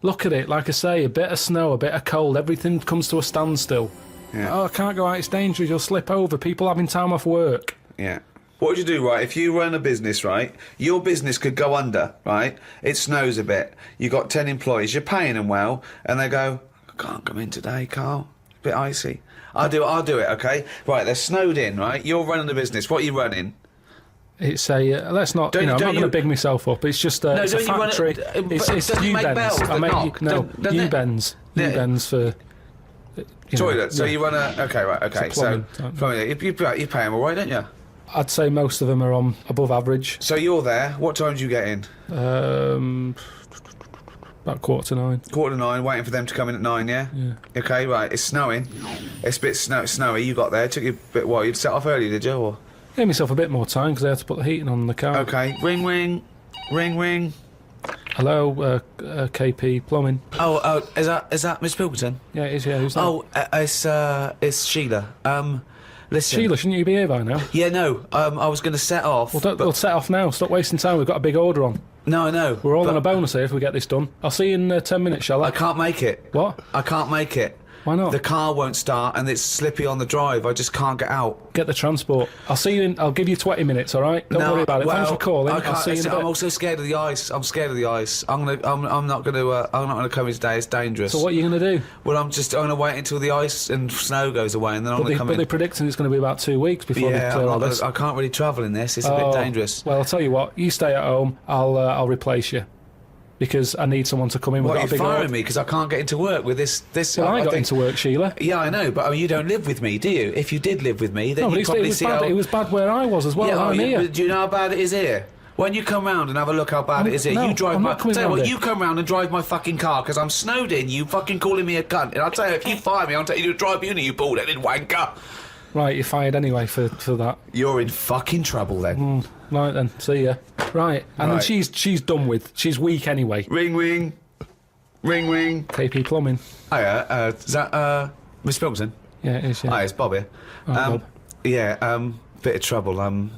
Look at it, like I say, a bit of snow, a bit of cold, everything comes to a standstill. Yeah. Oh, I can't go out, it's dangerous, you'll slip over, people having time off work. Yeah. What would you do, right? If you run a business, right, your business could go under, right? It snows a bit. You got 10 employees, you're paying them well, and they go, I can't come in today, Carl. It's a bit icy. I'll do it, okay? Right, they're snowed in, right? You're running the business. What are you running? It's a, let's not, I'm not going to big myself up, it's just it's a factory. It's U-bends. U-bends. U-bends for... Toilet, so you run a... OK, right, OK, so... Plumbing, you pay them all right, don't you? I'd say most of them are on above average. So you're there, what time do you get in? About 8:45. 8:45, waiting for them to come in at 9, yeah? Yeah. OK, right, it's snowing. It's a bit snowy, you got there, it took you a bit while. You'd set off early, did you, or...? Gave myself a bit more time because I had to put the heating on the car. OK, ring, ring, ring, ring. Hello, KP Plumbing. Oh, is that Miss Pilkington? Yeah, it is, yeah, who's that? Oh, it's Sheila. Listen. Sheila, shouldn't you be here by now? Yeah, no, I was going to set off. Well, we'll set off now, stop wasting time, we've got a big order on. No, I know. We're all on a bonus here if we get this done. I'll see you in 10 minutes, shall I? I can't make it. What? I can't make it. Why not? The car won't start and it's slippy on the drive. I just can't get out. Get the transport. I'll see you in... I'll give you 20 minutes, all right? Don't worry about it. Thanks for calling. I'll see you in a bit. I'm also scared of the ice. I'm scared of the ice. I'm not gonna come in today. It's dangerous. So what are you gonna do? Well, I'm gonna wait until the ice and snow goes away, and then I'm gonna come in. But they're predicting it's going to be about 2 weeks before they clear all this. I can't really travel in this. It's a bit dangerous. Well, I'll tell you what. You stay at home. I'll replace you. Because I need someone to come in. What, are you firing me because I can't get into work with this? Well, I got into work, Sheila. Yeah, I know, but I mean, you don't live with me, do you? If you did live with me, then you'd probably see how... It was bad where I was as well. Yeah, I'm here. Do you know how bad it is here? When you come round and have a look how bad it is here, no, you drive I'm my... not coming Tell you round what, here. you come round and drive my fucking car because I'm snowed in, you fucking calling me a cunt. And I'll tell you, if you fire me, I'll tell you to drive uni, you bald-headed wanker. Right, you're fired anyway for that. You're in fucking trouble then. Right then, see ya. Right, and then she's done with. She's weak anyway. Ring, ring. Ring, ring. KP Plumbing. Hiya, is that, Miss Pilkington? Yeah, it is, yeah. Hi, it's Bob here. Oh, Bob. Yeah, bit of trouble. In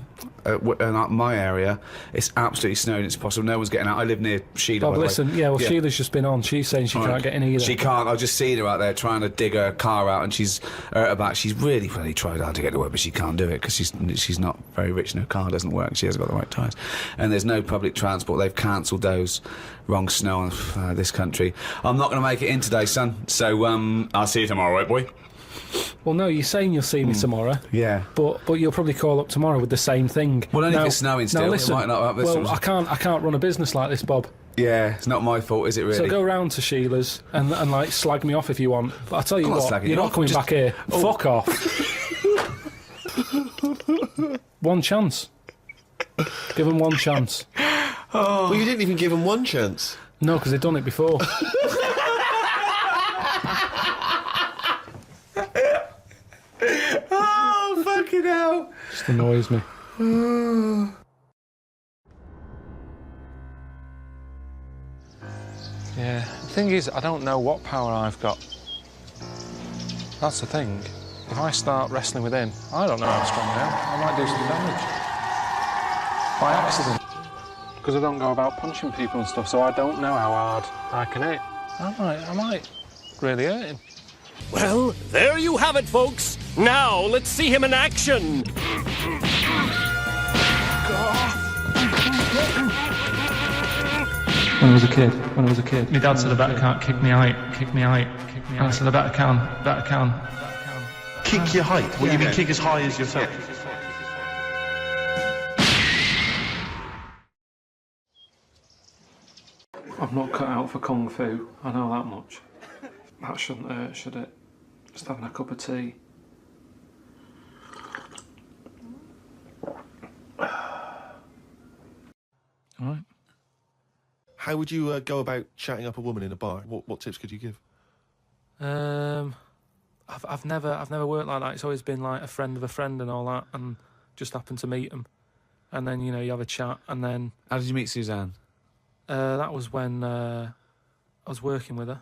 my area, it's absolutely snowed. It's possible no one's getting out. I live near Sheila. Bob, listen, yeah, well, Sheila's just been on. She's saying she can't get in either. She can't. I've just seen her out there trying to dig her car out, and she's hurt her back. She's really tried hard to get to work, but she can't do it because she's not very rich and her car doesn't work. She hasn't got the right tyres, and there's no public transport. They've cancelled those. Wrong snow on this country. I'm not going to make it in today, son. So I'll see you tomorrow, right, boy? Well, no, you're saying you'll see me tomorrow. Yeah. But you'll probably call up tomorrow with the same thing. Well, only if it's snowing still. Now, listen, it might not well, I can't run a business like this, Bob. Yeah, it's not my fault, is it really? So go round to Sheila's and like slag me off if you want. But I tell you what, you're not coming back here. Oh. Fuck off. One chance. Give them one chance. Oh. Well, you didn't even give them one chance. No, because they've done it before. Oh, fucking hell. Just annoys me. Yeah, the thing is, I don't know what power I've got. That's the thing. If I start wrestling with him, I don't know how strong I am. I might do some damage. By accident. Because I don't go about punching people and stuff, so I don't know how hard I can hit. I might really hurt him. Well, there you have it, folks. Now, let's see him in action. When I was a kid, my dad said I better can't kick me out. And I said I better can. Kick your height? What, you mean kick as high as yourself? I'm not cut out for Kung Fu, I know that much. That shouldn't hurt, should it? Just having a cup of tea. Alright. How would you go about chatting up a woman in a bar? What tips could you give? I've never worked like that. It's always been like a friend of a friend and all that, and just happened to meet them. And then, you know, you have a chat, and then... How did you meet Suzanne? That was when I was working with her,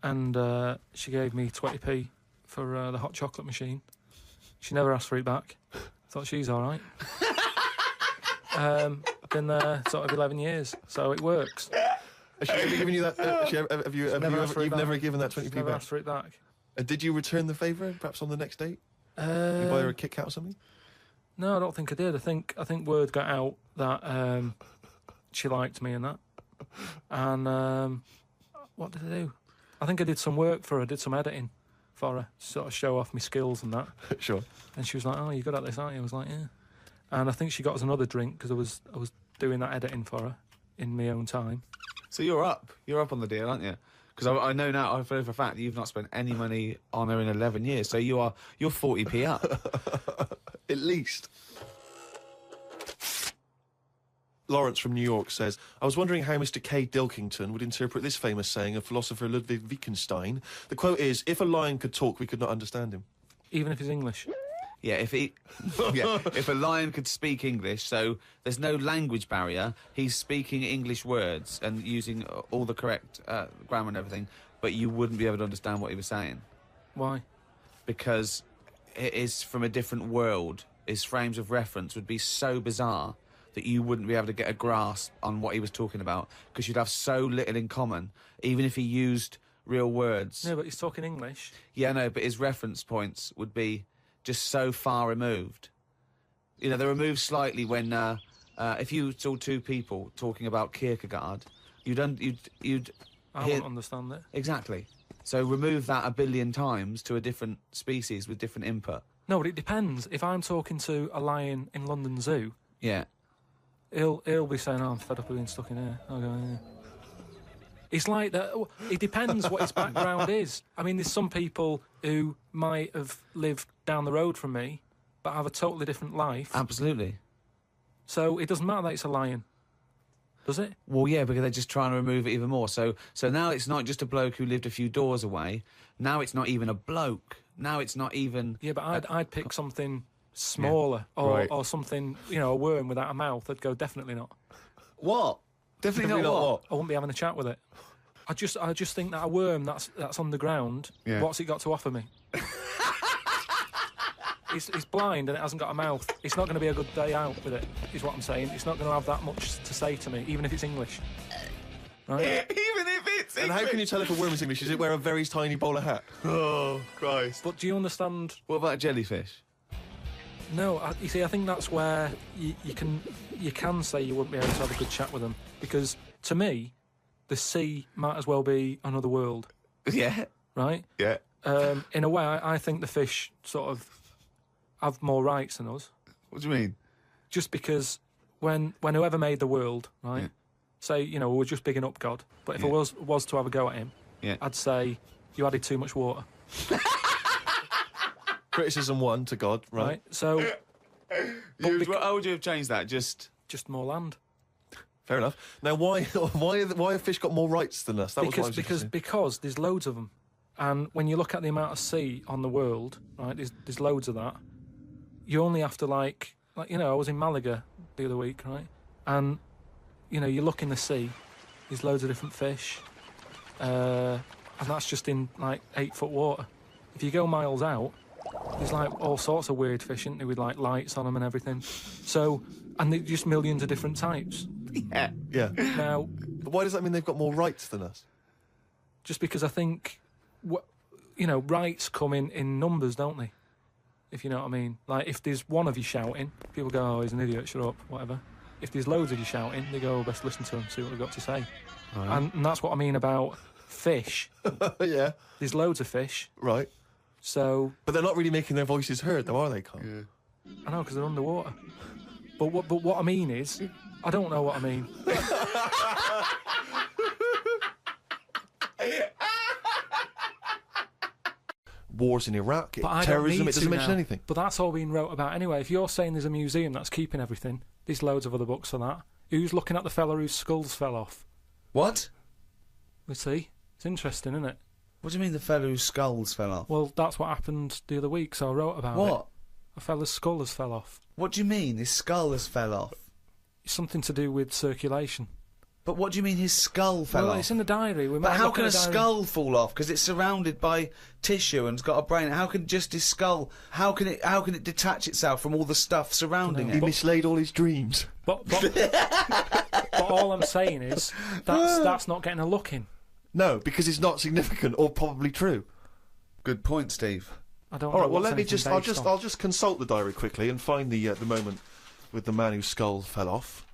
and she gave me 20p for the hot chocolate machine. She never asked for it back. Thought she's all right. Been there sort of 11 years, so it works. Has she ever given you that? You've never given that 20p Never back? asked for it back. Did you return the favour, perhaps on the next date? You buy her a Kit Kat or something? No, I don't think I did. I think word got out that she liked me and that. And what did I do? I think I did some work for her, did some editing for her, sort of show off my skills and that. Sure. And she was like, "Oh, you're good at this, aren't you?" I was like, "Yeah." And I think she got us another drink because I was doing that editing for her in my own time. So you're up on the deal, aren't you? Because I know now, I know for a fact that you've not spent any money on her in 11 years, so you're 40p up. At least. Lawrence from New York says, I was wondering how Mr. K. Pilkington would interpret this famous saying of philosopher Ludwig Wittgenstein. The quote is, if a lion could talk, we could not understand him. Even if he's English. Yeah, if a lion could speak English, so there's no language barrier, he's speaking English words and using all the correct grammar and everything, but you wouldn't be able to understand what he was saying. Why? Because it is from a different world. His frames of reference would be so bizarre that you wouldn't be able to get a grasp on what he was talking about, because you'd have so little in common, even if he used real words. No, but he's talking English. Yeah, no, but his reference points would be just so far removed. You know, they're removed slightly when, if you saw two people talking about Kierkegaard, you'd I wouldn't understand it. Exactly. So remove that a billion times to a different species with different input. No, but it depends. If I'm talking to a lion in London Zoo, Yeah. he'll be saying, "Oh, I'm fed up of being stuck in here." I'll go, "Yeah." It's like that. It depends what his background is. I mean, there's some people who might have lived down the road from me, but have a totally different life. Absolutely. So it doesn't matter that it's a lion, does it? Well, yeah, because they're just trying to remove it even more. So now it's not just a bloke who lived a few doors away. Now it's not even a bloke. Now it's not even... Yeah, but I'd pick something smaller or something, you know, a worm without a mouth. I'd go, definitely not. What? Definitely not what? I wouldn't be having a chat with it. I just think that a worm that's underground, what's it got to offer me? It's blind and it hasn't got a mouth. It's not going to be a good day out with it, is what I'm saying. It's not going to have that much to say to me, even if it's English. Right? Even if it's English. And how can you tell if a worm is English? Is it wear a very tiny bowler hat? Oh, Christ. But do you understand? What about a jellyfish? No, you see, I think that's where you can say you wouldn't be able to have a good chat with them, because to me, the sea might as well be another world. Yeah. Right? Yeah. In a way, I think the fish sort of have more rights than us. What do you mean? Just because when whoever made the world, right? Yeah. Say, you know, we're just bigging up God, but if I was to have a go at him, I'd say you added too much water. Criticism 1 to God, right? So, How would you have changed that? Just more land. Fair enough. Now, why have fish got more rights than us? That was what I was interested in. Because there's loads of them, and when you look at the amount of sea on the world, right? There's loads of that. You only have to like you know, I was in Malaga the other week, right? And you know, you look in the sea, there's loads of different fish, and that's just in like 8-foot water. If you go miles out, there's like all sorts of weird fish, isn't there, with like lights on them and everything. So, and there's just millions of different types. Yeah. Now, but why does that mean they've got more rights than us? Just because I think, you know, rights come in numbers, don't they? If you know what I mean. Like, if there's one of you shouting, people go, "Oh, he's an idiot, shut up," whatever. If there's loads of you shouting, they go, "Oh, best listen to him, see what they've got to say." Right. And that's what I mean about fish. Yeah. There's loads of fish. Right. So... But they're not really making their voices heard, though, are they, Carl? Yeah. I know, because they're underwater. But what I mean is, I don't know what I mean. Wars in Iraq, terrorism, it doesn't mention anything. But that's all being wrote about anyway. If you're saying there's a museum that's keeping everything, there's loads of other books for that. Who's looking at the fella whose skulls fell off? What? Let's see. It's interesting, isn't it? What do you mean the fellow whose skulls fell off? Well, that's what happened the other week, so I wrote about it. What? A fella's skull has fell off. What do you mean his skull has fell off? It's something to do with circulation. But what do you mean his skull fell Well, off? it's in the diary. We But might how look can at a the diary. skull fall off? Because it's surrounded by tissue and it's got a brain. How can just his skull? How can it detach itself from all the stuff surrounding He it? mislaid all his dreams. But all I'm saying is that's not getting a look in. No, because it's not significant or probably true. Good point, Steve. I don't. All know right. Well, what's let me anything just. based on. I'll just consult the diary quickly and find the moment with the man whose skull fell off.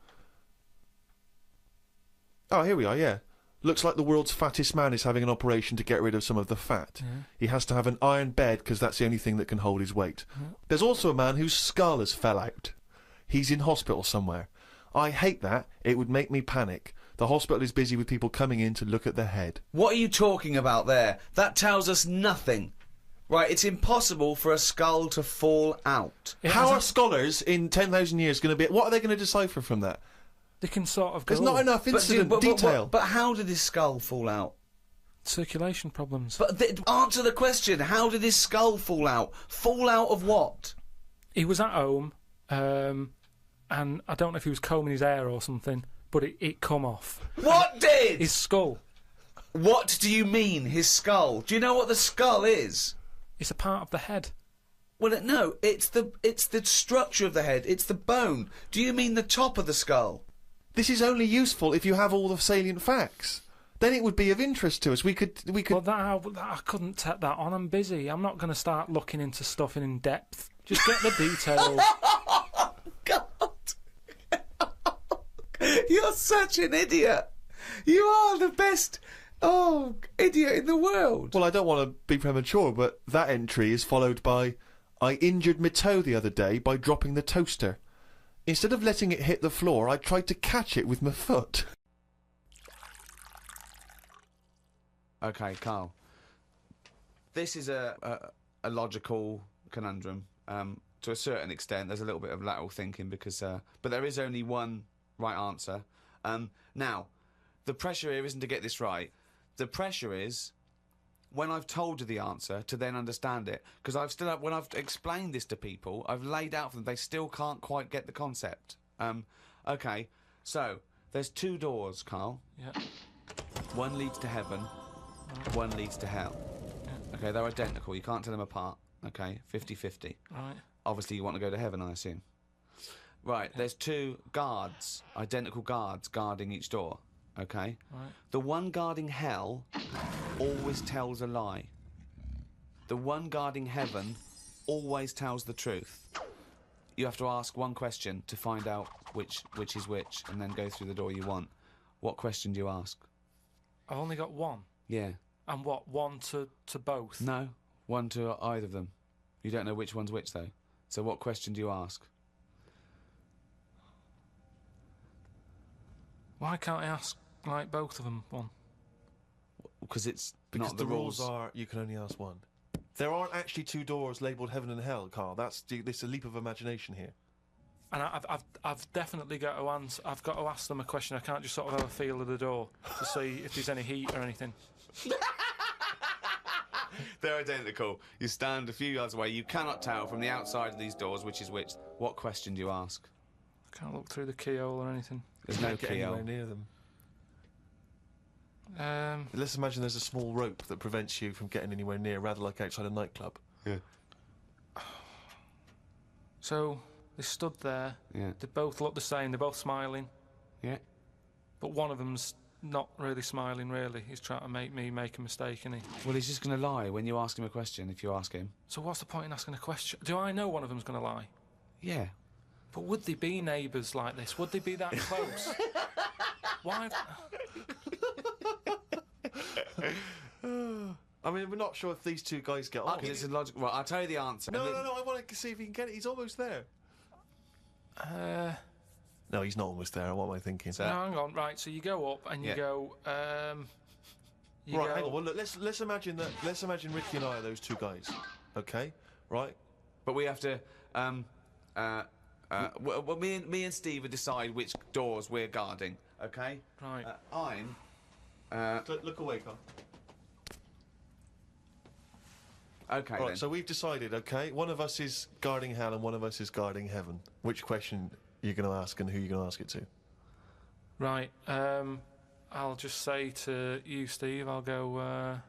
Oh, here we are. Yeah. Looks like the world's fattest man is having an operation to get rid of some of the fat. Yeah. He has to have an iron bed because that's the only thing that can hold his weight. Yeah. There's also a man whose skull has fell out. He's in hospital somewhere. I hate that. It would make me panic. The hospital is busy with people coming in to look at the head. What are you talking about there? That tells us nothing. Right, it's impossible for a skull to fall out. How are scholars in 10,000 years going to be... What are they going to decipher from that? They can sort of go. There's not enough incident detail. But how did his skull fall out? Circulation problems. But answer the question. How did his skull fall out? Fall out of what? He was at home, and I don't know if he was combing his hair or something, but it come off. What did? His skull. What do you mean, his skull? Do you know what the skull is? It's a part of the head. Well, no, it's the structure of the head. It's the bone. Do you mean the top of the skull? This is only useful if you have all the salient facts. Then it would be of interest to us. We could. Well, I couldn't take that on. I'm busy. I'm not going to start looking into stuff in depth. Just get the details. God. You're such an idiot. You are the best idiot in the world. Well, I don't want to be premature, but that entry is followed by, I injured my toe the other day by dropping the toaster. Instead of letting it hit the floor, I tried to catch it with my foot. Okay, Carl. This is a logical conundrum. To a certain extent, there's a little bit of lateral thinking because, but there is only one right answer. Now, the pressure here isn't to get this right. The pressure is when I've told you the answer to then understand it. Because when I've explained this to people, I've laid out for them, they still can't quite get the concept. Okay, so there's two doors, Carl. Yeah. One leads to heaven, one leads to hell. Yeah. Okay, they're identical. You can't tell them apart. Okay, 50-50. Right. Obviously, you want to go to heaven, I assume. Right, there's two guards, identical guards, guarding each door. Okay? Right. The one guarding hell always tells a lie. The one guarding heaven always tells the truth. You have to ask one question to find out which is which, and then go through the door you want. What question do you ask? I've only got one. Yeah. And what? One to both? No, one to either of them. You don't know which one's which, though. So what question do you ask? Why can't I ask, like, both of them one? Because it's Because not the rules. are you can only ask one. There aren't actually two doors labelled heaven and hell, Carl. This is a leap of imagination here. And I've definitely got to answer. I've got to ask them a question. I can't just sort of have a feel of the door to see if there's any heat or anything. They're identical. You stand a few yards away. You cannot tell from the outside of these doors which is which. What question do you ask? I can't look through the keyhole or anything. There's no Get anywhere keyhole. near them. Let's imagine there's a small rope that prevents you from getting anywhere near, rather like outside a nightclub. Yeah. So they stood there. Yeah. They both look the same. They're both smiling. Yeah. But one of them's not really smiling, really. He's trying to make me make a mistake, isn't he? Well, he's just going to lie when you ask him a question, if you ask him. So what's the point in asking a question? Do I know one of them's going to lie? Yeah. But would they be neighbours like this? Would they be that close? Why? I mean, we're not sure if these two guys get on. It's a logical... Well, I'll tell you the answer. No, I want to see if he can get it. He's almost there. No, he's not almost there. What am I thinking? No, hang on. Right, so you go up and you go... Right, hang on. Well, look, let's imagine that. Let's imagine Ricky and I are those two guys. Okay, right? But we have to... well, me and Steve will decide which doors we're guarding, okay? Right. I'm... Look away, Carl. Okay, Right, then. so we've decided, okay? One of us is guarding hell and one of us is guarding heaven. Which question are you going to ask and who are you going to ask it to? Right. I'll just say to you, Steve. I'll go.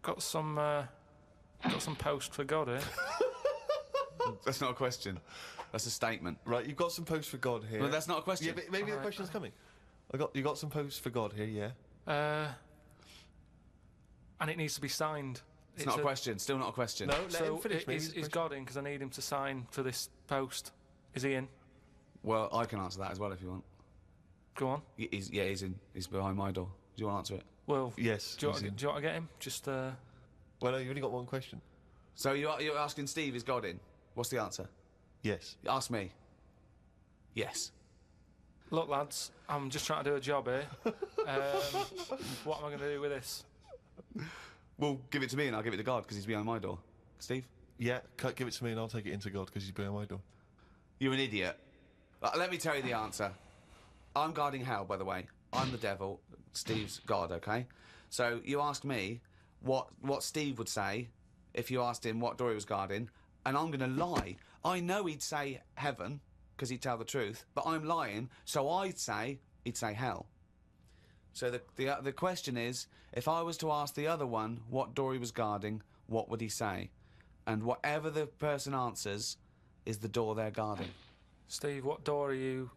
Got some post for God here. That's not a question. That's a statement. Right, you've got some post for God here. Well, that's not a question. Yeah, but maybe the question's coming. You got some post for God here, yeah. And it needs to be signed. It's not a question. Still not a question. No, let him finish. Is God in? Because I need him to sign for this post. Is he in? Well, I can answer that as well if you want. Go on. He's in. He's behind my door. Do you want to answer it? Well, yes. Do you want to get him? Just. Well, no, you've only got one question. So you're asking Steve, is God in? What's the answer? Yes. Ask me. Yes. Look, lads, I'm just trying to do a job here. What am I going to do with this? Well, give it to me and I'll give it to God because he's behind my door. Steve? Yeah, give it to me and I'll take it into God because he's behind my door. You're an idiot. Let me tell you the answer. I'm guarding hell, by the way. I'm the devil. Steve's God, okay? So you asked me what Steve would say if you asked him what door he was guarding, and I'm going to lie. I know he'd say heaven because he'd tell the truth, but I'm lying, so he'd say hell. So the question is, if I was to ask the other one what door he was guarding, what would he say? And whatever the person answers is the door they're guarding. Steve, what door are you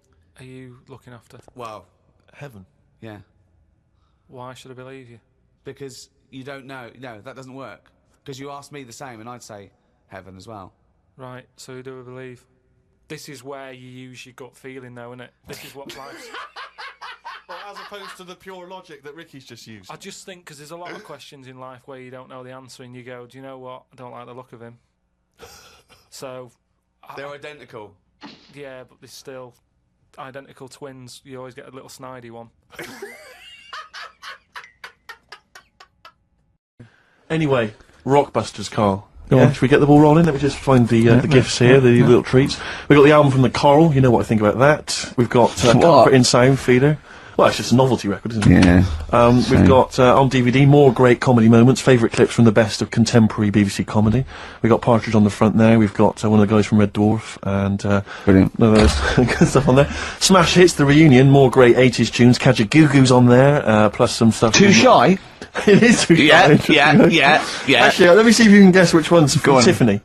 looking after? Well, heaven. Yeah. Why should I believe you? Because you don't know. No, that doesn't work. Because you asked me the same, and I'd say heaven as well. Right. So who do I believe? This is where you use your gut feeling, though, isn't it? This is what life's. Well, as opposed to the pure logic that Ricky's just used. I just think because there's a lot of questions in life where you don't know the answer, and you go, "Do you know what? I don't like the look of him." So. They're identical. Yeah, but they're still identical twins. You always get a little snidey one. Anyway, Rockbusters, Carl. Go on, should we get the ball rolling? Let me just find the gifts here, the little treats. We've got the album from the Coral, you know what I think about that. We've got Comfort in Sound Feeder. Well, it's just a novelty record, isn't it? Yeah. We've got, on DVD, more great comedy moments, favourite clips from the best of contemporary BBC comedy. We've got Partridge on the front there, we've got one of the guys from Red Dwarf, and brilliant. Good stuff on there. Smash Hits, the reunion, more great 80s tunes, Kajagoogoo's on there, plus some stuff. Too Shy? It is Too Shy. Yeah. Actually, let me see if you can guess which one's from Tiffany.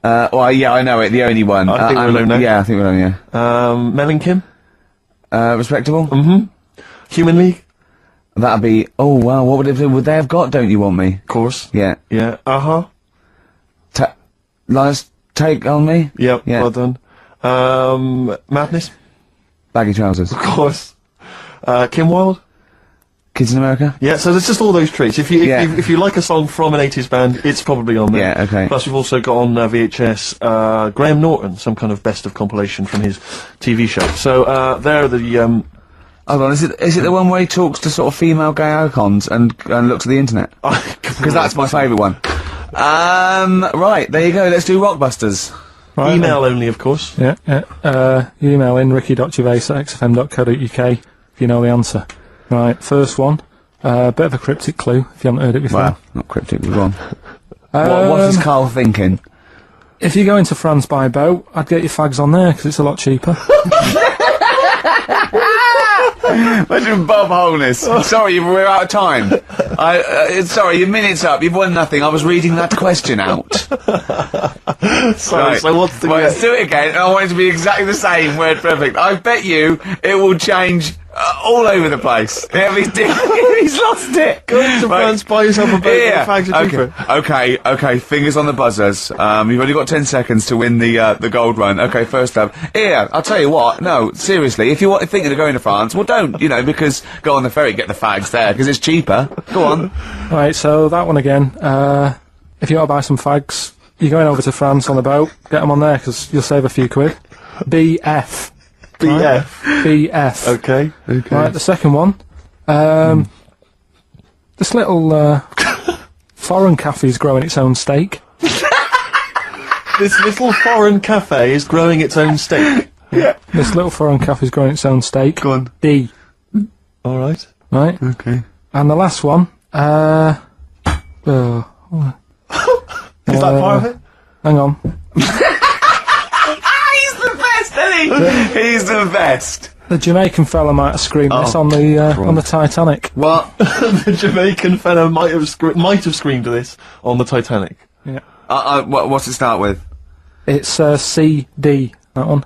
Well, yeah, I know it, the only one. I think we're alone now. Yeah, I think we're alone, yeah. Mel and Kim? Respectable? Mm-hmm. Human League? That'd be, oh wow, what would they have got, Don't You Want Me? Of course. Yeah. Yeah. Last Take On Me? Yep, yeah. Well done. Madness? Baggy Trousers. Of course. Kim Wilde? Kids in America? Yeah, so there's just all those treats. If you like a song from an 80s band, it's probably on there. Yeah, okay. Plus we've also got on VHS, Graham Norton, some kind of best of compilation from his TV show. So, there are Hold on, is it the one where he talks to sort of female gay icons and looks at the internet? Because that's my favourite one. Right, there you go, let's do Rockbusters. Right, email only, of course. Yeah. You email in ricky.gervais@xfm.co.uk if you know the answer. Right, first one. Bit of a cryptic clue, if you haven't heard it before. Well, not cryptic, we've gone. What is Karl thinking? If you go into France by boat, I'd get your fags on there, because it's a lot cheaper. Imagine Bob Holness. Sorry, we're out of time. Sorry, your minute's up. You've won nothing. I was reading that question out. Sorry, right. So what's the... Well, let's do it again, and I want it to be exactly the same, word perfect. I bet you it will change all over the place. He's lost it. Go into France, buy yourself a boat with fags are cheaper. Okay, fingers on the buzzers. You've only got 10 seconds to win the gold run. Okay, first up. Here, I'll tell you what, no, seriously, if you're thinking of going to France, well don't, because go on the ferry, get the fags there, because it's cheaper. Go on. Right, so that one again. If you want to buy some fags, you're going over to France on the boat, get them on there, because you'll save a few quid. BF. BF. Right? BF. Okay. Right, the second one. This little foreign cafe's growing its own steak. This little foreign cafe is growing its own steak. Yeah. This little foreign cafe's growing its own steak. Go on. D. All right. Right. Okay. And the last one. Is that part of it? Hang on. He's the best, isn't he? He's the best. The Jamaican fella might have screamed this on the Titanic. What? The Jamaican fella might have screamed this on the Titanic. Yeah. What's it start with? It's CD, that one.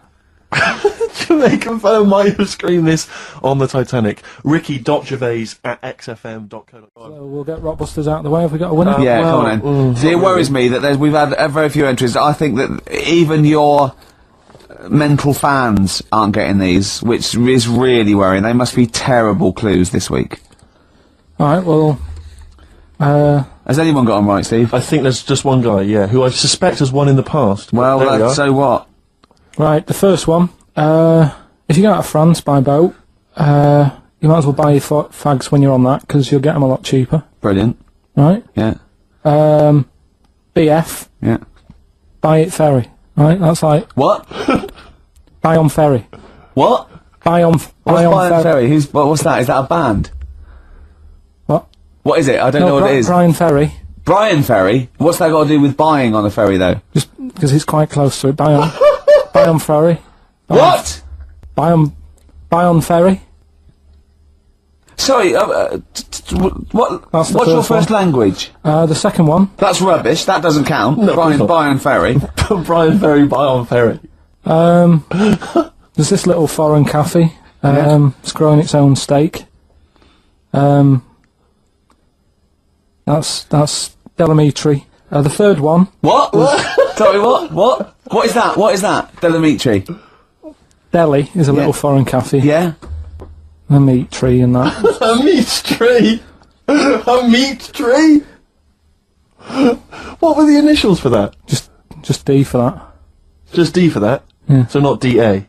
Jamaican fellow might have screamed this on the Titanic. Ricky.gervais@xfm.co.uk. So we'll get Rockbusters out of the way. Have we got a winner? Yeah, come on then. See, it worries me that we've had very few entries. I think that even your mental fans aren't getting these, which is really worrying. They must be terrible clues this week. Alright, well... Has anyone got them right, Steve? I think there's just one guy, yeah, who I suspect has won in the past. Well, so what? Right, the first one. If you go out of France by boat, you might as well buy your fags when you're on that, because you'll get them a lot cheaper. Brilliant. Right? Yeah. BF. Yeah. Buy it ferry. Right? That's like... What? Buy on ferry. What? Buy on Ferry? What's that? Is that a band? What? What is it? I don't know what it is. Brian Ferry. Brian Ferry? What's that got to do with buying on a ferry, though? Just because he's quite close to it. Buy on... buy on ferry. What? Buy on ferry. Sorry, what's your first one. language? The second one. That's rubbish, that doesn't count. No, Brian Ferry. Brian Ferry, buy on ferry. There's this little foreign cafe. It's growing its own steak. That's Delamitri. The third one. What? Sorry, what? What is that? What is that? Delamitri. Deli is a little foreign cafe. Yeah? A meat tree and that. A meat tree? A meat tree? What were the initials for that? Just D for that. Just D for that? Yeah. So not DA?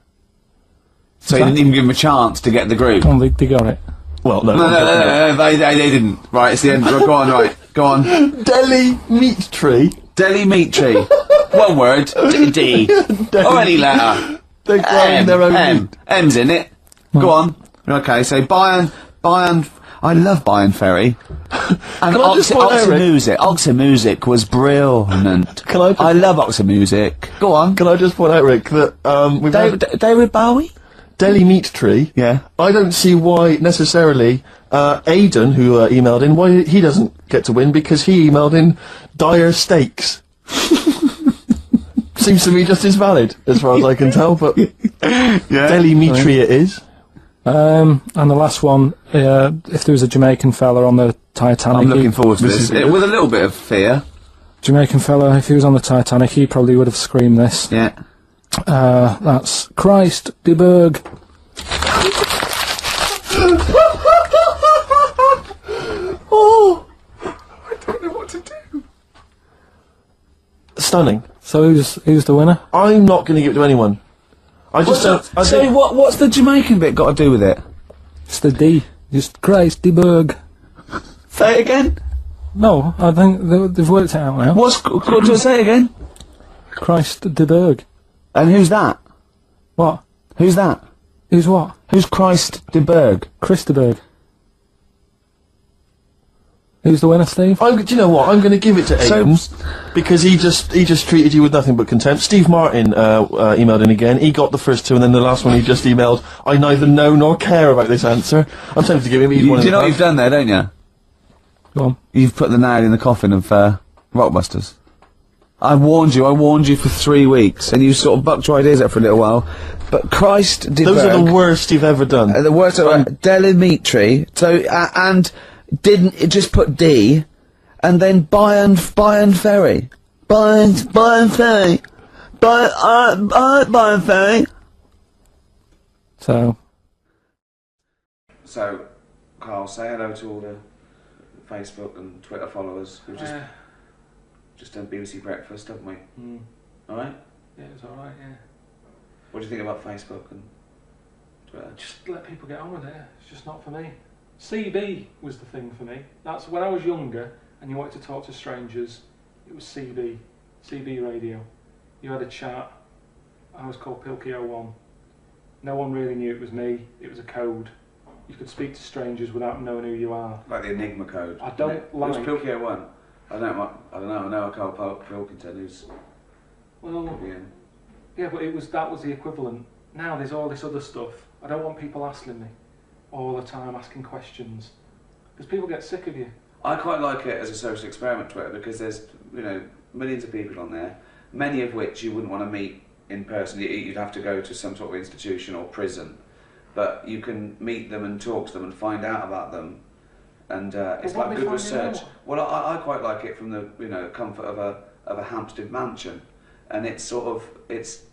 So you didn't even give him a chance to get the group? Oh, they got it. Well, no. No, they didn't. Right, it's the end. Go on, right. Go on. Deli meat tree? Deli meat tree. One word. D. Or any letter. They're growing their own meat. M's in it. Go on. Okay, so Bayern, I love Bayern Ferry. And Oxymusic was brilliant. I love Oxymusic. Go on. Can I just point out, Rick, that we've David Bowie? Deli meat tree. Yeah. I don't see why necessarily Aidan, who emailed in, why he doesn't get to win, because he emailed in dire steaks. Seems to me just as valid, as far as I can tell, but Deli meat tree it is. And the last one, if there was a Jamaican fella on the Titanic... I'm looking forward to this. With a little bit of fear. Jamaican fella, if he was on the Titanic, he probably would have screamed this. Yeah. That's Christ de Berg. Oh! I don't know what to do. Stunning. So who's the winner? I'm not going to give it to anyone. What's the Jamaican bit got to do with it? It's the D. Just Christ de Berg. Say it again. No, I think they've worked it out now. What do I say again? Christ de Berg. And who's that? What? Who's that? Who's what? Who's Christ de Berg? Chris de Berg. Who's the winner, Steve? Do you know what? I'm going to give it to Aidan, because he just treated you with nothing but contempt. Steve Martin emailed in again. He got the first two, and then the last one he just emailed, I neither know nor care about this answer. I'm tempted to give him either one. Do you know what you've done there, don't you? Go on. You've put the nail in the coffin of Rockbusters. I warned you for 3 weeks, and you sort of bucked your ideas up for a little while. But Christ de Berg... Those are the worst you've ever done. The worst are Delamitri, so, and... Didn't it just put D, and then Bayern Ferry. Bayern Ferry. Bayern Ferry. So, Carl, say hello to all the Facebook and Twitter followers. We've just done BBC Breakfast, haven't we? Alright? yeah, it's alright, yeah. What do you think about Facebook and Twitter? Just let people get on with it. It's just not for me. CB was the thing for me. That's when I was younger and you wanted to talk to strangers, it was CB radio. You had a chat. I was called Pilky01. No one really knew it was me. It was a code. You could speak to strangers without knowing who you are. Like the Enigma code. I don't like... Who's Pilky01? I know a Karl Pilkington who's... Well, yeah, but that was the equivalent. Now there's all this other stuff. I don't want people asking me all the time, asking questions, because people get sick of you. I quite like it as a social experiment, Twitter, because there's, you know, millions of people on there, many of which you wouldn't want to meet in person. You'd have to go to some sort of institution or prison, but you can meet them and talk to them and find out about them, and it's like good research. Well, I quite like it from the, you know, comfort of a Hampstead mansion, and it's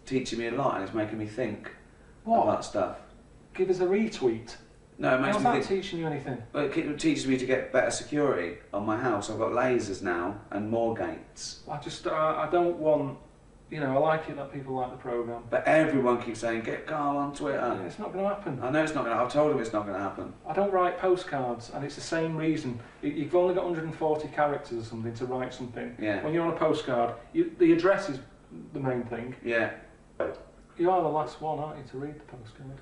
teaching me a lot and it's making me think about stuff. Give us a retweet. No, it makes me think. How's that teaching you anything? Well, it teaches me to get better security on my house. I've got lasers now and more gates. I don't want, you know, I like it that people like the programme. But everyone keeps saying, get Karl on Twitter. Yeah, it's not going to happen. I know it's not going to. I've told him it's not going to happen. I don't write postcards, and it's the same reason. You've only got 140 characters or something to write something. Yeah. When you're on a postcard, the address is the main thing. Yeah. You are the last one, aren't you, to read the postcard?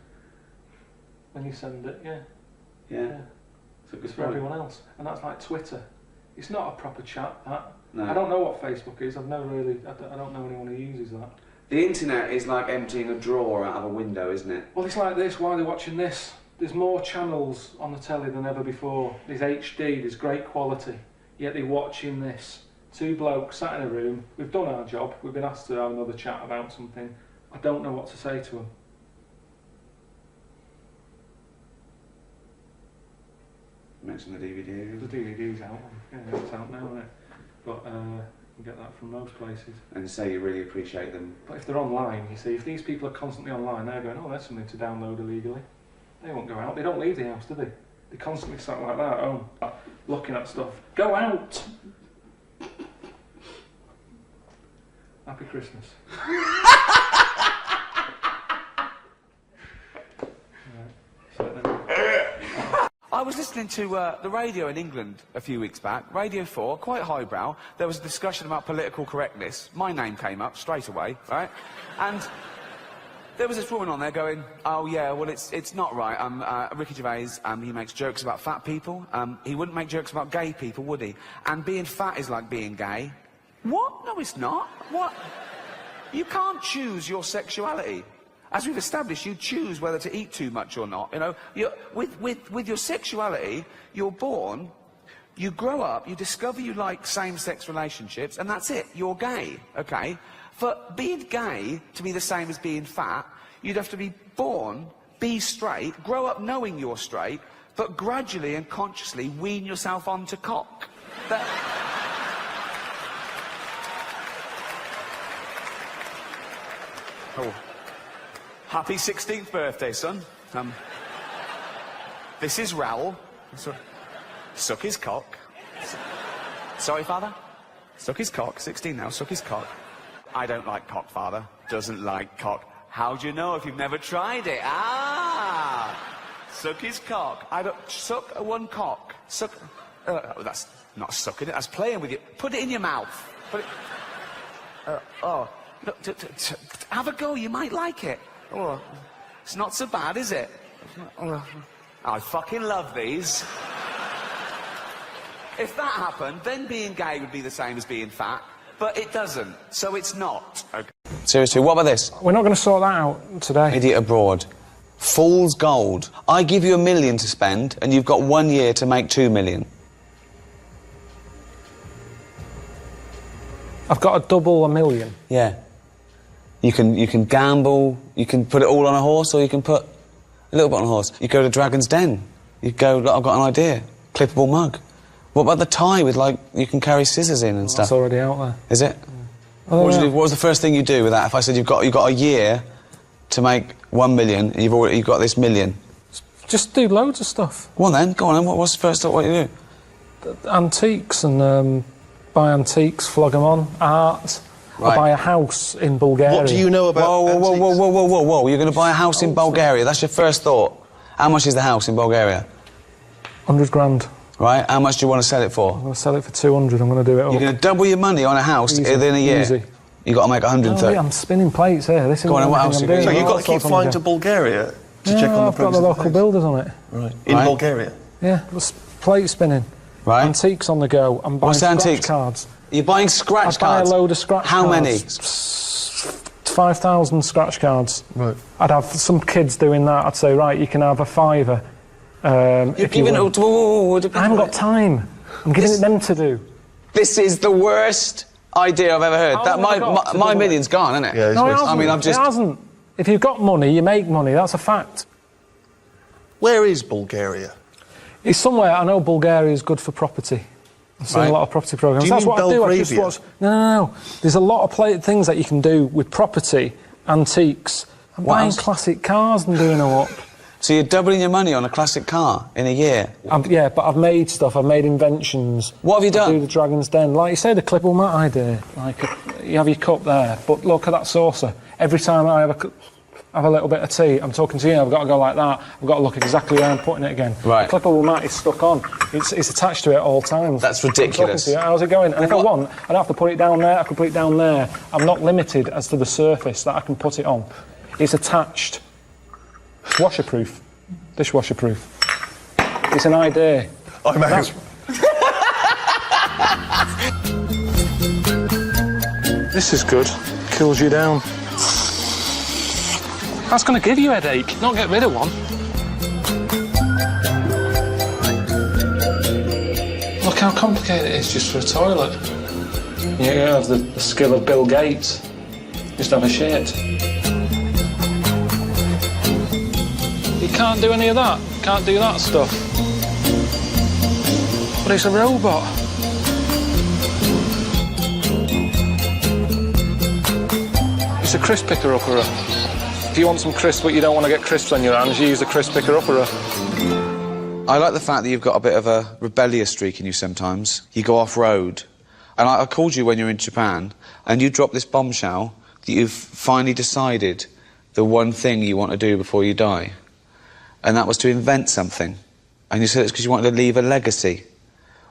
When you send it, yeah. It's for everyone else, and that's like Twitter. It's not a proper chat. That. No. I don't know what Facebook is. I've never really. I don't know anyone who uses that. The internet is like emptying a drawer out of a window, isn't it? Well, it's like this. Why are they watching this? There's more channels on the telly than ever before. There's HD. There's great quality. Yet they're watching this. Two blokes sat in a room. We've done our job. We've been asked to have another chat about something. I don't know what to say to them. Mention the DVD. The DVD's out. Yeah, it's out now, isn't it? But you can get that from most places. And say you really appreciate them. But if they're online, you see, if these people are constantly online, they're going, oh, there's something to download illegally. They won't go out. They don't leave the house, do they? They're constantly sat like that at home, looking at stuff. Go out! Happy Christmas. I was listening to the radio in England a few weeks back, Radio 4, quite highbrow. There was a discussion about political correctness. My name came up straight away, right? And there was this woman on there going, oh yeah, well it's not right. Ricky Gervais, he makes jokes about fat people. He wouldn't make jokes about gay people, would he? And being fat is like being gay. What? No, it's not. What? You can't choose your sexuality. As we've established, you choose whether to eat too much or not. You know, with your sexuality, you're born, you grow up, you discover you like same-sex relationships, and that's it. You're gay, okay? For being gay to be the same as being fat, you'd have to be born, be straight, grow up knowing you're straight, but gradually and consciously wean yourself onto cock. Oh. Happy 16th birthday, son. This is Raoul. Suck his cock. Sorry, father? Suck his cock. 16 now, suck his cock. I don't like cock, father. Doesn't like cock. How do you know if you've never tried it? Ah! Suck his cock. I don't... Suck one cock. Suck... that's not sucking it, that's playing with you. Put it in your mouth. Put it... Look, have a go, you might like it. Oh, it's not so bad, is it? I fucking love these. If that happened, then being gay would be the same as being fat, but it doesn't, so it's not. Okay. Seriously, what about this? We're not going to sort that out today. Idiot abroad. Fool's gold. I give you $1 million to spend, and you've got 1 year to make 2 million. I've got to double $1 million. Yeah. You can gamble, you can put it all on a horse, or you can put a little bit on a horse. You go to Dragon's Den. You go, look, I've got an idea. Clippable mug. What about the tie with, like, you can carry scissors in and stuff? That's already out there. Is it? Yeah. What was the first thing you do with that? If I said you've got a year to make 1 million, and you've got this million. Just do loads of stuff. Go on then, go on then. What's the first thought what you do? Antiques and buy antiques, flog them on, art. Right. I buy a house in Bulgaria. What do you know about Whoa. You're going to buy a house in Bulgaria? That's your first thought. How much is the house in Bulgaria? 100 grand. Right, how much do you want to sell it for? I'm going to sell it for 200, I'm going to do it all. You're going to double your money on a house within a year? Easy. You've got to make 130. No, I'm spinning plates here. This is what else I'm doing. So you've got to keep flying to Bulgaria to check on the progress. I've got the local builders on it. Right. In Bulgaria? Yeah, plate spinning. Right. Antiques on the go. I'm buying scratch cards. You're buying scratch cards? I buy a load of scratch cards. How many? 5,000 scratch cards. Right. I'd have some kids doing that. I'd say, right, you can have a £5. You're giving it to... I haven't got time. I'm giving them to do. This is the worst idea I've ever heard. How That have I got to my double million's gone, isn't it? Yeah, No, it hasn't. I mean, I've just... It hasn't. If you've got money, you make money. That's a fact. Where is Bulgaria? It's somewhere. I know Bulgaria is good for property. I've seen a lot of property programs. Do you That's mean what I do. I just Belgravia? watch. No. There's a lot of things that you can do with property, antiques. I'm What buying else? classic cars and doing them up. So you're doubling your money on a classic car in a year? Yeah, but I've made stuff. I've made inventions. What have you done? I do the Dragon's Den. Like you say, the clippable mat idea. Like, you have your cup there, but look at that saucer. Every time I have a little bit of tea, I'm talking to you, I've got to go like that. I've got to look exactly where I'm putting it again. Right. The clippable mat is stuck on. It's attached to it at all times. That's I'm talking ridiculous. to you, how's it going? And if I want, I don't have to put it down there, I can put it down there. I'm not limited as to the surface that I can put it on. It's attached. It's washerproof. Dishwasher proof. It's an idea. I'm out. This is good. Cools you down. That's going to give you a headache, not get rid of one. Look how complicated it is just for a toilet. You have the skill of Bill Gates. Just have a shit. You can't do any of that. Can't do that stuff. But it's a robot. It's a crisp picker-upper. If you want some crisps but you don't want to get crisps on your hands, you use the crisp picker-upper. I like the fact that you've got a bit of a rebellious streak in you sometimes. You go off-road. And I called you when you were in Japan, and you dropped this bombshell that you've finally decided the one thing you want to do before you die. And that was to invent something. And you said it's because you wanted to leave a legacy,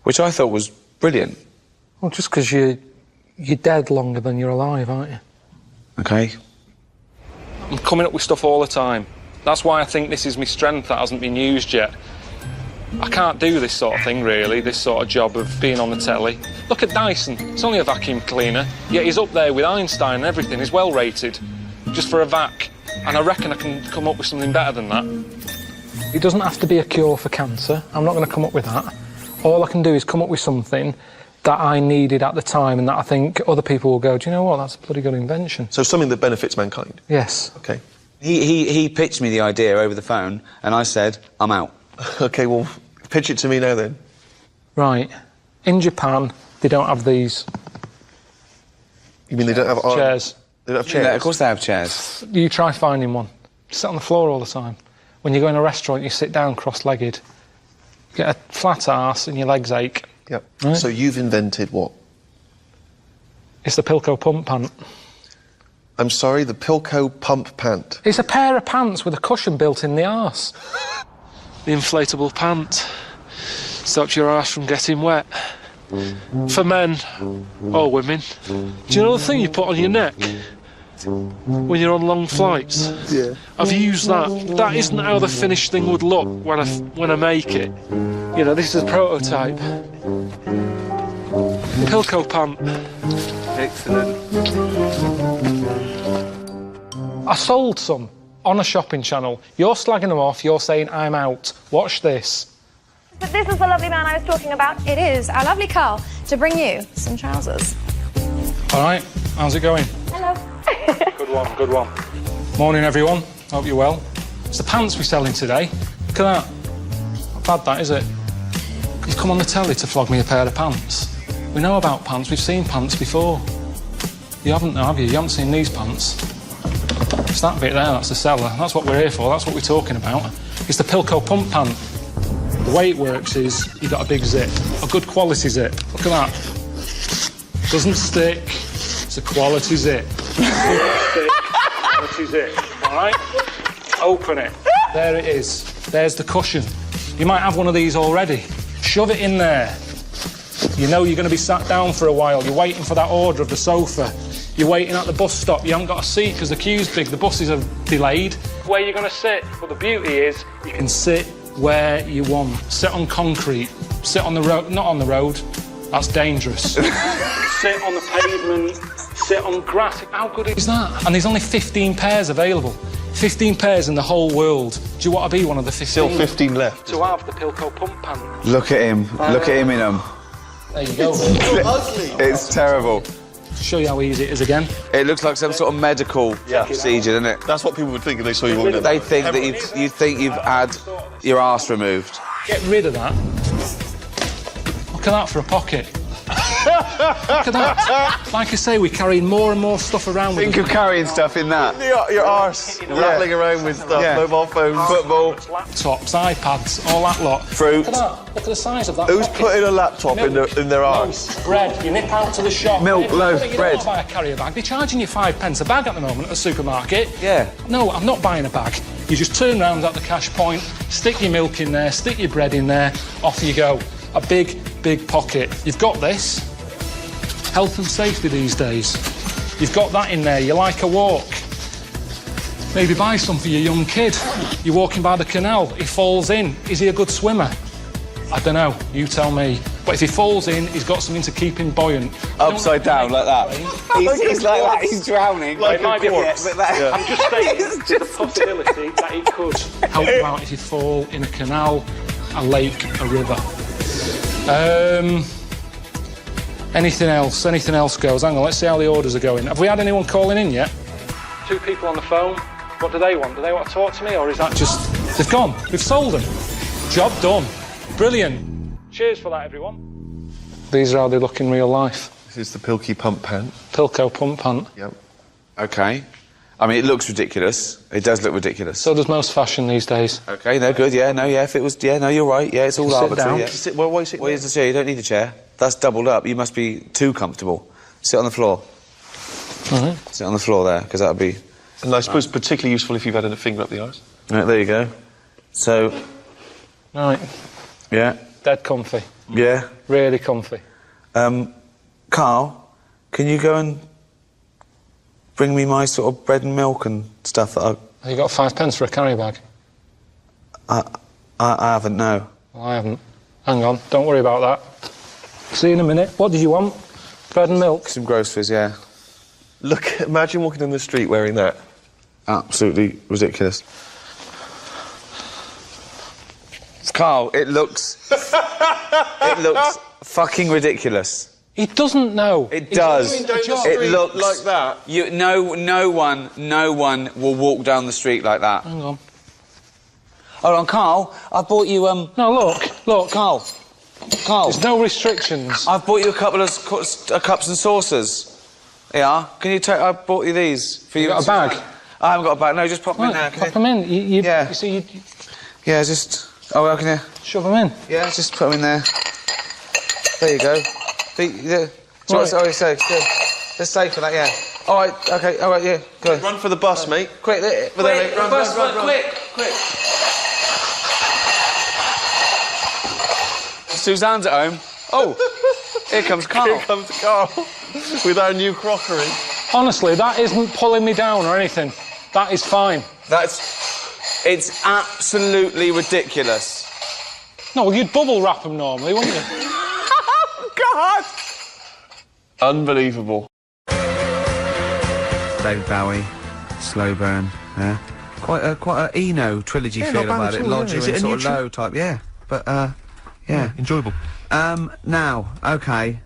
which I thought was brilliant. Well, just because you're dead longer than you're alive, aren't you? OK. I'm coming up with stuff all the time. That's why I think this is my strength that hasn't been used yet. I can't do this sort of thing, really, this sort of job of being on the telly. Look at Dyson. It's only a vacuum cleaner, yet he's up there with Einstein and everything. He's well rated, just for a vac. And I reckon I can come up with something better than that. It doesn't have to be a cure for cancer. I'm not going to come up with that. All I can do is come up with something that I needed at the time and that I think other people will go, do you know what, that's a bloody good invention. So something that benefits mankind? Yes. OK. He pitched me the idea over the phone, and I said, I'm out. OK, well, pitch it to me now, then. Right. In Japan, they don't have these You mean they don't have... chairs. They don't have chairs? Yeah, of course they have chairs. You try finding one. You sit on the floor all the time. When you go in a restaurant, you sit down cross-legged. You get a flat arse and your legs ache. Yep. Right. So you've invented what? It's the Pilko pump pant. I'm sorry, the Pilko pump pant. It's a pair of pants with a cushion built in the arse. The inflatable pant stops your arse from getting wet. For men or women. Do you know the thing you put on your neck when you're on long flights? Yeah. I've used that. That isn't how the finished thing would look when I make it. You know, this is a prototype. Pilko pant. Excellent. I sold some on a shopping channel. You're slagging them off, you're saying I'm out. Watch this. But this is the lovely man I was talking about. It is our lovely Karl to bring you some trousers. All right, how's it going? Hello. Good one, good one. Morning, everyone. Hope you're well. It's the pants we're selling today. Look at that. Not bad, that, is it? You've come on the telly to flog me a pair of pants. We know about pants. We've seen pants before. You haven't, though, have you? You haven't seen these pants. It's that bit there, that's the seller. That's what we're here for. That's what we're talking about. It's the Pilko pump pant. The way it works is you've got a big zip, a good quality zip. Look at that. Doesn't stick. It's a quality zip. Quality zip. All right? Open it. There it is. There's the cushion. You might have one of these already. Shove it in there. You know you're going to be sat down for a while. You're waiting for that order of the sofa. You're waiting at the bus stop. You haven't got a seat because the queue's big. The buses are delayed. Where you're going to sit. But the beauty is you can sit where you want. Sit on concrete. Sit on the road. Not on the road. That's dangerous. Sit on the pavement. sit on grass. How good is that? And there's only 15 pairs available. 15 pairs in the whole world. Do you want to be one of the 15? Still 15 left. To have the Pilko pump pant. Look at him. Look at him in them. There you go. It's terrible. Show you how easy it is again. It looks like some sort of medical procedure, doesn't it? That's what people would think if they saw you walking in. They think that you think you've had your arse removed. Get rid of that. Look at that for a pocket. Look at that. Like I say, we're carrying more and more stuff around with us. Think of carrying stuff in that. Your arse rattling around with stuff, mobile phones, football, laptops, iPads, all that lot. Fruit. Look at that. Look at the size of that. Who's pocket. putting a laptop in their arse? Bread. You nip out to the shop. Milk, loaf, bread. You don't buy a carrier bag. They're charging you 5 pence a bag at the moment at the supermarket. Yeah. No, I'm not buying a bag. You just turn round at the cash point, stick your milk in there, stick your bread in there, off you go. A big, big pocket. You've got this. Health and safety these days. You've got that in there. You like a walk. Maybe buy some for your young kid. You're walking by the canal. He falls in. Is he a good swimmer? I don't know. You tell me. But if he falls in, he's got something to keep him buoyant. Upside down like that. He's like that. He's drowning. Like a corpse. I'm just saying there's a possibility that it could help you out if you fall in a canal, a lake, a river. Anything else? Anything else goes? Hang on, let's see how the orders are going. Have we had anyone calling in yet? 2 people on the phone. What do they want? Do they want to talk to me, or is that just... They've gone. We've sold them. Job done. Brilliant. Cheers for that, everyone. These are how they look in real life. This is the Pilky pump pant. Pilko pump pant. Yep. Okay. I mean, it looks ridiculous. It does look ridiculous. So does most fashion these days. Okay, no, good, yeah, no, yeah, if it was... Yeah, no, you're right, yeah, it's all arbitrary. Sit Yeah. down. Why sit Well, here's the chair, you don't need a chair. That's doubled up. You must be too comfortable. Sit on the floor. Sit on the floor there, because that would be... And I suppose particularly useful if you've had a finger up the arse. Right, there you go. So, Right. yeah, Dead comfy. yeah. Really comfy. Carl, can you go and bring me my sort of bread and milk and stuff that Have you got 5 pence for a carry bag? I haven't, no. Well, I haven't. Hang on, don't worry about that. See you in a minute. What did you want? Bread and milk? Some groceries, yeah. Look, imagine walking down the street wearing that. Absolutely ridiculous. Carl, it looks... it looks fucking ridiculous. He doesn't know. It does. He's doing a job. It looks like that. No one will walk down the street like that. Hang on. Hold on, Carl. I bought you No, look. Carl. There's no restrictions. I've bought you a couple of cups and saucers. Yeah. Can you take? I bought you these for you. You got a bag? I haven't got a bag. No, just pop them in there. Pop them in. Yeah. You see, Yeah, just. Oh, well, can you? shove them in. Yeah, just put them in there. There you go. Right. Sorry, safe. Good. They're safe for that. Yeah. All right. Okay. All right. Yeah. Good. Run for the bus, mate. Quick. Quick. Suzanne's at home. Oh, here comes Carl. Here comes Carl with our new crockery. Honestly, that isn't pulling me down or anything. That is fine. It's absolutely ridiculous. No, well, you'd bubble wrap them normally, wouldn't you? God! Unbelievable. David Bowie, Slow Burn, yeah. Quite a Eno trilogy feel about it. Lodger and sort of low type, yeah. But, yeah. Enjoyable. Now, okay.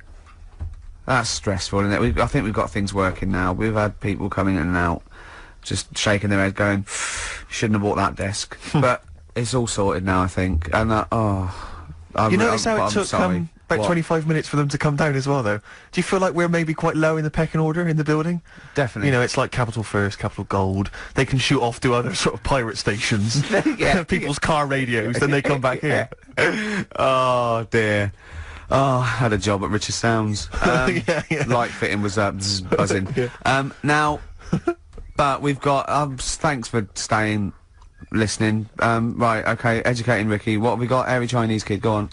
That's stressful, isn't it? I think we've got things working now. We've had people coming in and out, just shaking their head going, shouldn't have bought that desk. But it's all sorted now, I think. And, You notice how it took sorry. about 25 minutes for them to come down as well, though? Do you feel like we're maybe quite low in the pecking order in the building? Definitely. You know, it's like Capital First, Capital Gold. They can shoot off to other sort of pirate stations. Yeah. People's car radios, then they come back here. Oh, dear. Oh, I had a job at Richard Sounds. Yeah. Light fitting was buzzing. Yeah. Now, but we've got... thanks for staying, listening. Right, okay, educating Ricky. What have we got? Airy Chinese kid, go on.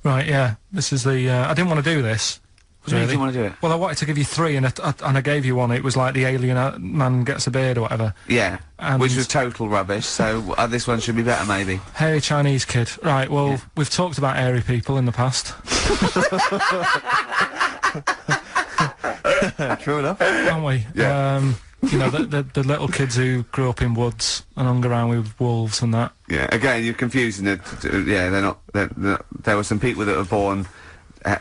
Right, yeah. This is the... I didn't want to do this. What do you mean you didn't want to do it? Well, I wanted to give you 3, and I gave you one. It was like the alien man gets a beard or whatever. Yeah, And- which was total rubbish, so this one should be better, maybe. Hairy Chinese kid. Right, well, we've talked about hairy people in the past. True enough. aren't we? Yeah. You know, the little kids who grew up in woods and hung around with wolves and that. Yeah, again, you're confusing it. Yeah, they're not. There were some people that were born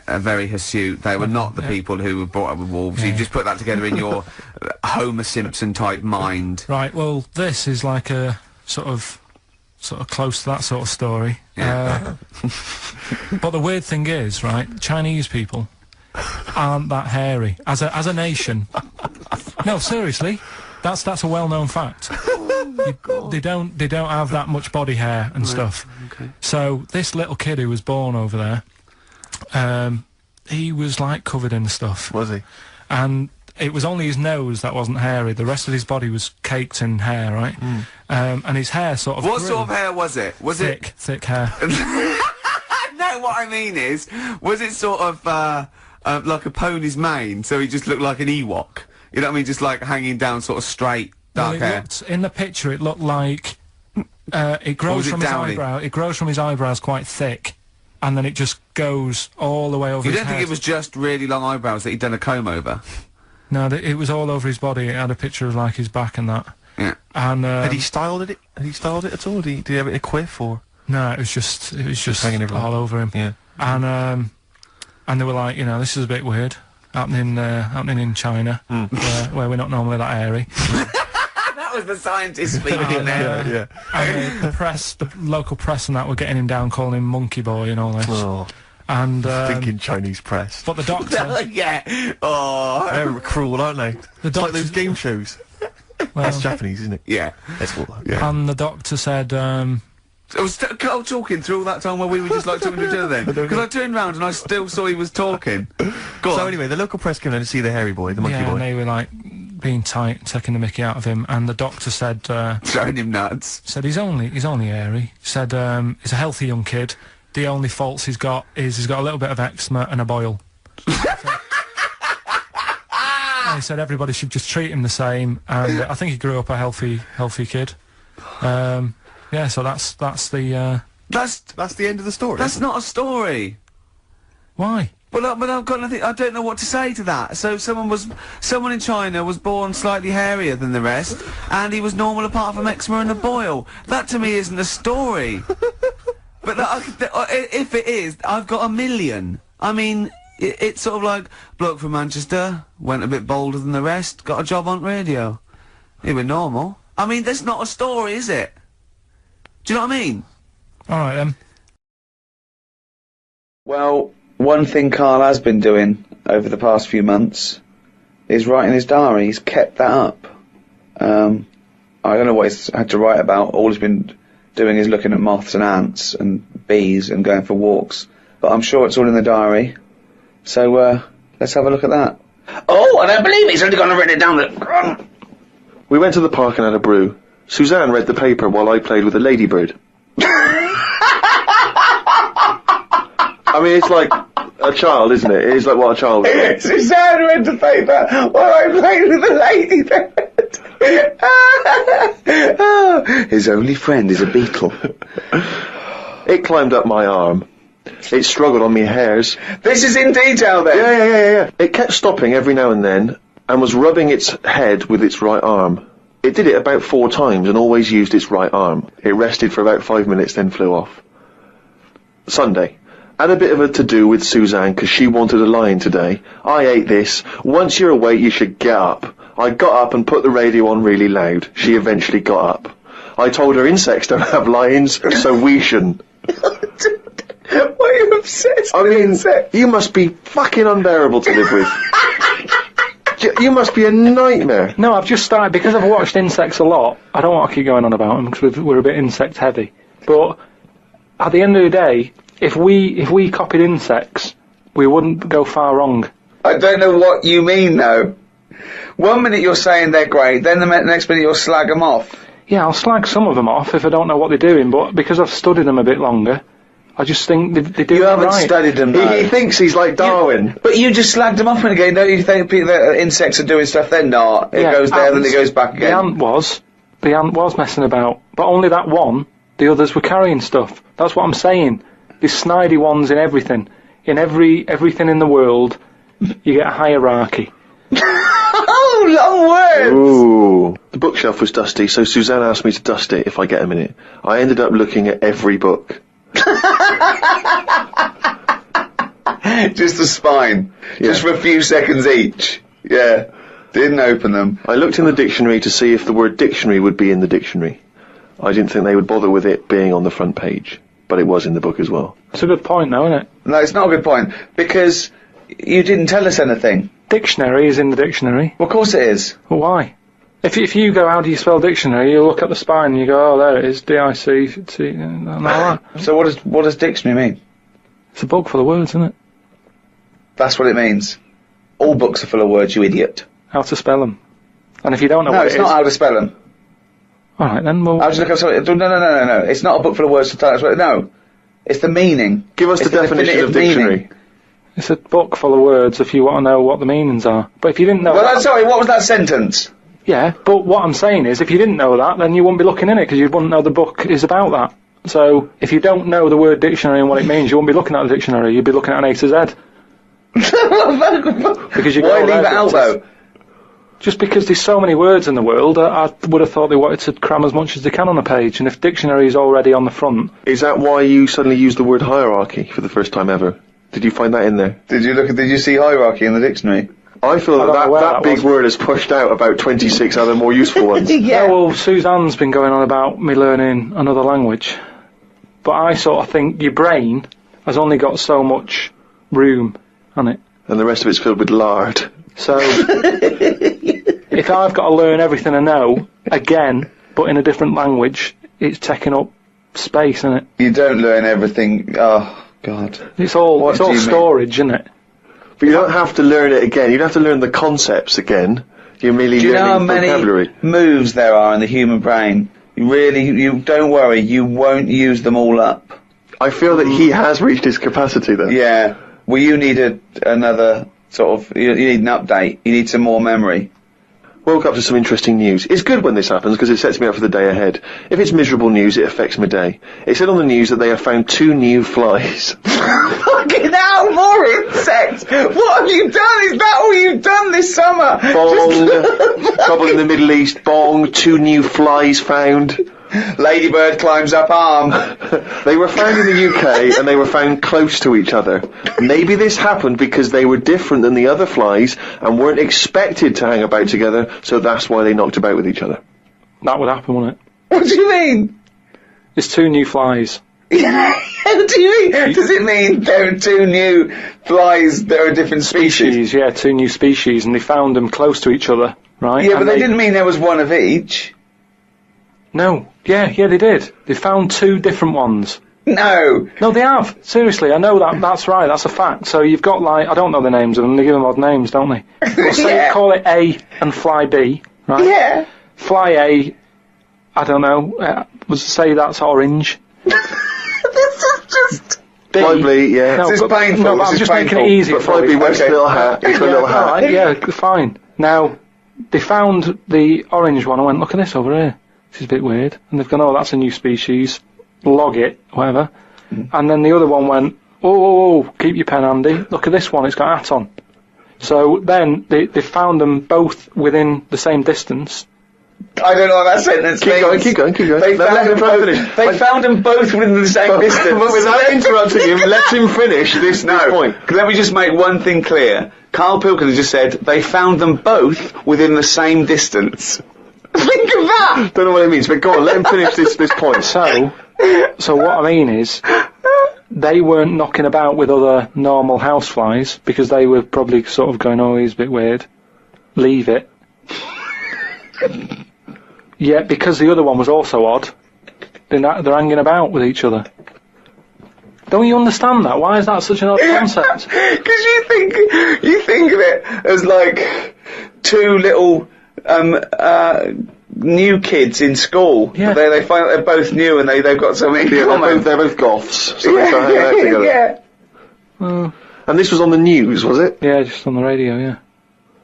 very hirsute. They were not the people who were brought up with wolves. Yeah. You just put that together in your Homer Simpson type mind. Right. Well, this is like a sort of close to that sort of story. Yeah. But the weird thing is, right? Chinese people aren't that hairy as a nation. No, seriously, that's a well-known fact. They don't have that much body hair and stuff. Okay. So this little kid who was born over there, he was like covered in stuff. Was he? And it was only his nose that wasn't hairy. The rest of his body was caked in hair, right? And his hair sort of What grew. sort of hair was it? Was thick hair. No, what I mean is, was it sort of like a pony's mane? So he just looked like an Ewok. You know what I mean? Just like hanging down, sort of straight, dark Well, hair. in the picture, it looked like it grows from his eyebrow. It grows from his eyebrows quite thick, and then it just goes all the way over. You his don't think head. it was just really long eyebrows that he'd done a comb over? No, it was all over his body. It had a picture of like his back and that. Yeah. And Had he styled it? Had he styled it at all? Did he have it in a quiff or? no, it was just hanging everywhere. all over him. Yeah. And they were like, you know, this is a bit weird, happening in China, where we're not normally that hairy. That was the scientist speaking there. Yeah. And the local press and that were getting him down, calling him Monkey Boy and all this. Oh, And thinking Chinese press. but the doctor, Yeah. Oh. They're cruel, aren't they? It's like those game shows. well, That's Japanese, isn't it? Yeah. That's what. Yeah. and the doctor said, I was talking through all that time while we were just like talking to each other then. Because I turned round and I still saw he was talking. Go on. So anyway, the local press came down to see the hairy boy, the monkey yeah, boy. and they were like being tight, taking the mickey out of him, and the doctor said Showing him nuts. he's only hairy. Said he's a healthy young kid. The only faults he's got is he's got a little bit of eczema and a boil. And he said everybody should just treat him the same, and I think he grew up a healthy kid. Yeah, so that's the That's the end of the story. that's not a story. why. But I've got nothing. I don't know what to say to that. So someone in China was born slightly hairier than the rest, and he was normal apart from eczema and a boil. That to me isn't a story. But if it is, I've got a million. I mean, it's sort of like bloke from Manchester went a bit bolder than the rest, got a job on radio. He was normal. I mean, that's not a story, is it? Do you know what I mean? All right then. Well, one thing Karl has been doing over the past few months is writing his diary. He's kept that up. I don't know what he's had to write about. All he's been doing is looking at moths and ants and bees and going for walks. But I'm sure it's all in the diary. So, let's have a look at that. Oh, I don't believe he's only gone and written it down. We went to the park and had a brew. Suzanne read the paper while I played with a ladybird. I mean, it's like a child, isn't it? It is like what a child would do. Suzanne read the paper while I played with the ladybird. His only friend is a beetle. It climbed up my arm. It struggled on me hairs. This is in detail then. Yeah. It kept stopping every now and then and was rubbing its head with its right arm. It did it about 4 times and always used its right arm. It rested for about 5 minutes, then flew off. Sunday. Had a bit of a to-do with Suzanne because she wanted a line today. I ate this. Once you're awake, you should get up. I got up and put the radio on really loud. She eventually got up. I told her insects don't have lines, so we shouldn't. Why are you obsessed with insects? You must be fucking unbearable to live with. You must be a nightmare. No, I've just started because I've watched insects a lot. I don't want to keep going on about them because we're a bit insect heavy. But at the end of the day, if we copied insects, we wouldn't go far wrong. I don't know what you mean though. 1 minute you're saying they're great, then the next minute you'll slag them off. Yeah, I'll slag some of them off if I don't know what they're doing, but because I've studied them a bit longer, I just think they do You it haven't right. studied them though. He thinks he's like Darwin. But you just slagged them off again, don't you think that insects are doing stuff? They're not. It Yeah, goes there, then it goes back The again. ant was messing about, but only that one. The others were carrying stuff. That's what I'm saying. There's snidey ones in everything. In everything in the world, you get a hierarchy. Oh, long words! Ooh. The bookshelf was dusty, so Suzanne asked me to dust it if I get a minute. I ended up looking at every book. Just the spine. Yeah. Just for a few seconds each. Yeah. Didn't open them. I looked in the dictionary to see if the word dictionary would be in the dictionary. I didn't think they would bother with it being on the front page, but it was in the book as well. It's a good point, though, isn't it? No, it's not a good point, because you didn't tell us anything. Dictionary is in the dictionary. Well, of course it is. Well, why? If you go, how do you spell dictionary, you look at the spine and you go, oh, there it is, D-I-C-T, and all that. So what does dictionary mean? It's a book full of words, isn't it? That's what it means. All books are full of words, you idiot. How to spell them. And if you don't know No, what it's it not is... how to spell them. Alright then, well... I'll just look up something. No. It's not a book full of words to tell us what... No. It's the meaning. Give us It's the definition of definitive dictionary. meaning. It's a book full of words if you want to know what the meanings are. But if you didn't know Well, sorry, what was that sentence? Yeah, but what I'm saying is, if you didn't know that, then you wouldn't be looking in it, because you wouldn't know the book is about that. So, if you don't know the word dictionary and what it means, you wouldn't be looking at the dictionary, you'd be looking at an A to Z. Because you Why leave it out, though? Just because there's so many words in the world, I would have thought they wanted to cram as much as they can on a page, and if dictionary is already on the front... Is that why you suddenly used the word hierarchy for the first time ever? Did you find that in there? Did you see hierarchy in the dictionary? I feel I don't know where that that big was. word has pushed out about 26 other more useful ones. Yeah, well, Suzanne's been going on about me learning another language. But I sort of think your brain has only got so much room on it. And the rest of it's filled with lard. So, if I've got to learn everything I know, again, but in a different language, it's taking up space, isn't it? You don't learn everything. Oh, God. It's all What do you mean? storage, isn't it? But you don't have to learn it again. You don't have to learn the concepts again. You're merely Do you know how learning many vocabulary. moves there are in the human brain? You don't worry, you won't use them all up. I feel that he has reached his capacity then. Yeah. Well, you need another sort of... You need an update. You need some more memory. Woke up to some interesting news. It's good when this happens because it sets me up for the day ahead. If it's miserable news, it affects my day. It said on the news that they have found 2 new flies. Fucking hell, more insects! What have you done? Is that all you've done this summer? Bong. Trouble in the Middle East. Bong. 2 new flies found. Ladybird climbs up arm. They were found in the UK and they were found close to each other. Maybe this happened because they were different than the other flies and weren't expected to hang about together, so that's why they knocked about with each other. That would happen, wouldn't it? What do you mean? There's 2 new flies. What do you mean? Does it mean there are 2 new flies that are different species? Yeah, 2 new species, and they found them close to each other, right? Yeah, and but they didn't mean there was one of each. No. Yeah, they did. They found 2 different ones. No. No, they have. Seriously, I know that. That's right. That's a fact. So you've got, like, I don't know the names of them. They give them odd names, don't they? Well, say Yeah. call it A and fly B, right? Yeah. Fly A, I don't know. Say that's orange. This is just... B. Probably, yeah. No, This is but, painful. No, but This I'm is just painful. making it easy But for Flyby you. wears a Okay. little hat. It's got a little hat. Alright, yeah, fine. Now, they found the orange one. I went, look at this over here. This is a bit weird. And they've gone, oh, that's a new species. Log it, whatever. And then the other one went, oh, keep your pen handy. Look at this one, it's got a hat on. So then they found them both within the same distance. I don't know what that sentence means. Keep going. They found them both within the same distance. But without interrupting him, let him finish this point. Let me just make one thing clear. Karl Pilkington just said they found them both within the same distance. Think of that! Don't know what it means, but go on, let him finish this point. So what I mean is, they weren't knocking about with other normal houseflies, because they were probably sort of going, oh, he's a bit weird. Leave it. Yeah, because the other one was also odd, they're hanging about with each other. Don't you understand that? Why is that such an odd concept? Because you think of it as like 2 little new kids in school. Yeah. They find that they're both new and they've got something in common. They're both goths, so they start hanging out together. Yeah. And this was on the news, was it? Yeah, just on the radio, yeah.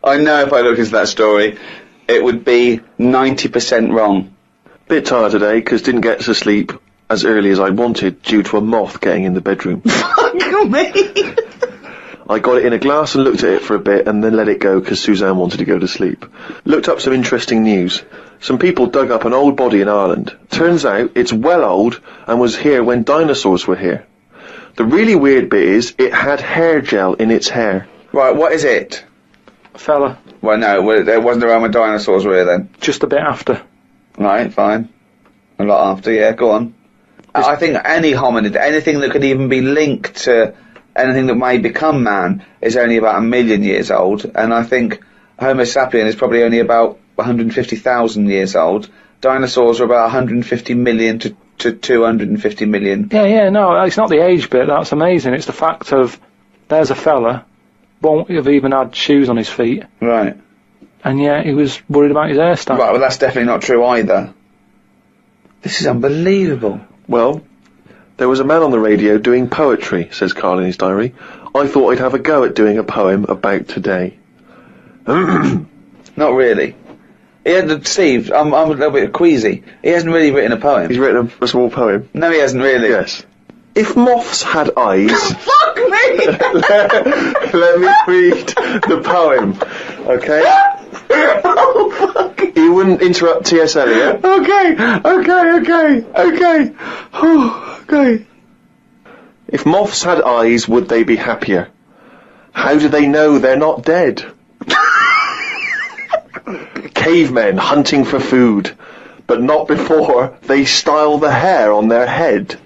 I know if I looked into that story, it would be 90% wrong. Bit tired today, because didn't get to sleep as early as I wanted due to a moth getting in the bedroom. Fuck me! I got it in a glass and looked at it for a bit and then let it go because Suzanne wanted to go to sleep. Looked up some interesting news. Some people dug up an old body in Ireland. Turns out it's well old and was here when dinosaurs were here. The really weird bit is it had hair gel in its hair. Right, what is it? Fella. Well, no, it wasn't around when dinosaurs were here then. Just a bit after. Right, fine. A lot after, yeah, go on. I think any hominid, anything that could even be linked to anything that may become man, is only about 1 million years old, and I think Homo sapien is probably only about 150,000 years old. Dinosaurs are about 150 million to 250 million. Yeah, no, it's not the age bit, that's amazing. It's the fact of, there's a fella, won't have even had shoes on his feet. Right. And yet he was worried about his hairstyle. Right, well that's definitely not true either. This is unbelievable. Well, there was a man on the radio doing poetry, says Karl in his diary. I thought I'd have a go at doing a poem about today. Not really. Steve, I'm a little bit queasy. He hasn't really written a poem. He's written a small poem. No, he hasn't really. Yes. If moths had eyes... Fuck me! let me read the poem, okay? Oh, fuck. You wouldn't interrupt T.S. Eliot. Okay. If moths had eyes, would they be happier? How do they know they're not dead? Cavemen hunting for food, but not before they style the hair on their head.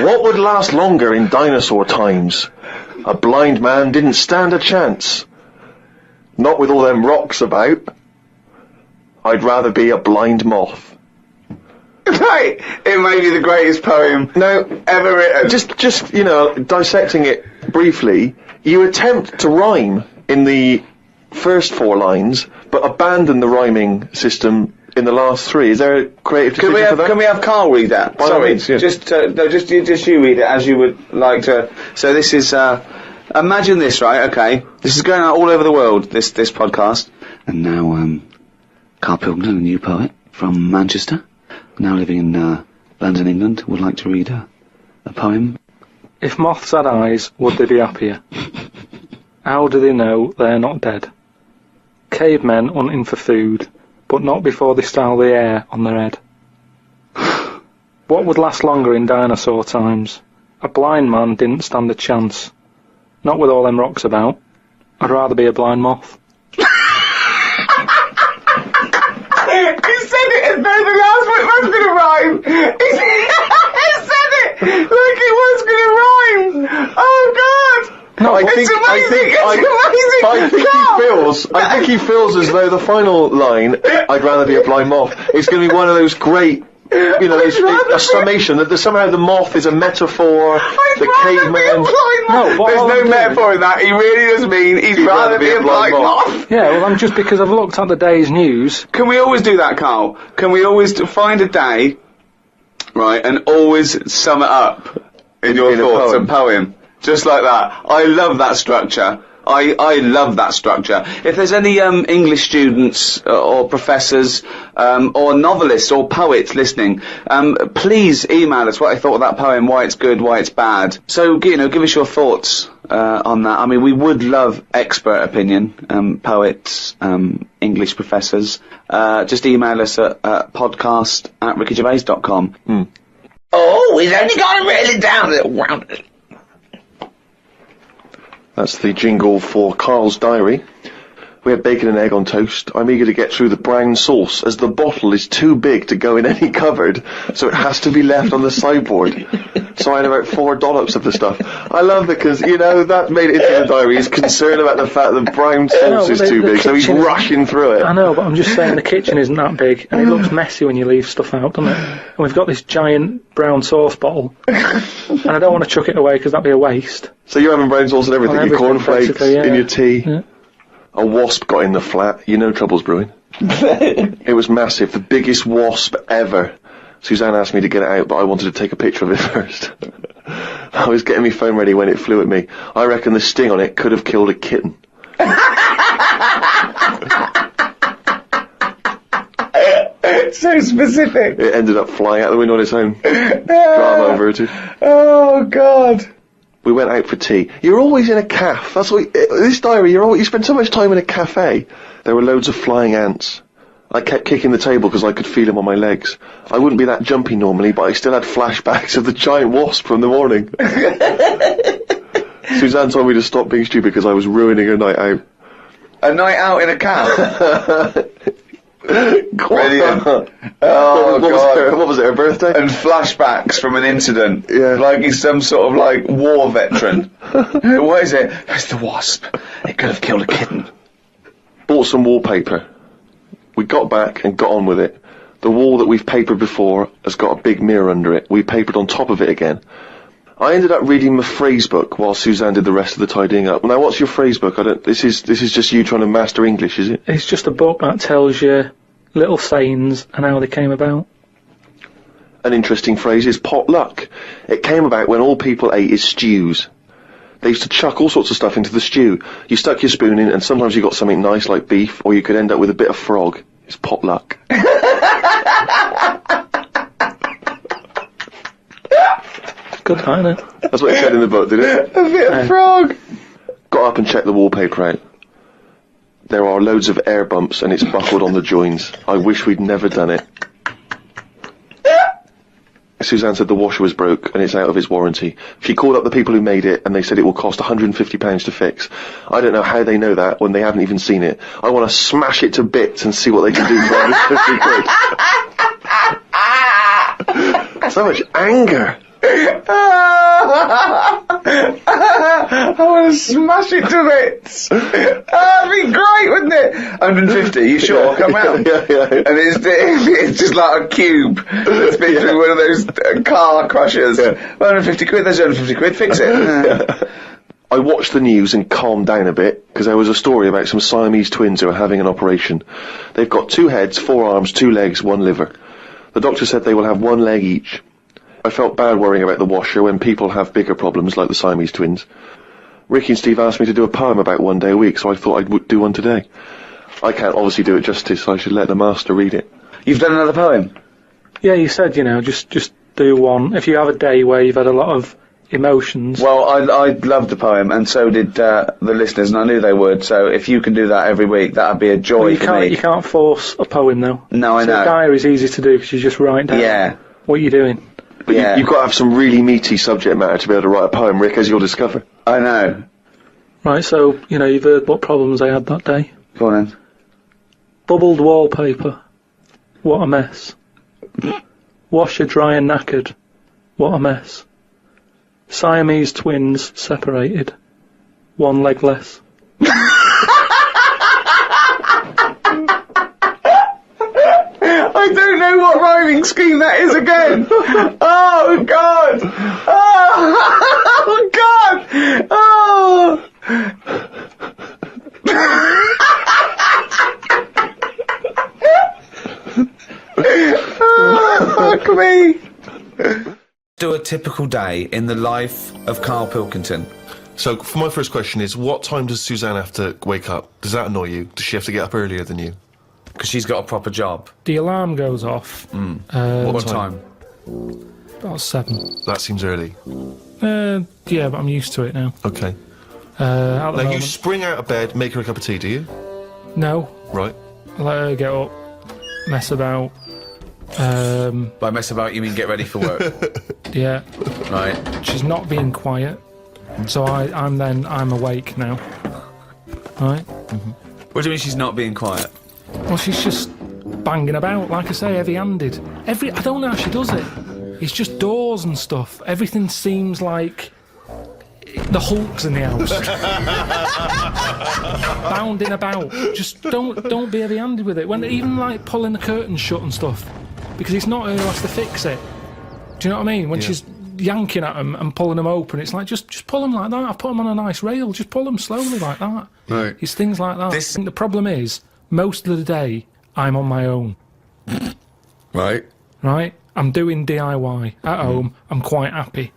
What would last longer in dinosaur times? A blind man didn't stand a chance. Not with all them rocks about. I'd rather be a blind moth. Right, it may be the greatest poem ever written. Just dissecting it briefly, you attempt to rhyme in the first 4 lines, but abandon the rhyming system in the last 3. Is there a creative decision for that? Can we have Karl read that? By Sorry, means, yes. just you read it as you would like to. So this is, imagine this, right, okay? This is going out all over the world, this podcast. And now, Karl Pilkington, a new poet from Manchester, now living in, London, England, would like to read a poem. If moths had eyes, would they be happier? How do they know they're not dead? Cavemen hunting for food, but not before they style the hair on their head. What would last longer in dinosaur times? A blind man didn't stand a chance. Not with all them rocks about. I'd rather be a blind moth. He said it as though the last bit was going to rhyme. He said it like it was going to rhyme. Oh God! No, I think he feels as though the final line, I'd rather be a blind moth, is going to be one of those great, a summation that somehow the moth is a metaphor, the caveman. There's no metaphor in that. He really does mean he'd rather be a blind moth. Yeah, well, I'm just because I've looked at the day's news. Can we always do that, Karl? Can we always find a day, right, and always sum it up in your thoughts, a poem? Just like that. I love that structure. I love that structure. If there's any English students or professors or novelists or poets listening, please email us what I thought of that poem, why it's good, why it's bad. So, give us your thoughts on that. I mean, we would love expert opinion, poets, English professors. Just email us at podcast@rickygervais.com. Oh, he's only got to really down it. That's the jingle for Karl's diary. We had bacon and egg on toast. I'm eager to get through the brown sauce, as the bottle is too big to go in any cupboard, so it has to be left on the sideboard. So I had about 4 dollops of the stuff. I love it because, that made it into the diary. He's concerned about the fact that brown sauce is too big, so he's rushing through it. I know, but I'm just saying the kitchen isn't that big, and it looks messy when you leave stuff out, doesn't it? And we've got this giant brown sauce bottle, and I don't want to chuck it away because that'd be a waste. So you're having brown sauce and everything, your cornflakes, in your tea. Yeah. A wasp got in the flat. Trouble's brewing. It was massive, the biggest wasp ever. Suzanne asked me to get it out, but I wanted to take a picture of it first. I was getting my phone ready when it flew at me. I reckon the sting on it could have killed a kitten. So specific. It ended up flying out the window on its own. Drama averted. Oh, God. We went out for tea. You're always in a cafe. That's what this diary. You spend so much time in a cafe. There were loads of flying ants. I kept kicking the table because I could feel them on my legs. I wouldn't be that jumpy normally, but I still had flashbacks of the giant wasp from the morning. Suzanne told me to stop being stupid because I was ruining her night out. A night out in a cab? Brilliant. Oh, God. What was it, her birthday? And flashbacks from an incident. Yeah. Like he's some sort of, like, war veteran. What is it? It's the wasp. It could have killed a kitten. Bought some wallpaper. We got back and got on with it. The wall that we've papered before has got a big mirror under it. We papered on top of it again. I ended up reading my phrase book while Suzanne did the rest of the tidying up. Now, what's your phrase book? This is just you trying to master English, is it? It's just a book that tells you little sayings and how they came about. An interesting phrase is potluck. It came about when all people ate is stews. They used to chuck all sorts of stuff into the stew. You stuck your spoon in, and sometimes you got something nice like beef, or you could end up with a bit of frog. It's potluck. Good, isn't it? That's what it said in the book, did it? A bit of frog. Got up and checked the wallpaper out. There are loads of air bumps, and it's buckled on the joins. I wish we'd never done it. Suzanne said the washer was broke and it's out of its warranty. She called up the people who made it and they said it will cost £150 to fix. I don't know how they know that when they haven't even seen it. I want to smash it to bits and see what they can do for £150. So much anger. I want to smash it to bits. That'd be great, wouldn't it? 150, you sure? Come round. Yeah. And it's just like a cube that's been through one of those car crushers. 150 quid, there's 150 quid, fix it. I watched the news and calmed down a bit, because there was a story about some Siamese twins who are having an operation. They've got 2 heads, 4 arms, 2 legs, 1 liver. The doctor said they will have 1 leg each. I felt bad worrying about the washer when people have bigger problems like the Siamese twins. Ricky and Steve asked me to do a poem about one day a week, so I thought I'd do one today. I can't obviously do it justice, so I should let the master read it. You've done another poem? Yeah, you said, just do one. If you have a day where you've had a lot of emotions. Well, I loved the poem, and so did the listeners, and I knew they would, so if you can do that every week, that would be a joy for me. You can't force a poem, though. No, I know. A diary's easy to do, because you just write down what you're doing. But you've got to have some really meaty subject matter to be able to write a poem, Rick, as you'll discover. I know. Right, so, you've heard what problems I had that day. Go on then. Bubbled wallpaper. What a mess. Washer dry and knackered. What a mess. Siamese twins separated. 1 leg less. I don't know what rhyming scheme that is again. Oh, God. Oh, God. Oh. Oh, fuck me. Do a typical day in the life of Karl Pilkington. So, for my first question is, what time does Suzanne have to wake up? Does that annoy you? Does she have to get up earlier than you? Because she's got a proper job. The alarm goes off. What time? About 7. That seems early. Yeah, but I'm used to it now. Okay. Now you spring out of bed, make her a cup of tea, do you? No. Right. I let her get up, mess about. By mess about, you mean get ready for work? Yeah. Right. She's not being quiet, so I'm awake now. Right? Mm-hmm. What do you mean she's not being quiet? Well, she's just banging about, like I say, heavy-handed. I don't know how she does it. It's just doors and stuff. Everything seems like the Hulk's in the house. Bounding about. Just don't be heavy-handed with it. Even like pulling the curtains shut and stuff, because it's not her who has to fix it. Do you know what I mean? When she's yanking at them and pulling them open, it's like just pull them like that. I've put them on a nice rail. Just pull them slowly like that. Right. It's things like that. I think the problem is, most of the day, I'm on my own. Right. Right? I'm doing DIY. At home, I'm quite happy.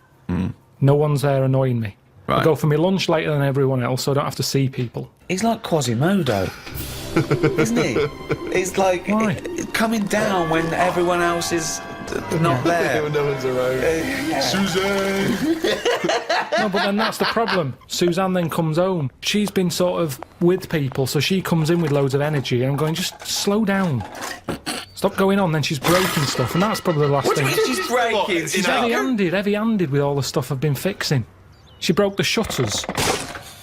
No one's there annoying me. Right. I go for my lunch later than everyone else, so I don't have to see people. He's like Quasimodo, isn't he? He's like coming down when everyone else is not there. No one's around. Suzanne! No, but then that's the problem. Suzanne then comes home. She's been sort of with people, so she comes in with loads of energy, and I'm going, just slow down. Stop going on. Then she's breaking stuff, and that's probably the last thing. She's breaking. She's heavy-handed with all the stuff I've been fixing. She broke the shutters.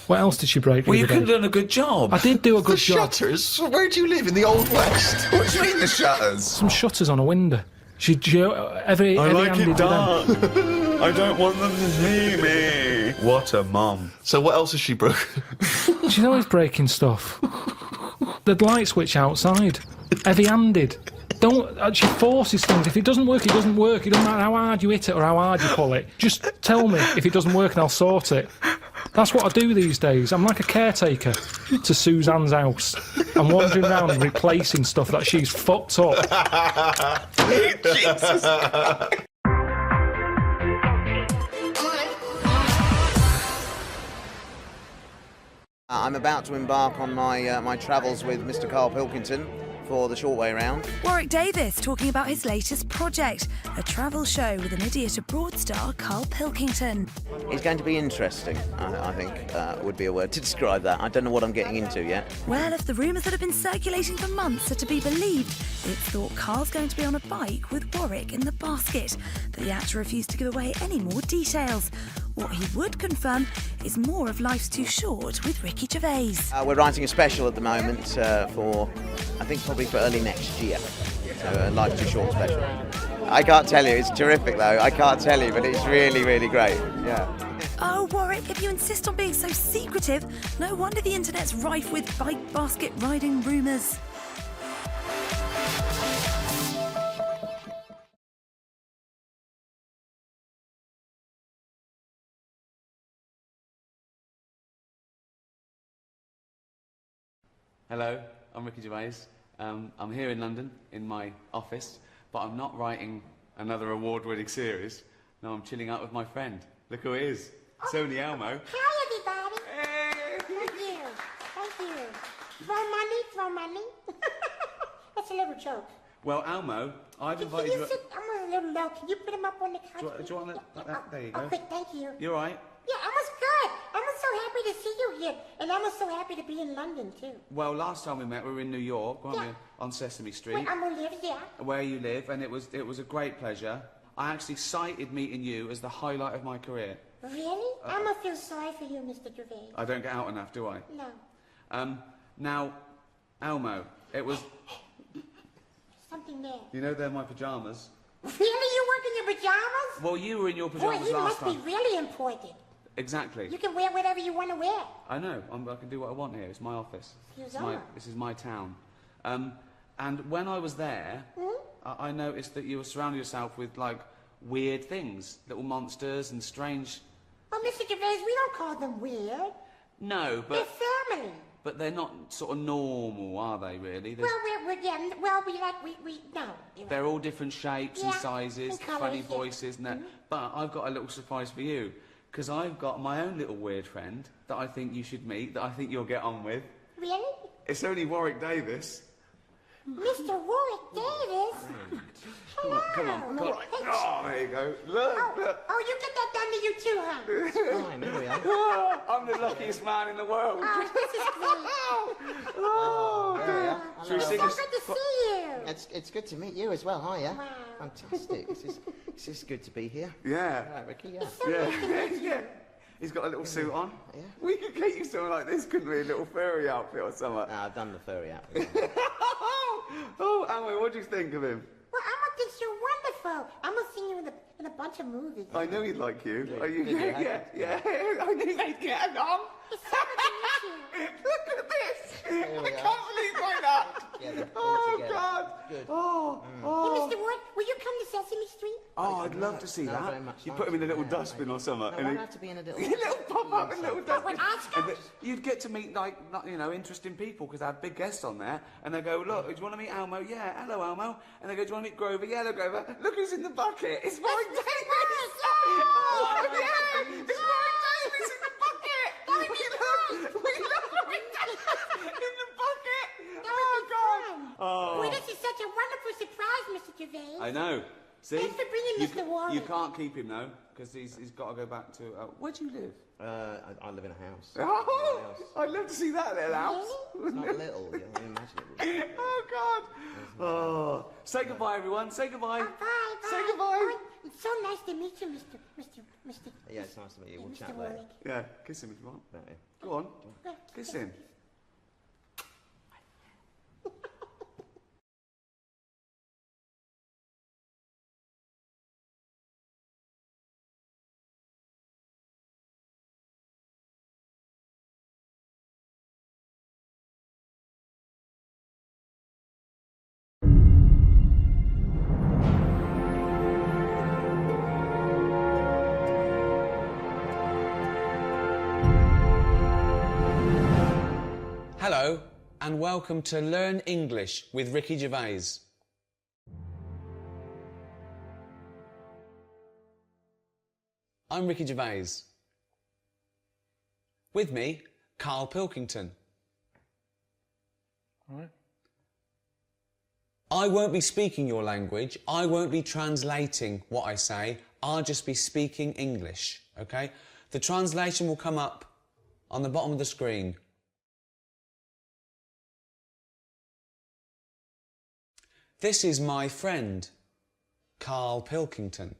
What else did she break? Well, you could have done a good job. I did do a good job. Shutters? Where do you live? In the Old West? What do you mean the shutters? Some shutters on a window. She heavy handed with them. I don't want them to see me. What a mum. So what else has she broken? She's always breaking stuff. The light switch outside. Heavy-handed. She forces things. If it doesn't work, it doesn't work. It doesn't matter how hard you hit it or how hard you pull it. Just tell me if it doesn't work and I'll sort it. That's what I do these days. I'm like a caretaker to Suzanne's house. I'm wandering around and replacing stuff that she's fucked up. Jesus. I'm about to embark on my travels with Mr. Karl Pilkington for the short way round. Warwick Davis talking about his latest project, a travel show with an idiot abroad star, Karl Pilkington. It's going to be interesting, I think, would be a word to describe that. I don't know what I'm getting into yet. Well, if the rumours that have been circulating for months are to be believed, it's thought Karl's going to be on a bike with Warwick in the basket, but the actor refused to give away any more details. What he would confirm is more of Life's Too Short with Ricky Gervais. We're writing a special at the moment for, I think, probably for early next year. So a Life's Too Short special. I can't tell you, it's terrific though. I can't tell you, but it's really, really great. Yeah. Oh, Warwick, if you insist on being so secretive, no wonder the internet's rife with bike basket riding rumours. Hello, I'm Ricky Gervais. I'm here in London, in my office, but I'm not writing another award-winning series. No, I'm chilling out with my friend. Look who he is. It's only Elmo. Hi, everybody. Hey. Thank you. Thank you. Throw money. That's a little joke. Well, Elmo, I've invited you... I'm a little low. Can you put him up on the couch? Do you want that? There you go. Okay, thank you. You all right? Yeah, Elmo's good. Elmo's so happy to see you here. And Elmo's so happy to be in London, too. Well, last time we met, we were in New York, weren't we? On Sesame Street. Where Elmo lives, yeah. Where you live, and it was a great pleasure. I actually cited meeting you as the highlight of my career. Really? Elmo feels sorry for you, Mr. Gervais. I don't get out enough, do I? No. Now, Elmo, it was... Something there. You know they're my pyjamas. Really? You work in your pajamas? Well, you were in your pyjamas Boy, he last time. must be really important. Exactly. You can wear whatever you want to wear. I know. I can do what I want here. It's my office. This is my town. And when I was there, I noticed that you were surrounding yourself with, like, weird things. Little monsters and strange... Oh, Mr. Gervais, we don't call them weird. No, but... They're family. But they're not sort of normal, are they, really? Well, no. They're all different shapes and sizes, and colours, funny voices and that. But I've got a little surprise for you. Because I've got my own little weird friend that I think you should meet, that I think you'll get on with. Really? It's only Warwick Davis. Mr. Warwick Davis? Hello. Come on. Oh, there you go. Look. Oh, you get that done to you too, huh? It's fine, here we are. I'm the luckiest man in the world. Oh, this is great. Oh, dear. It's so good to see you. It's good to meet you as well, hiya. Wow. Fantastic. It's just good to be here. Yeah. Right, Ricky, yeah. It's so good to meet you. Yeah. He's got a little suit on. Yeah. We could get you something like this, couldn't we? A little furry outfit or something. No, I've done the furry outfit. Oh, Elmo, what do you think of him? Well, Elmo thinks you're wonderful. Elmo's seen you in a bunch of movies. I know he'd like you. Yeah. Are you? Yeah. I knew they'd get along. It's so good to meet you. Look at this. Here we I are. can't believe like that. Yeah, they're all Oh, together. God. Good. Hey, Mr. Ward, will you come to Sesame Street? Oh, I'd love to see No, that. very much You not. put him in a little Yeah, dustbin or something. No, I don't have to be in a little... A little pop-up in a little dustbin. when Oscar? And you'd get to meet, like, interesting people, because I had big guests on there. And they go, look, do you want to meet Elmo? Yeah, hello, Elmo. And they go, do you want to meet Grover? Yeah, hello, Grover. Look who's in the bucket. It's Warwick Davis. Oh, yeah. It's Warwick Davis in the bucket. We love Warwick Davis in the bucket. That would be fun. Oh. Boy, this is such a wonderful surprise, Mr. Gervais. I know. See? Thanks for bringing Mr. Warren. You can't keep him though, because he's got to go back to. Where do you live? I live in a house. Oh, I'd love to see that little house. It's not little, you know, imagine it. Oh God! Oh, say goodbye, everyone. Say goodbye. Bye. Say goodbye. It's so nice to meet you, Mr. Yeah, it's nice to meet you. We'll Mr. chat later. Warwick. Yeah, kiss him if you want. Yeah. Go on, kiss him. Hello, and welcome to Learn English with Ricky Gervais. I'm Ricky Gervais. With me, Karl Pilkington. All right. I won't be speaking your language. I won't be translating what I say. I'll just be speaking English, okay? The translation will come up on the bottom of the screen. This is my friend, Karl Pilkington.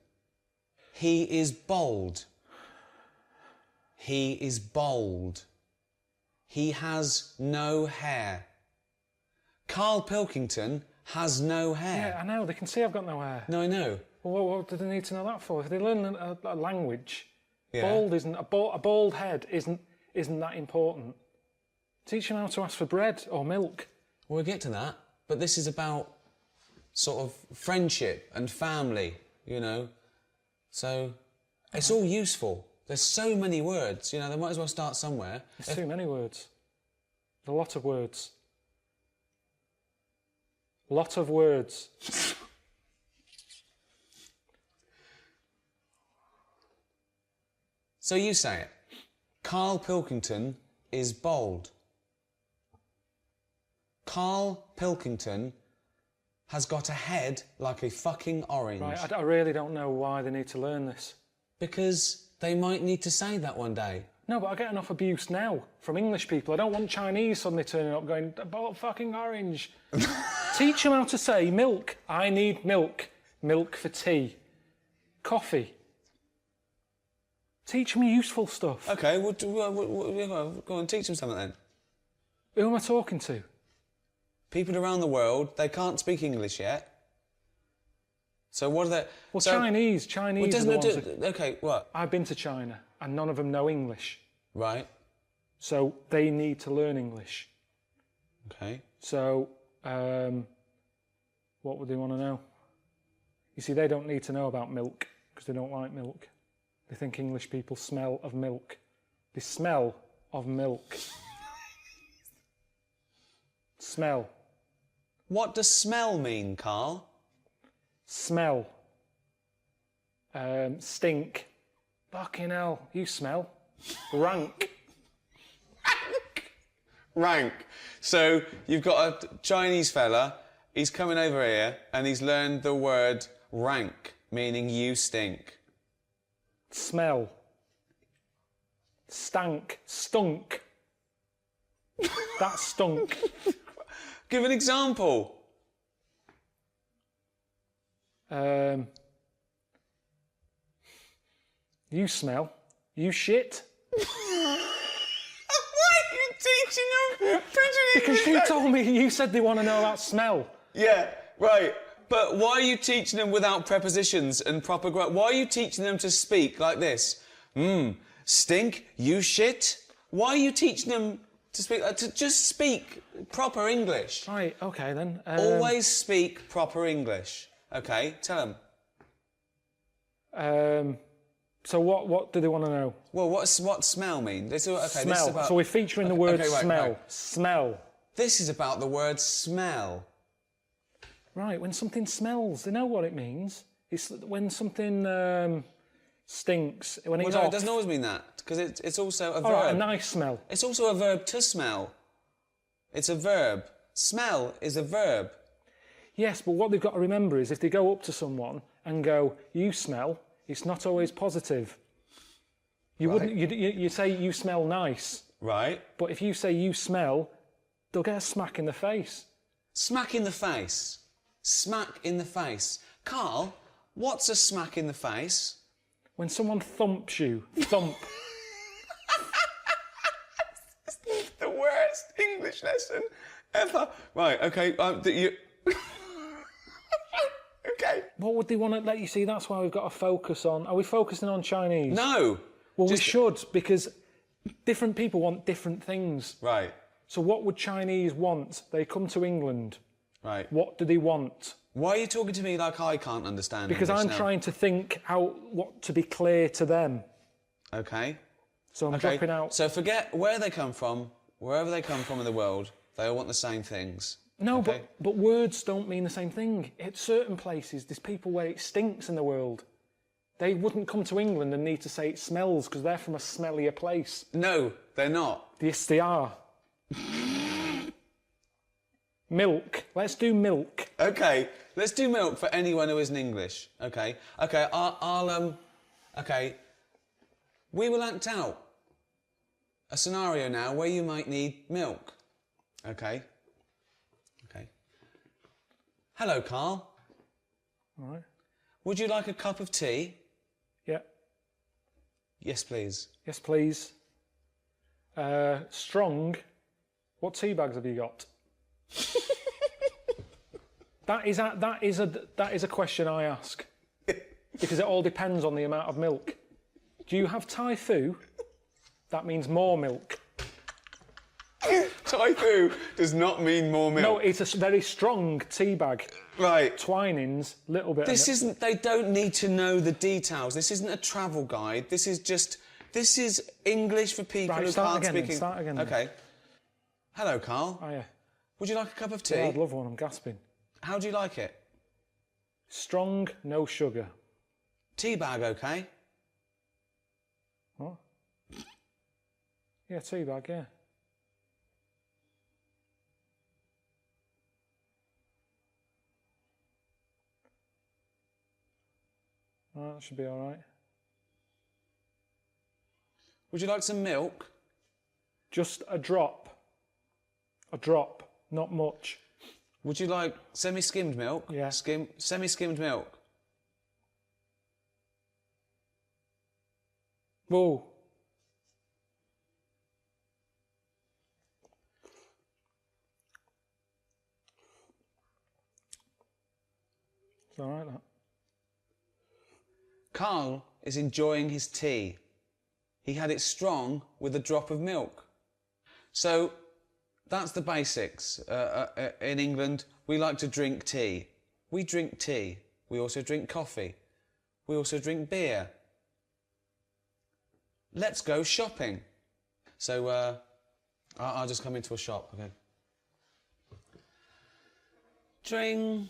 He is bold. He is bold. He has no hair. Karl Pilkington has no hair. Yeah, I know. They can see I've got no hair. No, I know. Well, what do they need to know that for? If they learn a language, Yeah. bald isn't a bald head isn't that important. Teach them how to ask for bread or milk. We'll get to that, but this is about sort of friendship and family, you know. So it's all useful. There's so many words, you know, they might as well start somewhere. There's too many words. A lot of words. Lot of words. So you say it. Karl Pilkington is bold. Karl Pilkington has got a head like a fucking orange. Right, I really don't know why they need to learn this. Because they might need to say that one day. No, but I get enough abuse now from English people. I don't want Chinese suddenly turning up going, fucking orange. Teach them how to say milk. I need milk. Milk for tea. Coffee. Teach them useful stuff. Okay, well, go on, teach them something then. Who am I talking to? People around the world, they can't speak English yet. So what are they... Well, so, Chinese well, are the doesn't ones it okay, what? I've been to China and none of them know English. Right. So they need to learn English. Okay. So, what would they want to know? You see, they don't need to know about milk because they don't like milk. They think English people smell of milk. They smell of milk. Smell. What does smell mean, Karl? Smell. Stink. Fucking hell, you smell. Rank. Rank. So you've got a Chinese fella, he's coming over here and he's learned the word rank, meaning you stink. Smell. Stank. Stunk. That stunk. Give an example. You smell. You shit. Why are you teaching them? Because you told me, you said they want to know about smell. Yeah, right. But why are you teaching them without prepositions and proper grammar? Why are you teaching them to speak like this? Stink, you shit. Why are you teaching them to speak, to just speak proper English? Right, okay then. Always speak proper English. Okay, tell them. So what do they want to know? Well, what smell mean? Okay, smell. This is about... So we're featuring the word right, smell. Right. Smell. This is about the word smell. Right, when something smells, they know what it means. It's when something stinks, when it's no, off. It doesn't always mean that, because it's also a verb. Right, a nice smell. It's also a verb to smell. It's a verb. Smell is a verb. Yes, but what they've got to remember is if they go up to someone and go, you smell, it's not always positive. You wouldn't. You say you smell nice. Right. But if you say you smell, they'll get a smack in the face. Smack in the face. Smack in the face. Carl, what's a smack in the face? When someone thumps you, thump. The worst English lesson ever. Right, okay. Okay. What would they want to let you see? That's why we've got to focus on... Are we focusing on Chinese? No. Well, we should, because different people want different things. Right. So what would Chinese want? They come to England. Right. What do they want? Why are you talking to me like I can't understand Because English I'm now? trying to think out what to be clear to them. Okay. So I'm dropping out... So forget where they come from, wherever they come from in the world, they all want the same things. No, okay? but words don't mean the same thing. At certain places, there's people where it stinks in the world. They wouldn't come to England and need to say it smells because they're from a smellier place. No, they're not. Yes, they are. Milk. Let's do milk. Okay, let's do milk for anyone who isn't English. Okay, okay. We will act out a scenario now where you might need milk. Okay. Okay. Hello, Carl. All right. Would you like a cup of tea? Yeah. Yes, please. Yes, please. Strong. What tea bags have you got? That is a question I ask because it all depends on the amount of milk. Do you have Thai fu? That means more milk. Thai fu does not mean more milk. No, it's a very strong tea bag. Right. Twinings, little bit. This isn't. They don't need to know the details. This isn't a travel guide. This is English for people who can't speak English. Start again. Okay. Hello, Carl. Oh, yeah. Would you like a cup of tea? Yeah, I'd love one. I'm gasping. How do you like it? Strong, no sugar. Tea bag, okay? What? Yeah, tea bag, yeah. Right, that should be all right. Would you like some milk? Just a drop. A drop, not much. Would you like semi-skimmed milk? Yeah. Semi-skimmed milk. Whoa. It's all right, that. Carl is enjoying his tea. He had it strong with a drop of milk. So that's the basics. In England, we like to drink tea. We drink tea. We also drink coffee. We also drink beer. Let's go shopping. So I'll just come into a shop, okay? Dring.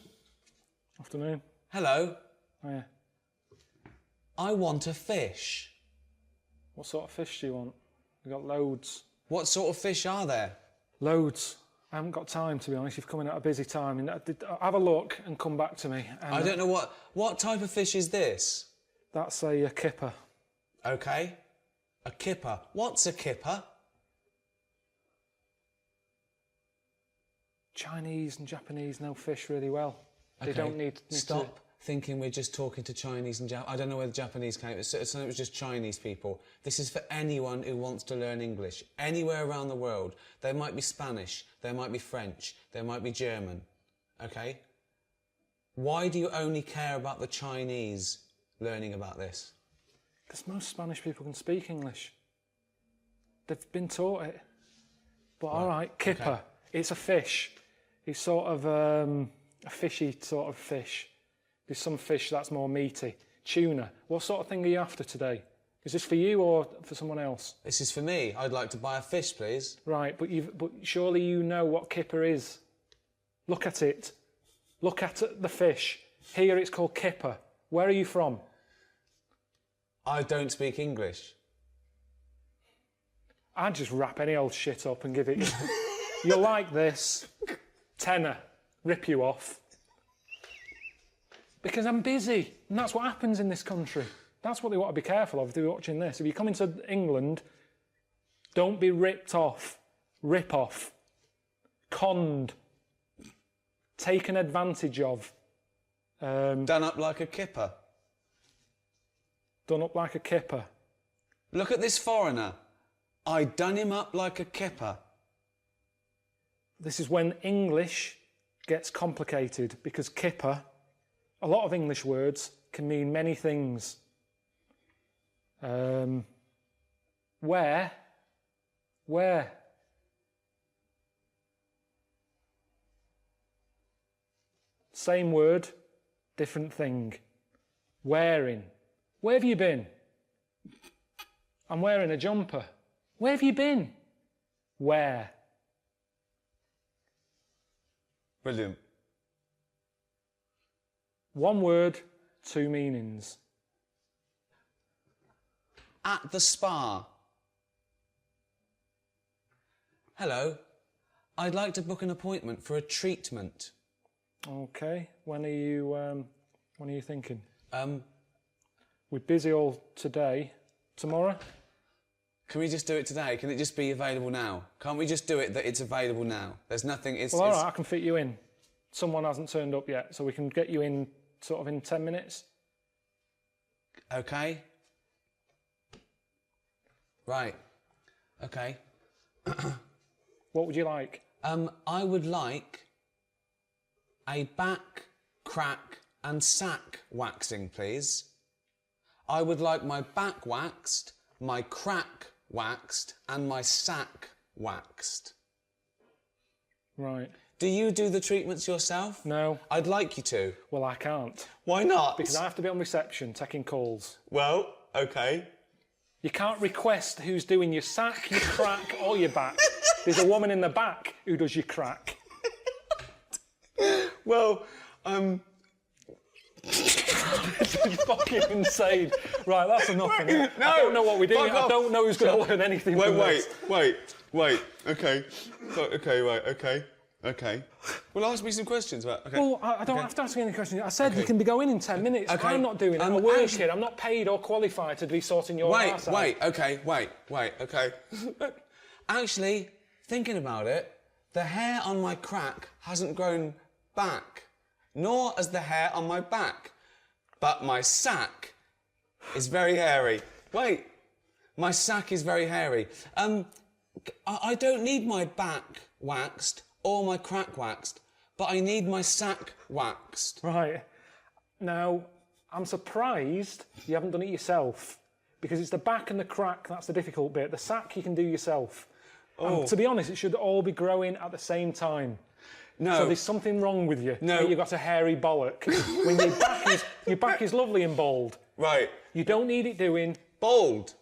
Afternoon. Hello. Oh, yeah. I want a fish. What sort of fish do you want? We've got loads. What sort of fish are there? Loads. I haven't got time, to be honest. You've come in at a busy time. Have a look and come back to me. I don't know what type of fish is this? That's a kipper. Okay. A kipper. What's a kipper? Chinese and Japanese know fish really well. Okay. They don't need Stop thinking we're just talking to Chinese and I don't know where the Japanese came. It was just Chinese people. This is for anyone who wants to learn English. Anywhere around the world. There might be Spanish. There might be French. There might be German. Okay? Why do you only care about the Chinese learning about this? Because most Spanish people can speak English. They've been taught it. But all right, kipper. Okay. It's a fish. It's sort of a fishy sort of fish. There's some fish that's more meaty. Tuna. What sort of thing are you after today? Is this for you or for someone else? This is for me. I'd like to buy a fish, please. Right, but surely you know what kipper is. Look at it. Look at the fish. Here it's called kipper. Where are you from? I don't speak English. I'd just wrap any old shit up and give it you. You'll like this. Tenner. Rip you off. Because I'm busy, and that's what happens in this country. That's what they want to be careful of if they're watching this. If you come into England, don't be ripped off, rip off, conned, taken advantage of. Done up like a kipper. Done up like a kipper. Look at this foreigner. I done him up like a kipper. This is when English gets complicated, because kipper, a lot of English words can mean many things. Where? Same word, different thing. Wearing. Where have you been? I'm wearing a jumper. Where have you been? Where? Brilliant. One word, two meanings. At the spa. Hello. I'd like to book an appointment for a treatment. Okay. When are you thinking? We're busy all today. Tomorrow? Can we just do it today? Can it just be available now? Can't we just do it that it's available now? There's nothing... Well, all right, I can fit you in. Someone hasn't turned up yet, so we can get you in sort of in 10 minutes. Okay. Right. Okay. What would you like? I would like a back, crack and sack waxing, please. I would like my back waxed, my crack waxed and my sack waxed. Right. Do you do the treatments yourself? No. I'd like you to. Well, I can't. Why not? Because I have to be on reception, taking calls. Well, okay. You can't request who's doing your sack, your crack or your back. There's a woman in the back who does your crack. Well, This is fucking insane. Right, that's enough. No, I don't know what we're doing. I don't know who's going to learn anything from this. Wait. Okay. Okay. Well, ask me some questions about... Okay. Well, I don't have to ask you any questions. I said you can be going in 10 minutes. Okay. I'm not doing it. I'm a worker. I'm not paid or qualified to be sorting your arse out. Wait, okay. Actually, thinking about it, the hair on my crack hasn't grown back, nor has the hair on my back. But my sack is very hairy. Wait, my sack is very hairy. I don't need my back waxed or my crack waxed, but I need my sack waxed. Right. Now, I'm surprised you haven't done it yourself, because it's the back and the crack that's the difficult bit. The sack you can do yourself. Oh. And to be honest, it should all be growing at the same time. No. So there's something wrong with you. No. You've got a hairy bollock. When your back is lovely and bald. Right. You don't need it doing... Bald.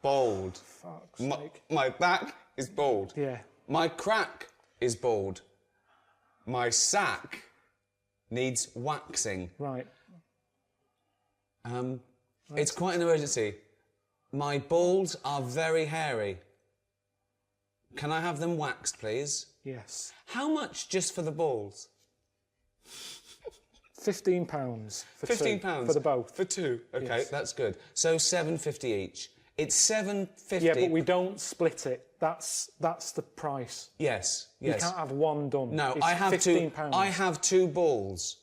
Fuck's sake. My back is bald. Yeah. My crack is bald. My sack needs waxing. Right. It's quite an emergency. My balls are very hairy. Can I have them waxed, please? Yes. How much just for the balls? £15 for £15 two, for the both. For two. Okay, Yes. that's good. So £7.50 each. It's £7.50. Yeah, but we don't split it. That's the price. Yes. You can't have one done. No, It's I have £15. I have two balls.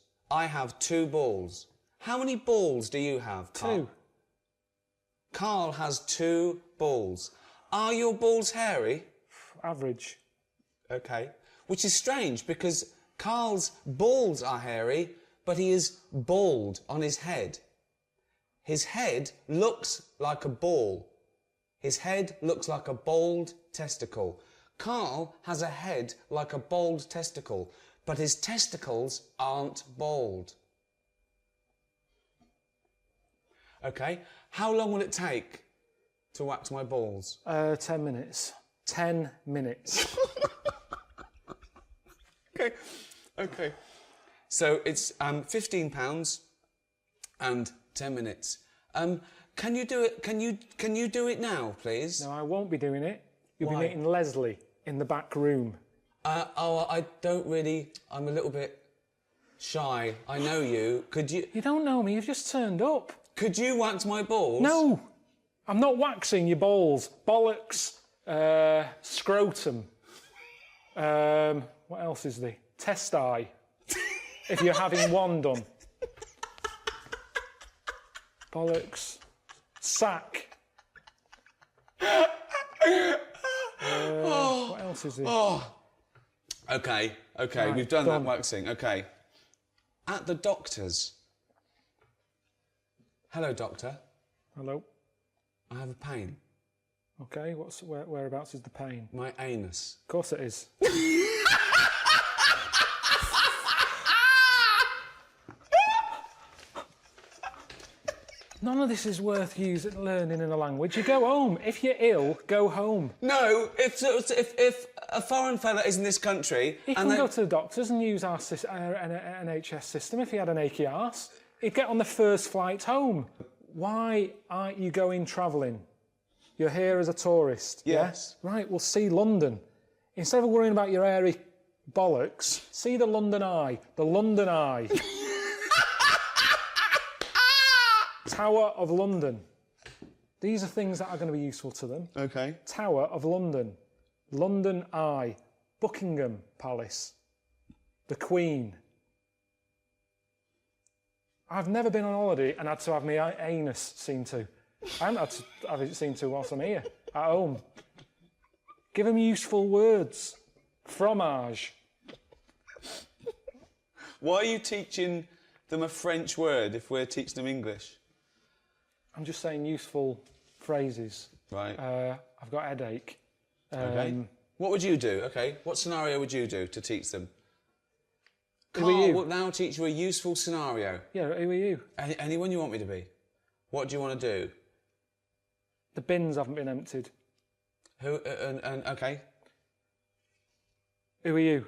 How many balls do you have, Carl? Two. Carl has 2 balls. Are your balls hairy? Average. Okay. Which is strange, because Carl's balls are hairy, but he is bald on his head. His head looks like a ball. His head looks like a bald testicle. Carl has a head like a bald testicle, but his testicles aren't bald. Okay. How long will it take to wax my balls? 10 minutes. 10 minutes. Okay. So it's £15 and 10 minutes. Can you do it? Can you do it now, please? No, I won't be doing it. You'll Why? be meeting Leslie in the back room. I don't really. I'm a little bit. Shy, I know you. Could you... You don't know me, you've just turned up. Could you wax my balls? No, I'm not waxing your balls. Bollocks, scrotum. What else is there? Testi. If you're having one done. Bollocks. Sack. What else is there? Okay, Right, we've done done. that waxing. Okay. At the doctor's. Hello, doctor. Hello. I have a pain. Okay, whereabouts is the pain? My anus. Of course it is. None of this is worth learning in a language. You go home. If you're ill, go home. No, if a foreign fella is in this country... He can go to the doctors and use our NHS system if he had an achy arse. He'd get on the first flight home. Why aren't you going travelling? You're here as a tourist. Yes. Yeah? Right, well, see London. Instead of worrying about your airy bollocks, see the London Eye. The London Eye. Tower of London. These are things that are going to be useful to them. Okay. Tower of London. London Eye. Buckingham Palace. The Queen. I've never been on holiday and had to have my anus seen to. I haven't had to have it seen to whilst I'm here, at home. Give them useful words. Fromage. Why are you teaching them a French word if we're teaching them English? I'm just saying useful phrases. Right. I've got a headache. Okay. What would you do? Okay. What scenario would you do to teach them? Who are Carl you? will now teach you a useful scenario. Yeah, who are you? Anyone you want me to be. What do you want to do? The bins haven't been emptied. Who? Okay. Who are you?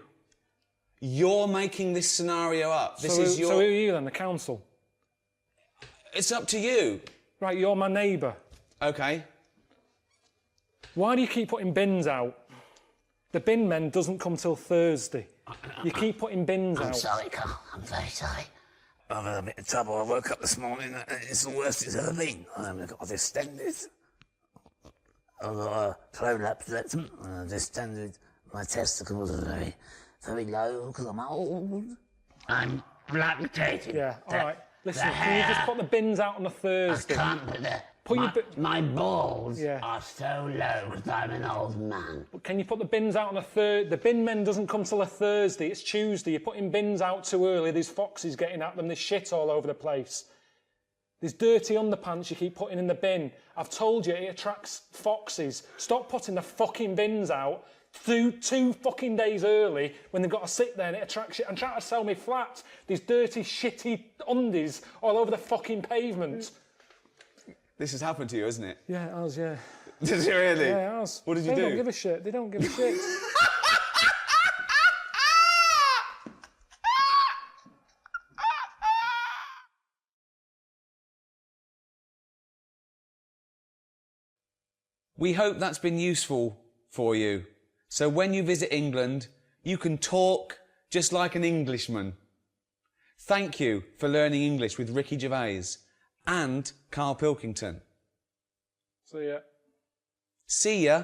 You're making this scenario up. This is your... So who are you then, the council? It's up to you. Right, you're my neighbour. Okay. Why do you keep putting bins out? The bin men doesn't come till Thursday. You keep putting bins out. I'm sorry, Carl. I'm very sorry. I've had a bit of trouble. I woke up this morning and it's the worst it's ever been. I've got distended. I've got a prolapse rectum and I've distended. My testicles are very, very low because I'm old. I'm lactating. Yeah, all right. Listen, can you just put the bins out on a Thursday? I can't put my balls are so low because I'm an old man. But can you put the bins out on a Thursday? The bin men doesn't come till a Thursday. It's Tuesday. You're putting bins out too early. There's foxes getting at them. There's shit all over the place. There's dirty underpants you keep putting in the bin. I've told you it attracts foxes. Stop putting the fucking bins out two fucking days early when they've got to sit there and it attracts shit. I'm trying to sell me flat. There's dirty, shitty undies all over the fucking pavement. This has happened to you, hasn't it? Yeah, it has, yeah. Did it really? Yeah, it has. What did you do? They don't give a shit. They don't give a shit. We hope that's been useful for you. So when you visit England, you can talk just like an Englishman. Thank you for learning English with Ricky Gervais and Karl Pilkington. See ya. See ya.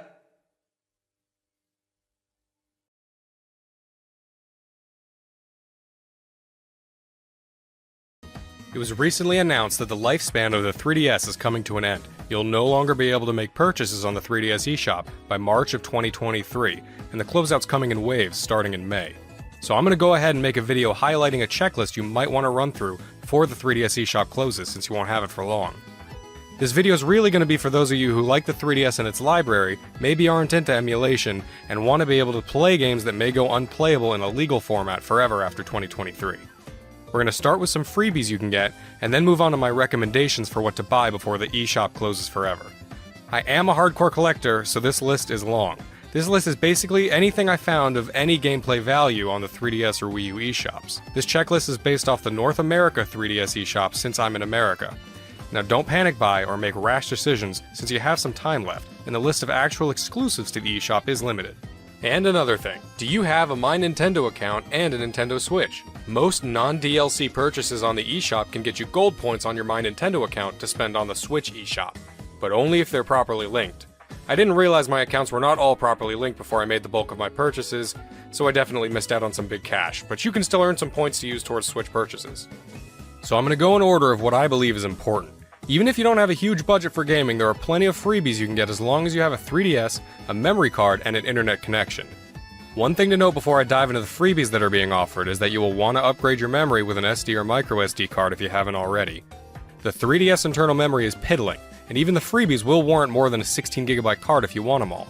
It was recently announced that the lifespan of the 3DS is coming to an end. You'll no longer be able to make purchases on the 3DS eShop by March of 2023, and the closeout's coming in waves starting in May. So I'm going to go ahead and make a video highlighting a checklist you might want to run through before the 3DS eShop closes, since you won't have it for long. This video is really going to be for those of you who like the 3DS and its library, maybe aren't into emulation, and want to be able to play games that may go unplayable in a legal format forever after 2023. We're going to start with some freebies you can get, and then move on to my recommendations for what to buy before the eShop closes forever. I am a hardcore collector, so this list is long. This list is basically anything I found of any gameplay value on the 3DS or Wii U eShops. This checklist is based off the North America 3DS eShop since I'm in America. Now don't panic buy or make rash decisions since you have some time left, and the list of actual exclusives to the eShop is limited. And another thing, do you have a My Nintendo account and a Nintendo Switch? Most non-DLC purchases on the eShop can get you gold points on your My Nintendo account to spend on the Switch eShop, but only if they're properly linked. I didn't realize my accounts were not all properly linked before I made the bulk of my purchases, so I definitely missed out on some big cash, but you can still earn some points to use towards Switch purchases. So I'm going to go in order of what I believe is important. Even if you don't have a huge budget for gaming, there are plenty of freebies you can get as long as you have a 3DS, a memory card, and an internet connection. One thing to note before I dive into the freebies that are being offered is that you will want to upgrade your memory with an SD or microSD card if you haven't already. The 3DS internal memory is piddling, and even the freebies will warrant more than a 16GB card if you want them all.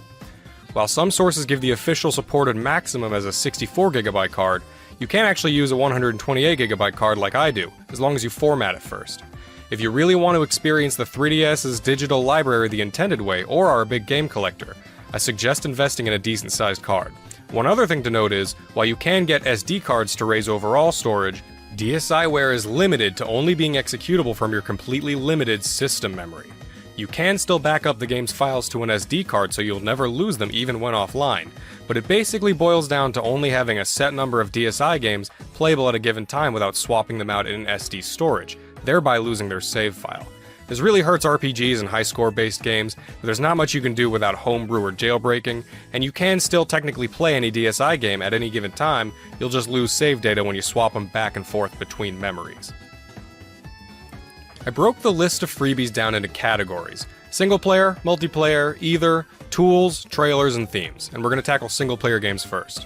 While some sources give the official supported maximum as a 64GB card, you can actually use a 128GB card like I do, as long as you format it first. If you really want to experience the 3DS's digital library the intended way, or are a big game collector, I suggest investing in a decent sized card. One other thing to note is, while you can get SD cards to raise overall storage, DSiWare is limited to only being executable from your completely limited system memory. You can still back up the game's files to an SD card so you'll never lose them even when offline, but it basically boils down to only having a set number of DSi games playable at a given time without swapping them out in SD storage, thereby losing their save file. This really hurts RPGs and high-score based games, but there's not much you can do without homebrew or jailbreaking, and you can still technically play any DSi game at any given time, you'll just lose save data when you swap them back and forth between memories. I broke the list of freebies down into categories: single player, multiplayer, either, tools, trailers, and themes, and we're going to tackle single player games first.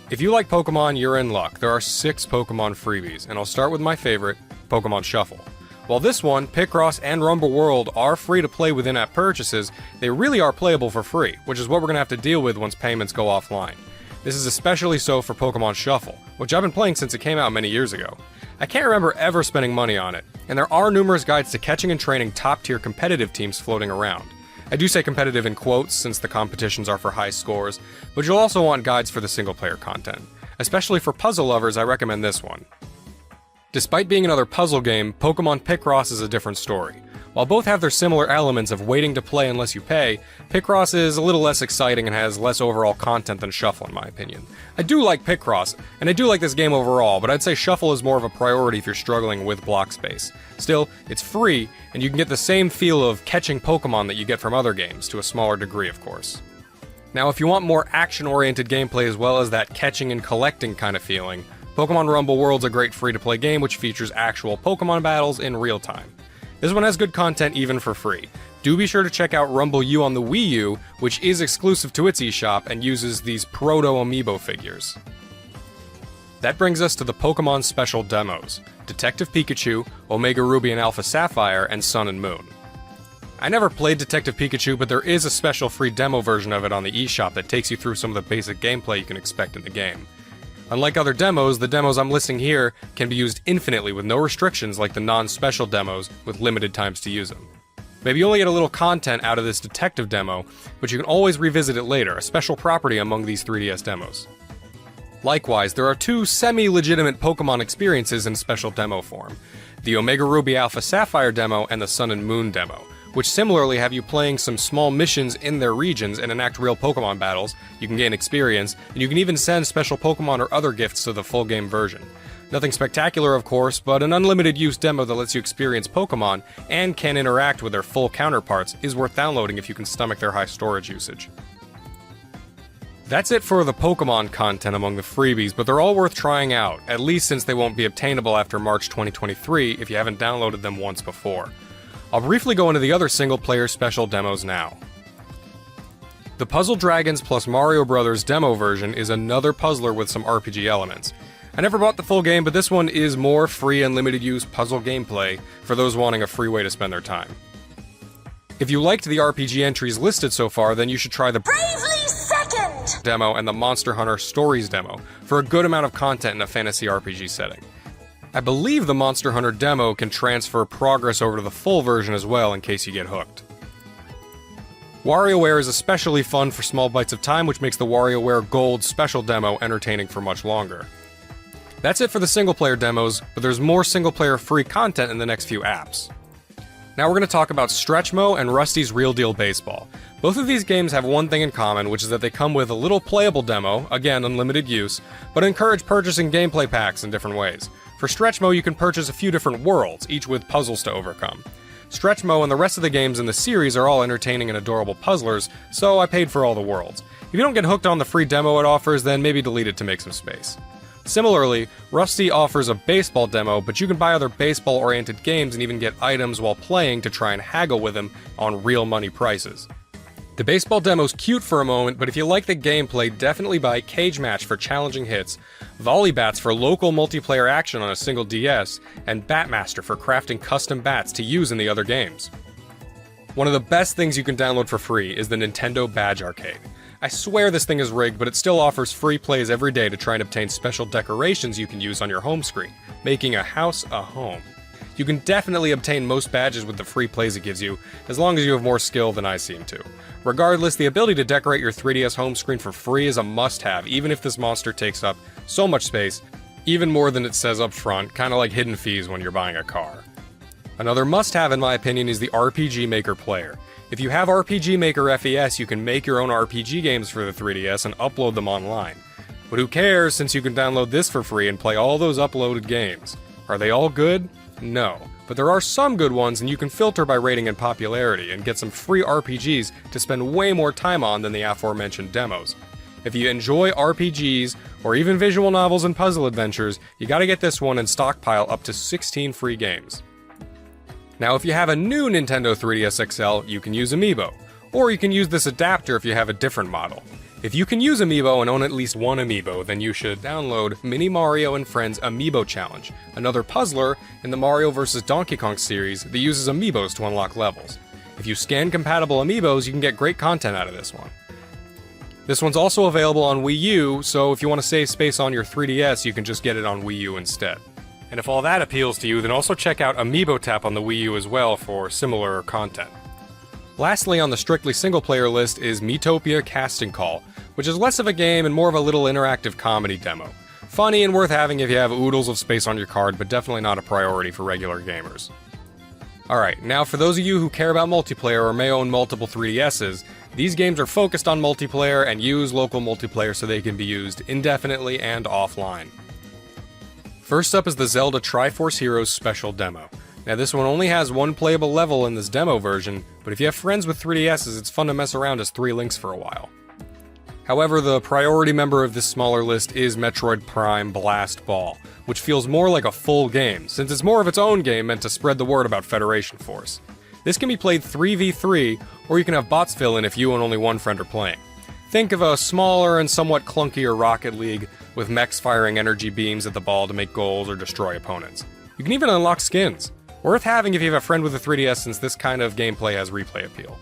If you like Pokemon, you're in luck. There are 6 Pokemon freebies, and I'll start with my favorite, Pokemon Shuffle. While this one, Picross, and Rumble World are free to play with in-app purchases, they really are playable for free, which is what we're going to have to deal with once payments go offline. This is especially so for Pokemon Shuffle, which I've been playing since it came out many years ago. I can't remember ever spending money on it, and there are numerous guides to catching and training top-tier competitive teams floating around. I do say competitive in quotes since the competitions are for high scores, but you'll also want guides for the single-player content. Especially for puzzle lovers, I recommend this one. Despite being another puzzle game, Pokemon Picross is a different story. While both have their similar elements of waiting to play unless you pay, Picross is a little less exciting and has less overall content than Shuffle in my opinion. I do like Picross, and I do like this game overall, but I'd say Shuffle is more of a priority if you're struggling with block space. Still, it's free, and you can get the same feel of catching Pokemon that you get from other games, to a smaller degree of course. Now if you want more action-oriented gameplay as well as that catching and collecting kind of feeling, Pokemon Rumble World's a great free-to-play game which features actual Pokemon battles in real time. This one has good content even for free. Do be sure to check out Rumble U on the Wii U, which is exclusive to its eShop and uses these proto-amiibo figures. That brings us to the Pokemon Special Demos: Detective Pikachu, Omega Ruby and Alpha Sapphire, and Sun and Moon. I never played Detective Pikachu, but there is a special free demo version of it on the eShop that takes you through some of the basic gameplay you can expect in the game. Unlike other demos, the demos I'm listing here can be used infinitely with no restrictions like the non-special demos with limited times to use them. Maybe you only get a little content out of this detective demo, but you can always revisit it later, a special property among these 3DS demos. Likewise, there are 2 semi-legitimate Pokemon experiences in special demo form: the Omega Ruby Alpha Sapphire demo and the Sun and Moon demo, which similarly have you playing some small missions in their regions and enact real Pokemon battles. You can gain experience, and you can even send special Pokemon or other gifts to the full game version. Nothing spectacular of course, but an unlimited use demo that lets you experience Pokemon and can interact with their full counterparts is worth downloading if you can stomach their high storage usage. That's it for the Pokemon content among the freebies, but they're all worth trying out, at least since they won't be obtainable after March 2023 if you haven't downloaded them once before. I'll briefly go into the other single-player special demos now. The Puzzle Dragons plus Mario Bros. Demo version is another puzzler with some RPG elements. I never bought the full game, but this one is more free and limited use puzzle gameplay for those wanting a free way to spend their time. If you liked the RPG entries listed so far, then you should try the Bravely Second demo and the Monster Hunter Stories demo for a good amount of content in a fantasy RPG setting. I believe the Monster Hunter demo can transfer progress over to the full version as well in case you get hooked. WarioWare is especially fun for small bites of time, which makes the WarioWare Gold special demo entertaining for much longer. That's it for the single-player demos, but there's more single-player free content in the next few apps. Now we're going to talk about Stretchmo and Rusty's Real Deal Baseball. Both of these games have one thing in common, which is that they come with a little playable demo, again unlimited use, but encourage purchasing gameplay packs in different ways. For Stretchmo, you can purchase a few different worlds, each with puzzles to overcome. Stretchmo and the rest of the games in the series are all entertaining and adorable puzzlers, so I paid for all the worlds. If you don't get hooked on the free demo it offers, then maybe delete it to make some space. Similarly, Rusty offers a baseball demo, but you can buy other baseball-oriented games and even get items while playing to try and haggle with them on real money prices. The baseball demo's cute for a moment, but if you like the gameplay, definitely buy Cage Match for challenging hits, Volley Bats for local multiplayer action on a single DS, and Batmaster for crafting custom bats to use in the other games. One of the best things you can download for free is the Nintendo Badge Arcade. I swear this thing is rigged, but it still offers free plays every day to try and obtain special decorations you can use on your home screen, making a house a home. You can definitely obtain most badges with the free plays it gives you, as long as you have more skill than I seem to. Regardless, the ability to decorate your 3DS home screen for free is a must-have, even if this monster takes up so much space, even more than it says up front, kinda like hidden fees when you're buying a car. Another must-have in my opinion is the RPG Maker player. If you have RPG Maker FES, you can make your own RPG games for the 3DS and upload them online. But who cares, since you can download this for free and play all those uploaded games. Are they all good? No. But there are some good ones, and you can filter by rating and popularity and get some free RPGs to spend way more time on than the aforementioned demos. If you enjoy RPGs, or even visual novels and puzzle adventures, you gotta get this one and stockpile up to 16 free games. Now, if you have a new Nintendo 3DS XL, you can use Amiibo, or you can use this adapter if you have a different model. If you can use Amiibo and own at least one Amiibo, then you should download Mini Mario and Friends Amiibo Challenge, another puzzler in the Mario vs. Donkey Kong series that uses Amiibos to unlock levels. If you scan compatible Amiibos, you can get great content out of this one. This one's also available on Wii U, so if you want to save space on your 3DS, you can just get it on Wii U instead. And if all that appeals to you, then also check out Amiibo Tap on the Wii U as well for similar content. Lastly on the strictly single-player list is Miitopia Casting Call, which is less of a game and more of a little interactive comedy demo. Funny and worth having if you have oodles of space on your card, but definitely not a priority for regular gamers. Alright, now for those of you who care about multiplayer or may own multiple 3DSs, these games are focused on multiplayer and use local multiplayer so they can be used indefinitely and offline. First up is the Zelda Triforce Heroes Special Demo. Now this one only has one playable level in this demo version, but if you have friends with 3DSs, it's fun to mess around as 3 Links for a while. However, the priority member of this smaller list is Metroid Prime Blast Ball, which feels more like a full game, since it's more of its own game meant to spread the word about Federation Force. This can be played 3v3, or you can have bots fill in if you and only one friend are playing. Think of a smaller and somewhat clunkier Rocket League, with mechs firing energy beams at the ball to make goals or destroy opponents. You can even unlock skins. Worth having if you have a friend with a 3DS, since this kind of gameplay has replay appeal.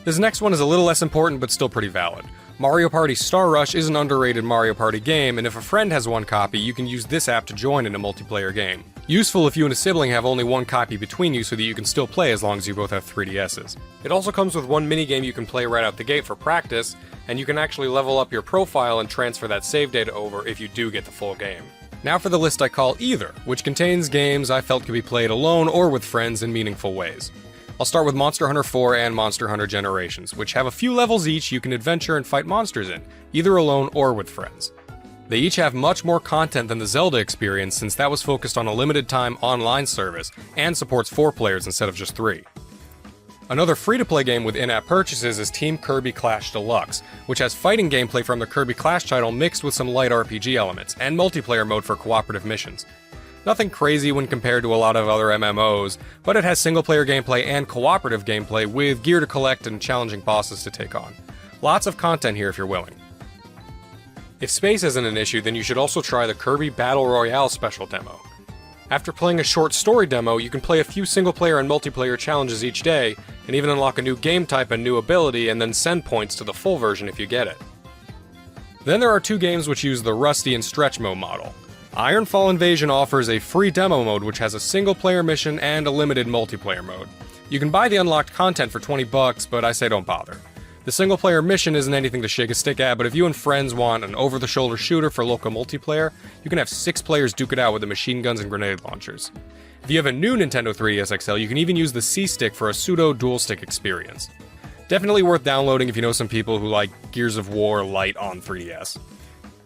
This next one is a little less important but still pretty valid. Mario Party Star Rush is an underrated Mario Party game, and if a friend has one copy, you can use this app to join in a multiplayer game. Useful if you and a sibling have only one copy between you so that you can still play as long as you both have 3DSs. It also comes with one minigame you can play right out the gate for practice, and you can actually level up your profile and transfer that save data over if you do get the full game. Now for the list I call Either, which contains games I felt could be played alone or with friends in meaningful ways. I'll start with Monster Hunter 4 and Monster Hunter Generations, which have a few levels each you can adventure and fight monsters in, either alone or with friends. They each have much more content than the Zelda experience, since that was focused on a limited-time online service and supports 4 players instead of just 3. Another free-to-play game with in-app purchases is Team Kirby Clash Deluxe, which has fighting gameplay from the Kirby Clash title mixed with some light RPG elements, and multiplayer mode for cooperative missions. Nothing crazy when compared to a lot of other MMOs, but it has single-player gameplay and cooperative gameplay with gear to collect and challenging bosses to take on. Lots of content here if you're willing. If space isn't an issue, then you should also try the Kirby Battle Royale special demo. After playing a short story demo, you can play a few single-player and multiplayer challenges each day, and even unlock a new game type and new ability, and then send points to the full version if you get it. Then there are 2 games which use the Rusty and Stretchmo model. Ironfall Invasion offers a free demo mode which has a single-player mission and a limited multiplayer mode. You can buy the unlocked content for $20, but I say don't bother. The single-player mission isn't anything to shake a stick at, but if you and friends want an over-the-shoulder shooter for local multiplayer, you can have 6 players duke it out with the machine guns and grenade launchers. If you have a new Nintendo 3DS XL, you can even use the C-Stick for a pseudo-dual-stick experience. Definitely worth downloading if you know some people who like Gears of War Lite on 3DS.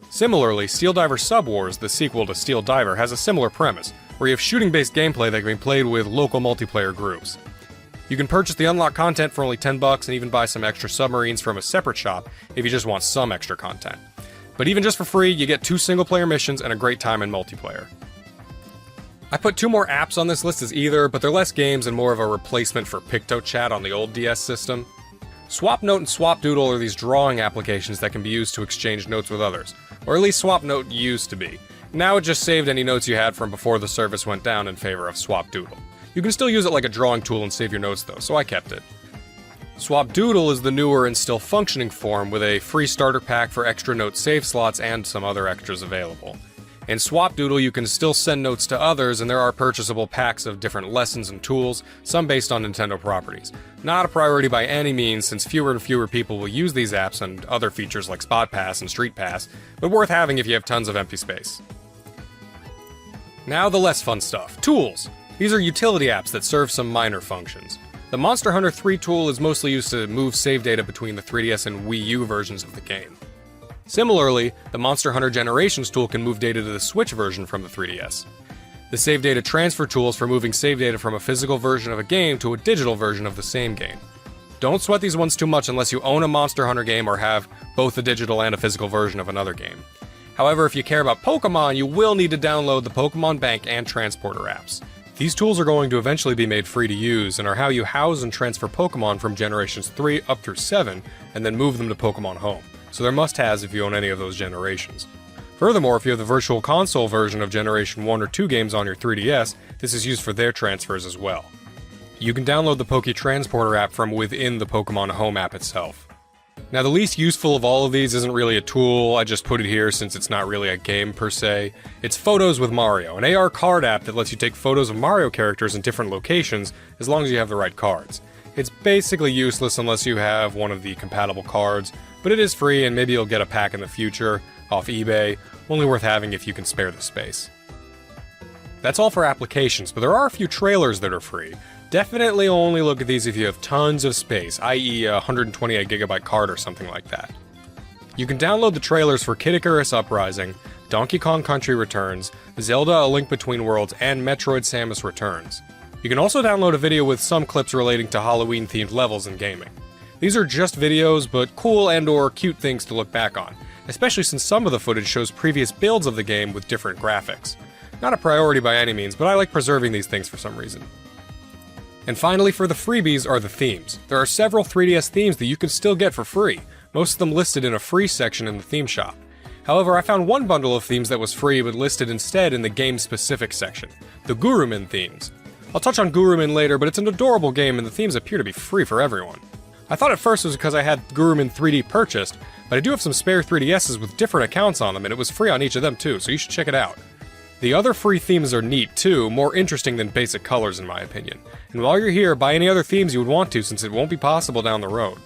Similarly, Steel Diver Sub-Wars, the sequel to Steel Diver, has a similar premise, where you have shooting-based gameplay that can be played with local multiplayer groups. You can purchase the unlocked content for only $10 and even buy some extra submarines from a separate shop if you just want some extra content. But even just for free, you get 2 single-player missions and a great time in multiplayer. I put 2 more apps on this list as either, but they're less games and more of a replacement for PictoChat on the old DS system. SwapNote and SwapDoodle are these drawing applications that can be used to exchange notes with others, or at least SwapNote used to be. Now it just saved any notes you had from before the service went down in favor of SwapDoodle. You can still use it like a drawing tool and save your notes though, so I kept it. SwapDoodle is the newer and still functioning form with a free starter pack for extra note save slots and some other extras available. In SwapDoodle you can still send notes to others and there are purchasable packs of different lessons and tools, some based on Nintendo properties. Not a priority by any means since fewer and fewer people will use these apps and other features like Spot Pass and Street Pass, but worth having if you have tons of empty space. Now the less fun stuff. Tools! These are utility apps that serve some minor functions. The Monster Hunter 3 tool is mostly used to move save data between the 3DS and Wii U versions of the game. Similarly, the Monster Hunter Generations tool can move data to the Switch version from the 3DS. The Save Data Transfer tool is for moving save data from a physical version of a game to a digital version of the same game. Don't sweat these ones too much unless you own a Monster Hunter game or have both a digital and a physical version of another game. However, if you care about Pokemon, you will need to download the Pokemon Bank and Transporter apps. These tools are going to eventually be made free to use and are how you house and transfer Pokemon from Generations 3 up through 7 and then move them to Pokemon Home, so they're must-haves if you own any of those generations. Furthermore, if you have the Virtual Console version of Generation 1 or 2 games on your 3DS, this is used for their transfers as well. You can download the Poke Transporter app from within the Pokemon Home app itself. Now the least useful of all of these isn't really a tool, I just put it here since it's not really a game per se. It's Photos with Mario, an AR card app that lets you take photos of Mario characters in different locations as long as you have the right cards. It's basically useless unless you have one of the compatible cards, but it is free and maybe you'll get a pack in the future, off eBay, only worth having if you can spare the space. That's all for applications, but there are a few trailers that are free. Definitely only look at these if you have tons of space, i.e. a 128GB card or something like that. You can download the trailers for Kid Icarus Uprising, Donkey Kong Country Returns, Zelda A Link Between Worlds, and Metroid Samus Returns. You can also download a video with some clips relating to Halloween-themed levels in gaming. These are just videos, but cool and/or cute things to look back on, especially since some of the footage shows previous builds of the game with different graphics. Not a priority by any means, but I like preserving these things for some reason. And finally, for the freebies are the themes. There are several 3DS themes that you can still get for free, most of them listed in a free section in the theme shop. However, I found one bundle of themes that was free but listed instead in the game-specific section, the Gurumin themes. I'll touch on Gurumin later, but it's an adorable game and the themes appear to be free for everyone. I thought at first it was because I had Gurumin 3D purchased, but I do have some spare 3DSs with different accounts on them and it was free on each of them too, so you should check it out. The other free themes are neat too, more interesting than basic colors in my opinion. And while you're here, buy any other themes you would want to since it won't be possible down the road.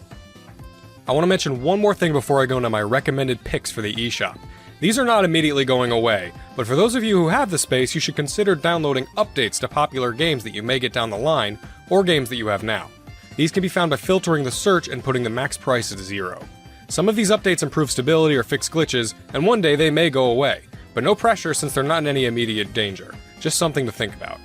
I want to mention one more thing before I go into my recommended picks for the eShop. These are not immediately going away, but for those of you who have the space, you should consider downloading updates to popular games that you may get down the line, or games that you have now. These can be found by filtering the search and putting the max price at 0. Some of these updates improve stability or fix glitches, and one day they may go away. But no pressure since they're not in any immediate danger. Just something to think about.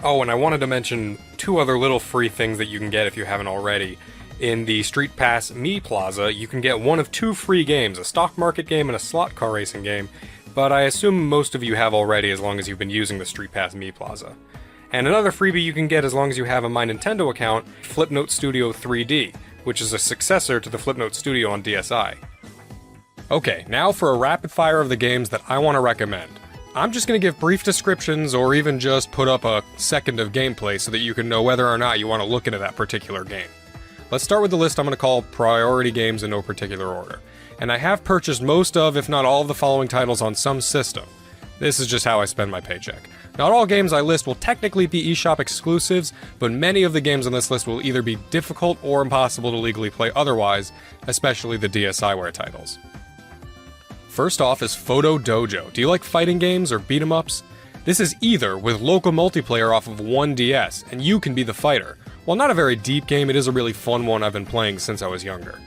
Oh, and I wanted to mention 2 other little free things that you can get if you haven't already. In the Street Pass Me Plaza, you can get one of 2 free games, a stock market game and a slot car racing game, but I assume most of you have already as long as you've been using the Street Pass Me Plaza. And another freebie you can get as long as you have a My Nintendo account, Flipnote Studio 3D, which is a successor to the Flipnote Studio on DSi. Okay, now for a rapid fire of the games that I want to recommend. I'm just going to give brief descriptions or even just put up a second of gameplay so that you can know whether or not you want to look into that particular game. Let's start with the list I'm going to call priority games in no particular order. And I have purchased most of, if not all of the following titles on some system. This is just how I spend my paycheck. Not all games I list will technically be eShop exclusives, but many of the games on this list will either be difficult or impossible to legally play otherwise, especially the DSiWare titles. First off is Photo Dojo. Do you like fighting games or beat 'em ups? This is either with local multiplayer off of one DS, and you can be the fighter. While not a very deep game, it is a really fun one I've been playing since I was younger.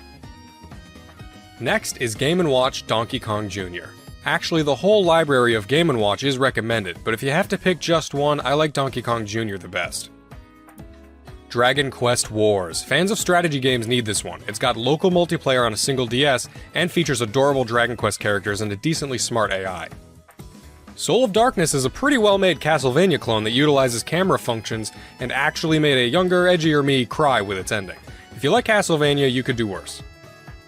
Next is Game & Watch Donkey Kong Jr. Actually, the whole library of Game & Watch is recommended, but if you have to pick just one, I like Donkey Kong Jr. the best. Dragon Quest Wars. Fans of strategy games need this one. It's got local multiplayer on a single DS, and features adorable Dragon Quest characters and a decently smart AI. Soul of Darkness is a pretty well-made Castlevania clone that utilizes camera functions and actually made a younger, edgier me cry with its ending. If you like Castlevania, you could do worse.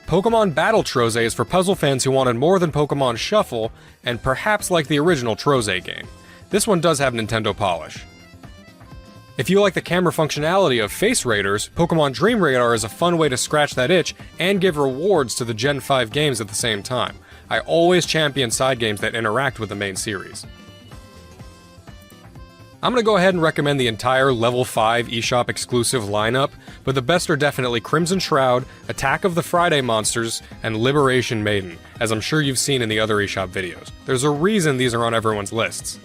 Pokemon Battle Troze is for puzzle fans who wanted more than Pokemon Shuffle, and perhaps like the original Troze game. This one does have Nintendo polish. If you like the camera functionality of Face Raiders, Pokemon Dream Radar is a fun way to scratch that itch and give rewards to the Gen 5 games at the same time. I always champion side games that interact with the main series. I'm going to go ahead and recommend the entire Level 5 eShop exclusive lineup, but the best are definitely Crimson Shroud, Attack of the Friday Monsters, and Liberation Maiden, as I'm sure you've seen in the other eShop videos. There's a reason these are on everyone's lists.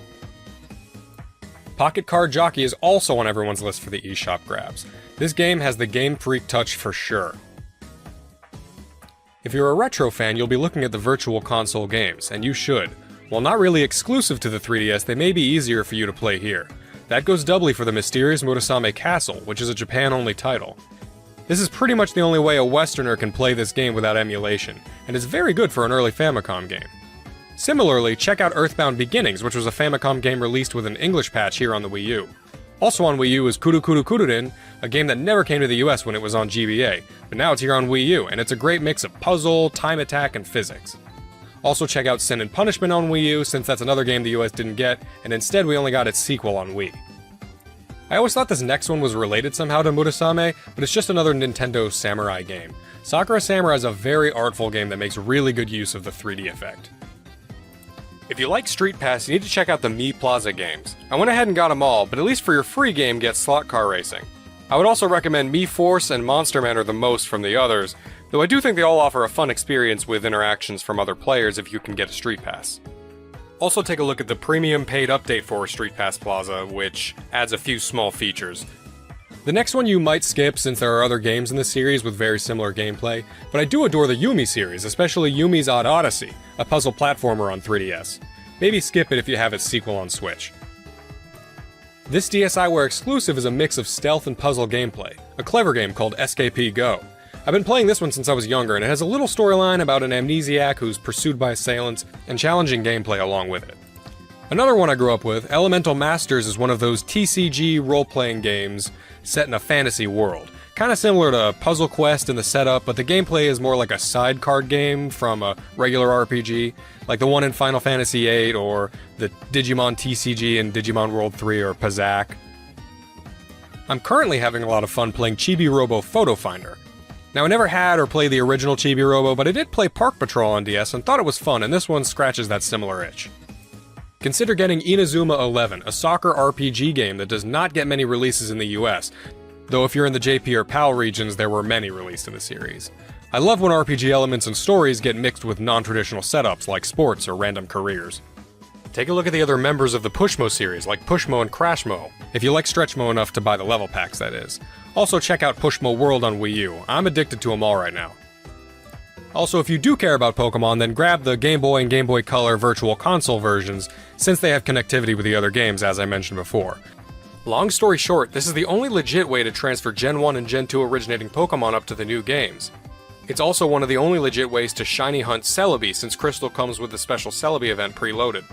Pocket Card Jockey is also on everyone's list for the eShop grabs. This game has the Game Freak touch for sure. If you're a retro fan, you'll be looking at the Virtual Console games, and you should. While not really exclusive to the 3DS, they may be easier for you to play here. That goes doubly for the Mysterious Murasame Castle, which is a Japan-only title. This is pretty much the only way a Westerner can play this game without emulation, and it's very good for an early Famicom game. Similarly, check out Earthbound Beginnings, which was a Famicom game released with an English patch here on the Wii U. Also on Wii U is Kuru Kuru Kururin, a game that never came to the US when it was on GBA, but now it's here on Wii U, and it's a great mix of puzzle, time attack, and physics. Also check out Sin and Punishment on Wii U, since that's another game the US didn't get, and instead we only got its sequel on Wii. I always thought this next one was related somehow to Murasame, but it's just another Nintendo samurai game. Sakura Samurai is a very artful game that makes really good use of the 3D effect. If you like Street Pass, you need to check out the Mii Plaza games. I went ahead and got them all, but at least for your free game, get Slot Car Racing. I would also recommend Mii Force and Monster Man are the most from the others, though I do think they all offer a fun experience with interactions from other players if you can get a Street Pass. Also take a look at the premium paid update for Street Pass Plaza, which adds a few small features. The next one you might skip since there are other games in the series with very similar gameplay, but I do adore the Yumi series, especially Yumi's Odd Odyssey, a puzzle platformer on 3DS. Maybe skip it if you have its sequel on Switch. This DSiWare exclusive is a mix of stealth and puzzle gameplay, a clever game called SKP Go. I've been playing this one since I was younger, and it has a little storyline about an amnesiac who's pursued by assailants, and challenging gameplay along with it. Another one I grew up with, Elemental Masters, is one of those TCG role-playing games set in a fantasy world. Kinda similar to Puzzle Quest in the setup, but the gameplay is more like a side card game from a regular RPG, like the one in Final Fantasy VIII, or the Digimon TCG in Digimon World 3, or Pazaak. I'm currently having a lot of fun playing Chibi Robo Photo Finder. Now, I never had or played the original Chibi Robo, but I did play Park Patrol on DS and thought it was fun, and this one scratches that similar itch. Consider getting Inazuma 11, a soccer RPG game that does not get many releases in the US, though if you're in the JP or PAL regions, there were many released in the series. I love when RPG elements and stories get mixed with non-traditional setups like sports or random careers. Take a look at the other members of the Pushmo series, like Pushmo and Crashmo, if you like Stretchmo enough to buy the level packs, that is. Also check out Pushmo World on Wii U. I'm addicted to them all right now. Also, if you do care about Pokemon, then grab the Game Boy and Game Boy Color Virtual Console versions, since they have connectivity with the other games, as I mentioned before. Long story short, this is the only legit way to transfer Gen 1 and Gen 2 originating Pokemon up to the new games. It's also one of the only legit ways to shiny hunt Celebi, since Crystal comes with the special Celebi event preloaded.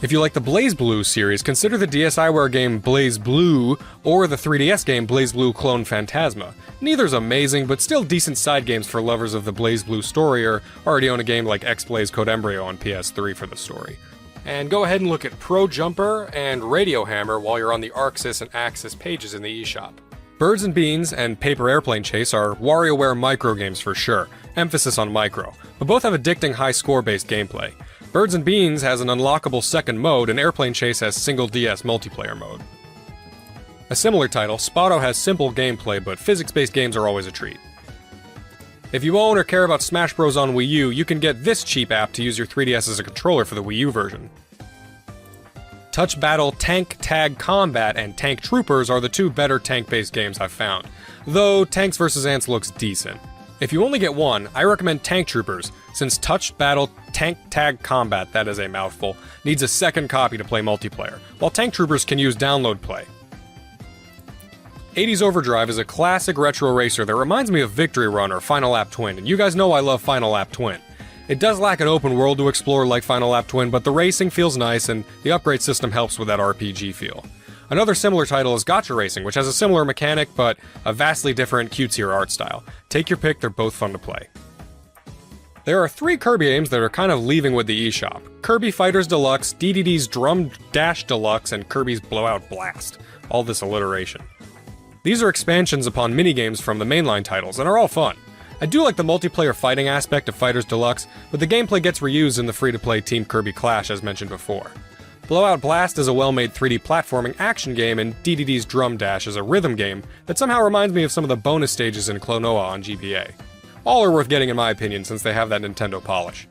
If you like the BlazBlue series, consider the DSiWare game BlazBlue, or the 3DS game BlazBlue Clone Phantasma. Neither's amazing, but still decent side games for lovers of the BlazBlue story, or already own a game like X-Blaze Code Embryo on PS3 for the story. And go ahead and look at Pro Jumper and Radio Hammer while you're on the Arxis and Axis pages in the eShop. Birds and Beans and Paper Airplane Chase are WarioWare micro games for sure, emphasis on micro, but both have addicting high score-based gameplay. Birds and Beans has an unlockable second mode, and Airplane Chase has single DS multiplayer mode. A similar title, Spotto has simple gameplay, but physics-based games are always a treat. If you own or care about Smash Bros. On Wii U, you can get this cheap app to use your 3DS as a controller for the Wii U version. Touch Battle Tank Tag Combat and Tank Troopers are the two better tank-based games I've found, though Tanks vs. Ants looks decent. If you only get one, I recommend Tank Troopers, since Touch Battle Tank Tag Combat, that is a mouthful, needs a second copy to play multiplayer, while Tank Troopers can use download play. 80s Overdrive is a classic retro racer that reminds me of Victory Run or Final Lap Twin, and you guys know I love Final Lap Twin. It does lack an open world to explore like Final Lap Twin, but the racing feels nice and the upgrade system helps with that RPG feel. Another similar title is Gotcha Racing, which has a similar mechanic, but a vastly different, cutesier art style. Take your pick, they're both fun to play. There are 3 Kirby games that are kind of leaving with the eShop. Kirby Fighters Deluxe, DDD's Drum Dash Deluxe, and Kirby's Blowout Blast. All this alliteration. These are expansions upon minigames from the mainline titles, and are all fun. I do like the multiplayer fighting aspect of Fighters Deluxe, but the gameplay gets reused in the free-to-play Team Kirby Clash as mentioned before. Blowout Blast is a well-made 3D platforming action game, and DDD's Drum Dash is a rhythm game that somehow reminds me of some of the bonus stages in Klonoa on GBA. All are worth getting in my opinion since they have that Nintendo polish.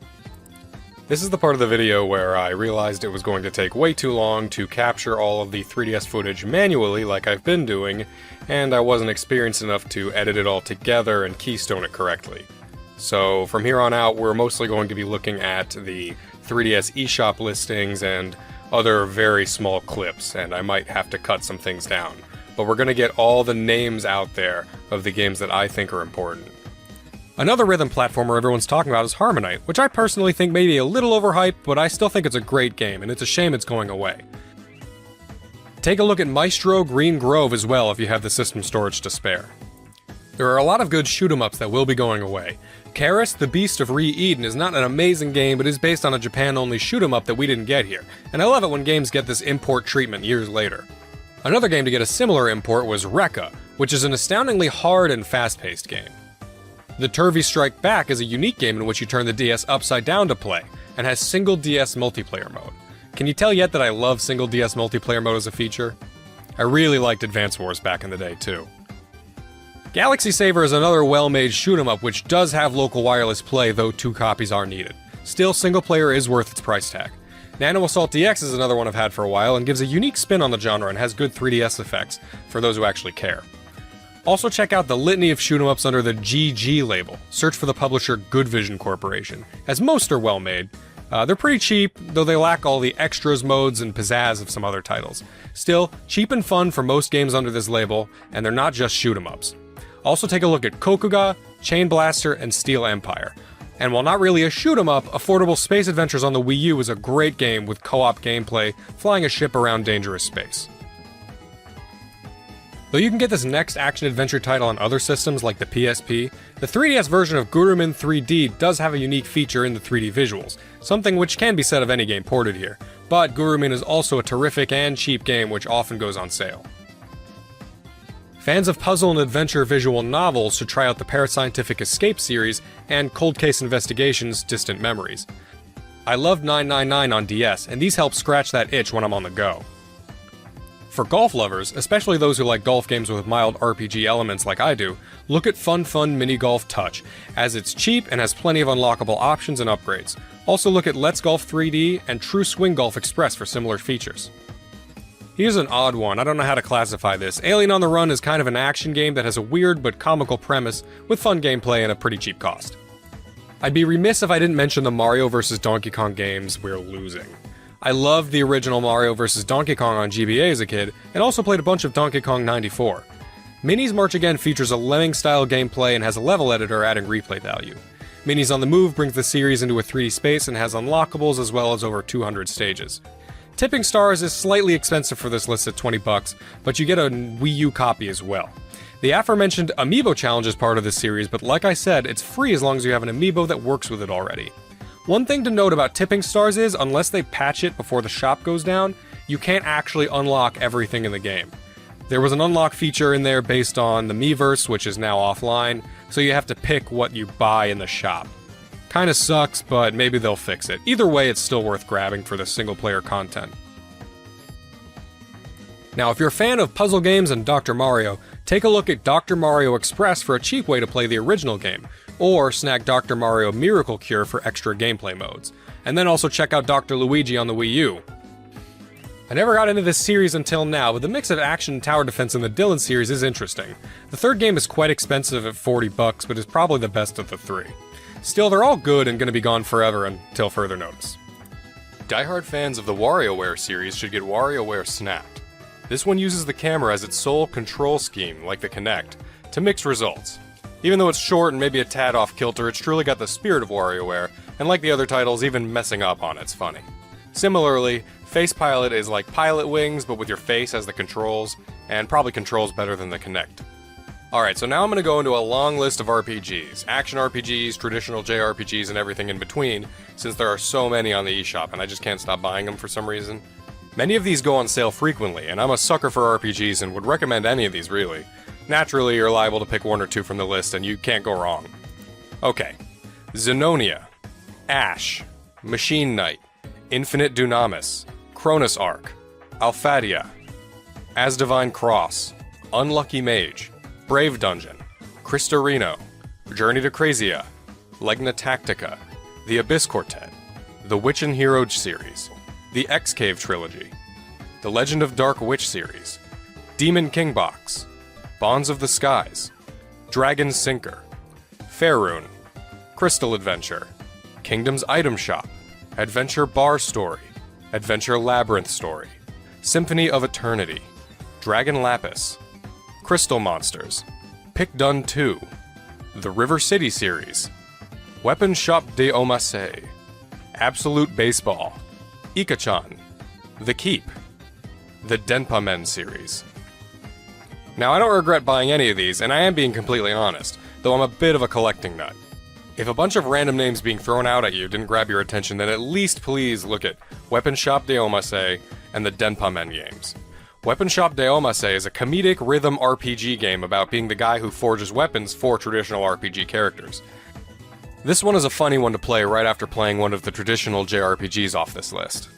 This is the part of the video where I realized it was going to take way too long to capture all of the 3DS footage manually like I've been doing, and I wasn't experienced enough to edit it all together and keystone it correctly. So from here on out, we're mostly going to be looking at the 3DS eShop listings and other very small clips, and I might have to cut some things down. But we're going to get all the names out there of the games that I think are important. Another rhythm platformer everyone's talking about is Harmonite, which I personally think may be a little overhyped, but I still think it's a great game, and it's a shame it's going away. Take a look at Maestro Green Grove as well if you have the system storage to spare. There are a lot of good shoot-'em-ups that will be going away. Karis, the Beast of Re-Eden is not an amazing game, but is based on a Japan-only shoot-'em-up that we didn't get here, and I love it when games get this import treatment years later. Another game to get a similar import was Rekka, which is an astoundingly hard and fast-paced game. The Turvy Strike Back is a unique game in which you turn the DS upside down to play, and has single DS multiplayer mode. Can you tell yet that I love single DS multiplayer mode as a feature? I really liked Advance Wars back in the day too. Galaxy Saver is another well-made shoot-'em-up which does have local wireless play, though 2 copies are needed. Still, single player is worth its price tag. Nano Assault DX is another one I've had for a while and gives a unique spin on the genre and has good 3DS effects for those who actually care. Also check out the litany of shoot-'em-ups under the GG label. Search for the publisher Good Vision Corporation, as most are well made. They're pretty cheap, though they lack all the extras, modes, and pizzazz of some other titles. Still, cheap and fun for most games under this label, and they're not just shoot-'em-ups. Also take a look at Kokuga, Chain Blaster, and Steel Empire. And while not really a shoot-'em-up, Affordable Space Adventures on the Wii U is a great game with co-op gameplay, flying a ship around dangerous space. Though you can get this next action-adventure title on other systems like the PSP, the 3DS version of Gurumin 3D does have a unique feature in the 3D visuals, something which can be said of any game ported here, but Gurumin is also a terrific and cheap game which often goes on sale. Fans of puzzle and adventure visual novels should try out the Parascientific Escape series and Cold Case Investigations Distant Memories. I loved 999 on DS, and these help scratch that itch when I'm on the go. For golf lovers, especially those who like golf games with mild RPG elements like I do, look at Fun Mini Golf Touch, as it's cheap and has plenty of unlockable options and upgrades. Also look at Let's Golf 3D and True Swing Golf Express for similar features. Here's an odd one, I don't know how to classify this. Alien on the Run is kind of an action game that has a weird but comical premise with fun gameplay and a pretty cheap cost. I'd be remiss if I didn't mention the Mario vs. Donkey Kong games we're losing. I loved the original Mario vs. Donkey Kong on GBA as a kid, and also played a bunch of Donkey Kong 94. Minis March Again features a Lemming-style gameplay and has a level editor adding replay value. Minis on the Move brings the series into a 3D space and has unlockables as well as over 200 stages. Tipping Stars is slightly expensive for this list at $20, but you get a Wii U copy as well. The aforementioned Amiibo challenge is part of this series, but like I said, it's free as long as you have an Amiibo that works with it already. One thing to note about Tipping Stars is, unless they patch it before the shop goes down, you can't actually unlock everything in the game. There was an unlock feature in there based on the Miiverse, which is now offline, so you have to pick what you buy in the shop. Kinda sucks, but maybe they'll fix it. Either way, it's still worth grabbing for the single-player content. Now, if you're a fan of puzzle games and Dr. Mario, take a look at Dr. Mario Express for a cheap way to play the original game, or snag Dr. Mario Miracle Cure for extra gameplay modes. And then also check out Dr. Luigi on the Wii U. I never got into this series until now, but the mix of action and tower defense in the Dylan series is interesting. The third game is quite expensive at $40, but is probably the best of the three. Still, they're all good and gonna be gone forever until further notice. Die-hard fans of the WarioWare series should get WarioWare Snapped. This one uses the camera as its sole control scheme, like the Kinect, to mix results. Even though it's short and maybe a tad off kilter, it's truly got the spirit of WarioWare, and like the other titles, even messing up on it's funny. Similarly, Face Pilot is like Pilot Wings, but with your face as the controls, and probably controls better than the Kinect. Alright, so now I'm going to go into a long list of RPGs. Action RPGs, traditional JRPGs, and everything in between, since there are so many on the eShop, and I just can't stop buying them for some reason. Many of these go on sale frequently, and I'm a sucker for RPGs and would recommend any of these, really. Naturally, you're liable to pick one or two from the list, and you can't go wrong. Okay. Xenonia, Ash, Machine Knight, Infinite Dunamis, Cronus Arc, Alphadia, As Divine Cross, Unlucky Mage, Brave Dungeon, Cristorino, Journey to Crazia, Legna Tactica, The Abyss Quartet, The Witch and Hero series, the X-Cave trilogy, the Legend of Dark Witch series, Demon King Box, Bonds of the Skies, Dragon Sinker, Faerun, Crystal Adventure, Kingdom's Item Shop, Adventure Bar Story, Adventure Labyrinth Story, Symphony of Eternity, Dragon Lapis, Crystal Monsters, Pick Dun 2, the River City series, Weapon Shop de Omasei, Absolute Baseball, Ikachan, The Keep, the Denpa Men series. Now, I don't regret buying any of these, and I am being completely honest, though I'm a bit of a collecting nut. If a bunch of random names being thrown out at you didn't grab your attention, then at least please look at Weapon Shop de Omasei and the Denpa Men games. Weapon Shop de Omasei is a comedic rhythm RPG game about being the guy who forges weapons for traditional RPG characters. This one is a funny one to play right after playing one of the traditional JRPGs off this list.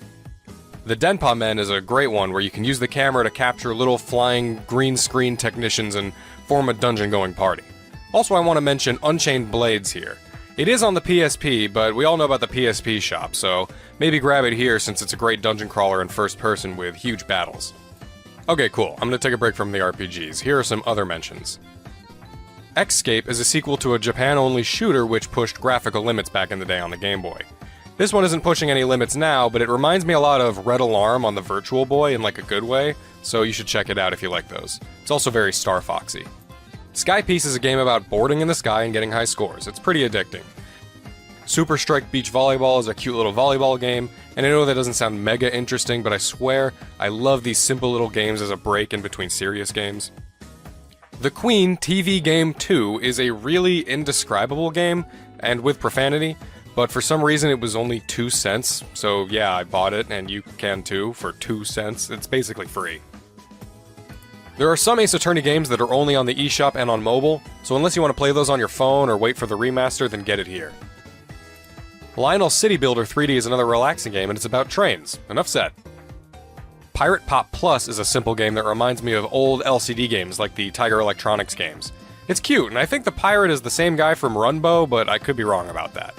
The Denpa Men is a great one where you can use the camera to capture little flying green screen technicians and form a dungeon-going party. Also, I want to mention Unchained Blades here. It is on the PSP, but we all know about the PSP shop, so maybe grab it here since it's a great dungeon crawler in first person with huge battles. Okay, cool. I'm gonna take a break from the RPGs. Here are some other mentions. Xscape is a sequel to a Japan-only shooter which pushed graphical limits back in the day on the Game Boy. This one isn't pushing any limits now, but it reminds me a lot of Red Alarm on the Virtual Boy in like a good way, so you should check it out if you like those. It's also very Star Foxy. Sky Piece is a game about boarding in the sky and getting high scores. It's pretty addicting. Super Strike Beach Volleyball is a cute little volleyball game, and I know that doesn't sound mega interesting, but I swear I love these simple little games as a break in between serious games. The Queen TV Game 2 is a really indescribable game, and with profanity, but for some reason it was only 2 cents, so yeah, I bought it, and you can too, for 2 cents. It's basically free. There are some Ace Attorney games that are only on the eShop and on mobile, so unless you want to play those on your phone or wait for the remaster, then get it here. Lionel City Builder 3D is another relaxing game, and it's about trains. Enough said. Pirate Pop Plus is a simple game that reminds me of old LCD games like the Tiger Electronics games. It's cute, and I think the pirate is the same guy from Runbow, but I could be wrong about that.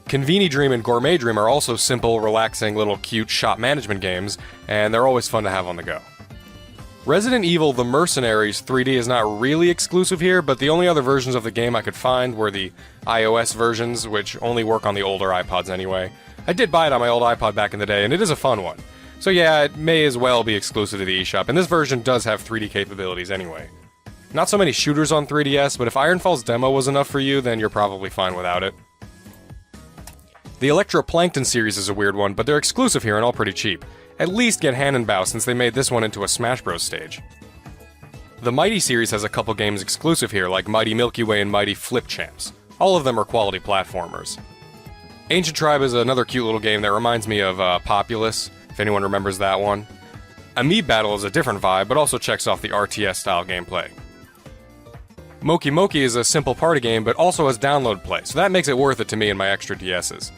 Conveni Dream and Gourmet Dream are also simple, relaxing, little cute shop management games, and they're always fun to have on the go. Resident Evil The Mercenaries 3D is not really exclusive here, but the only other versions of the game I could find were the iOS versions, which only work on the older iPods anyway. I did buy it on my old iPod back in the day, and it is a fun one. So yeah, it may as well be exclusive to the eShop, and this version does have 3D capabilities anyway. Not so many shooters on 3DS, but if Ironfall's demo was enough for you, then you're probably fine without it. The Electroplankton series is a weird one, but they're exclusive here and all pretty cheap. At least get Hannenbau since they made this one into a Smash Bros. Stage. The Mighty series has a couple games exclusive here, like Mighty Milky Way and Mighty Flip Champs. All of them are quality platformers. Ancient Tribe is another cute little game that reminds me of Populous, if anyone remembers that one. Amiibo Battle is a different vibe, but also checks off the RTS-style gameplay. Moki Moki is a simple party game, but also has download play, so that makes it worth it to me and my extra DSs.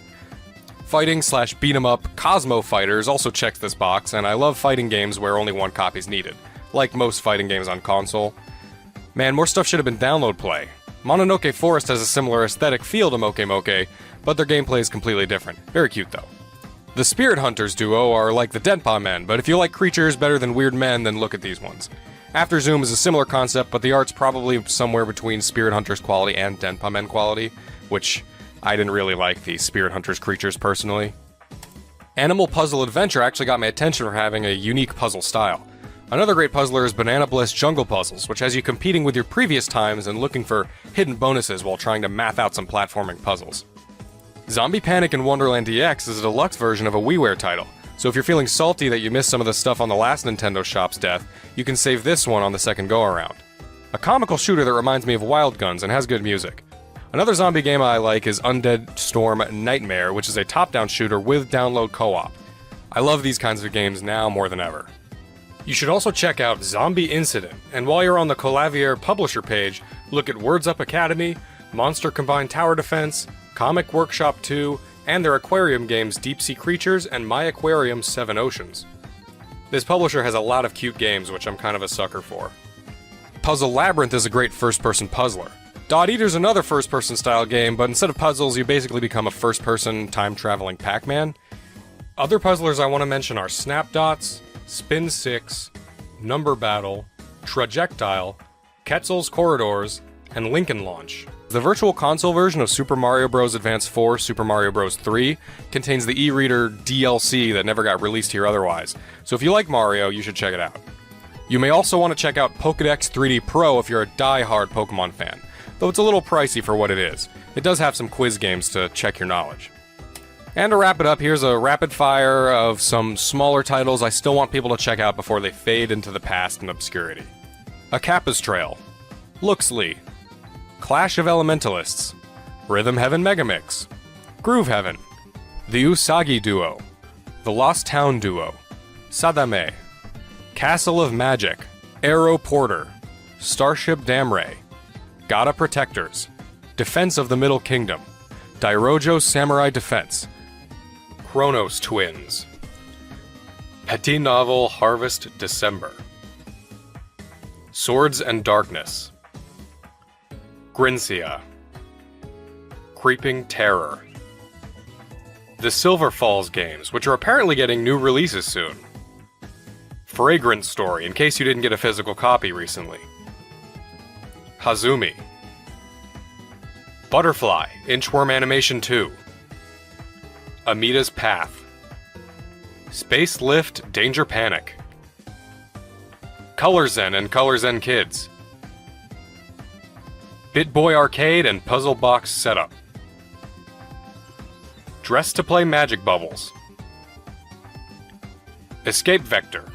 Fighting/beat-em-up Cosmo Fighters also checks this box, and I love fighting games where only one copy is needed, like most fighting games on console. Man, more stuff should have been download play. Mononoke Forest has a similar aesthetic feel to Moke Moke, but their gameplay is completely different. Very cute though. The Spirit Hunters duo are like the Denpa Men, but if you like creatures better than weird men, then look at these ones. After Zoom is a similar concept, but the art's probably somewhere between Spirit Hunters quality and Denpa Men quality, which I didn't really like the Spirit Hunters creatures personally. Animal Puzzle Adventure actually got my attention for having a unique puzzle style. Another great puzzler is Banana Bliss Jungle Puzzles, which has you competing with your previous times and looking for hidden bonuses while trying to math out some platforming puzzles. Zombie Panic in Wonderland DX is a deluxe version of a WiiWare title, so if you're feeling salty that you missed some of the stuff on the last Nintendo Shop's death, you can save this one on the second go-around. A comical shooter that reminds me of Wild Guns and has good music. Another zombie game I like is Undead Storm Nightmare, which is a top-down shooter with download co-op. I love these kinds of games now more than ever. You should also check out Zombie Incident, and while you're on the Colavier publisher page, look at Words Up Academy, Monster Combined Tower Defense, Comic Workshop 2, and their aquarium games Deep Sea Creatures and My Aquarium 7 Oceans. This publisher has a lot of cute games, which I'm kind of a sucker for. Puzzle Labyrinth is a great first-person puzzler. Dot Eater's another first-person style game, but instead of puzzles, you basically become a first-person, time-traveling Pac-Man. Other puzzlers I want to mention are Snapdots, Spin 6, Number Battle, Trajectile, Quetzal's Corridors, and Lincoln Launch. The Virtual Console version of Super Mario Bros. Advance 4 Super Mario Bros. 3 contains the e-reader DLC that never got released here otherwise, so if you like Mario, you should check it out. You may also want to check out Pokédex 3D Pro if you're a die-hard Pokemon fan, though it's a little pricey for what it is. It does have some quiz games to check your knowledge. And to wrap it up, here's a rapid fire of some smaller titles I still want people to check out before they fade into the past and obscurity. A Kappa's Trail, Luxley, Clash of Elementalists, Rhythm Heaven Megamix, Groove Heaven, The Usagi Duo, The Lost Town Duo, Sadame, Castle of Magic, Arrow Porter, Starship Damray, Gata Protectors, Defense of the Middle Kingdom, Dairojo Samurai Defense, Chronos Twins, Petit Novel Harvest December, Swords and Darkness, Grinsia, Creeping Terror, the Silver Falls games, which are apparently getting new releases soon, Fragrance Story, in case you didn't get a physical copy recently, Hazumi, Butterfly, Inchworm Animation 2, Amita's Path, Space Lift Danger Panic, Color Zen and Color Zen Kids, BitBoy Arcade and Puzzle Box Setup, Dress to Play Magic Bubbles, Escape Vector,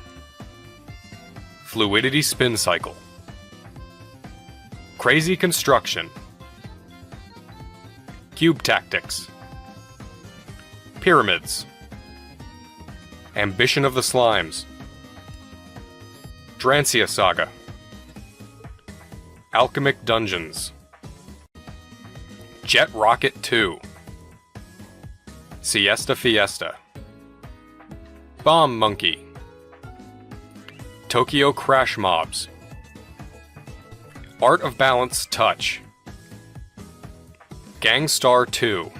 Fluidity Spin Cycle, Crazy Construction, Cube Tactics, Pyramids, Ambition of the Slimes, Drancia Saga, Alchemic Dungeons, Jet Rocket 2, Siesta Fiesta, Bomb Monkey, Tokyo Crash Mobs, Art of Balance Touch, Gangstar 2,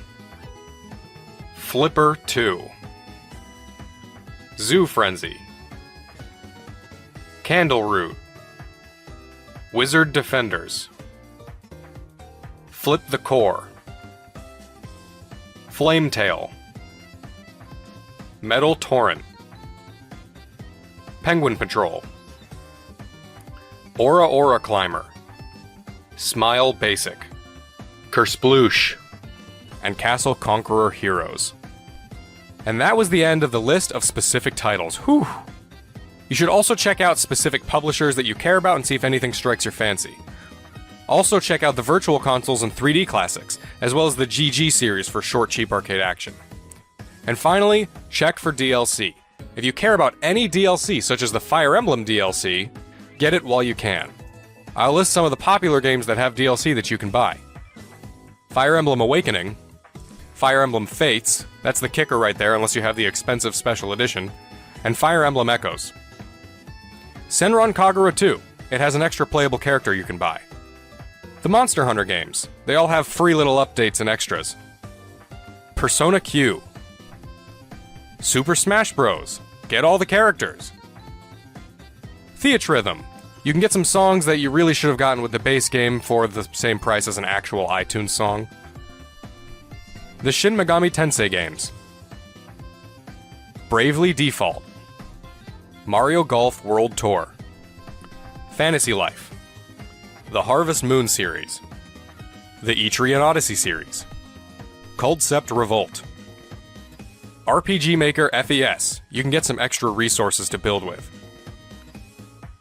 Flipper 2, Zoo Frenzy, Candle Root, Wizard Defenders, Flip the Core, Flametail, Metal Torrent, Penguin Patrol, Aura Climber, Smile Basic, Kersploosh, and Castle Conqueror Heroes. And that was the end of the list of specific titles. Whew! You should also check out specific publishers that you care about and see if anything strikes your fancy. Also check out the Virtual Consoles and 3D Classics, as well as the GG series for short, cheap arcade action. And finally, check for DLC. If you care about any DLC, such as the Fire Emblem DLC, get it while you can. I'll list some of the popular games that have DLC that you can buy. Fire Emblem Awakening, Fire Emblem Fates, that's the kicker right there unless you have the expensive special edition, and Fire Emblem Echoes. Senran Kagura 2, it has an extra playable character you can buy. The Monster Hunter games, they all have free little updates and extras. Persona Q. Super Smash Bros. Get all the characters. Theatrhythm. You can get some songs that you really should have gotten with the base game for the same price as an actual iTunes song. The Shin Megami Tensei games. Bravely Default. Mario Golf World Tour. Fantasy Life. The Harvest Moon series. The Etrian Odyssey series. Coldcept Revolt. RPG Maker FES. You can get some extra resources to build with.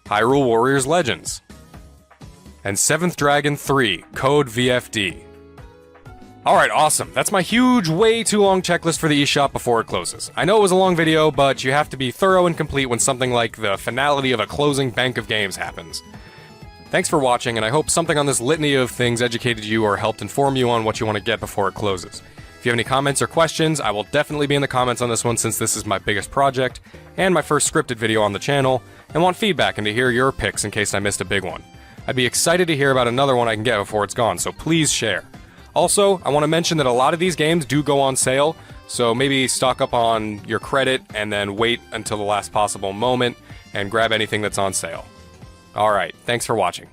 Hyrule Warriors Legends. And 7th Dragon 3 Code VFD. Alright, awesome. That's my huge, way too long checklist for the eShop before it closes. I know it was a long video, but you have to be thorough and complete when something like the finality of a closing bank of games happens. Thanks for watching, and I hope something on this litany of things educated you or helped inform you on what you want to get before it closes. If you have any comments or questions, I will definitely be in the comments on this one since this is my biggest project, and my first scripted video on the channel, and want feedback and to hear your picks in case I missed a big one. I'd be excited to hear about another one I can get before it's gone, so please share. Also, I want to mention that a lot of these games do go on sale, so maybe stock up on your credit and then wait until the last possible moment and grab anything that's on sale. Alright, thanks for watching.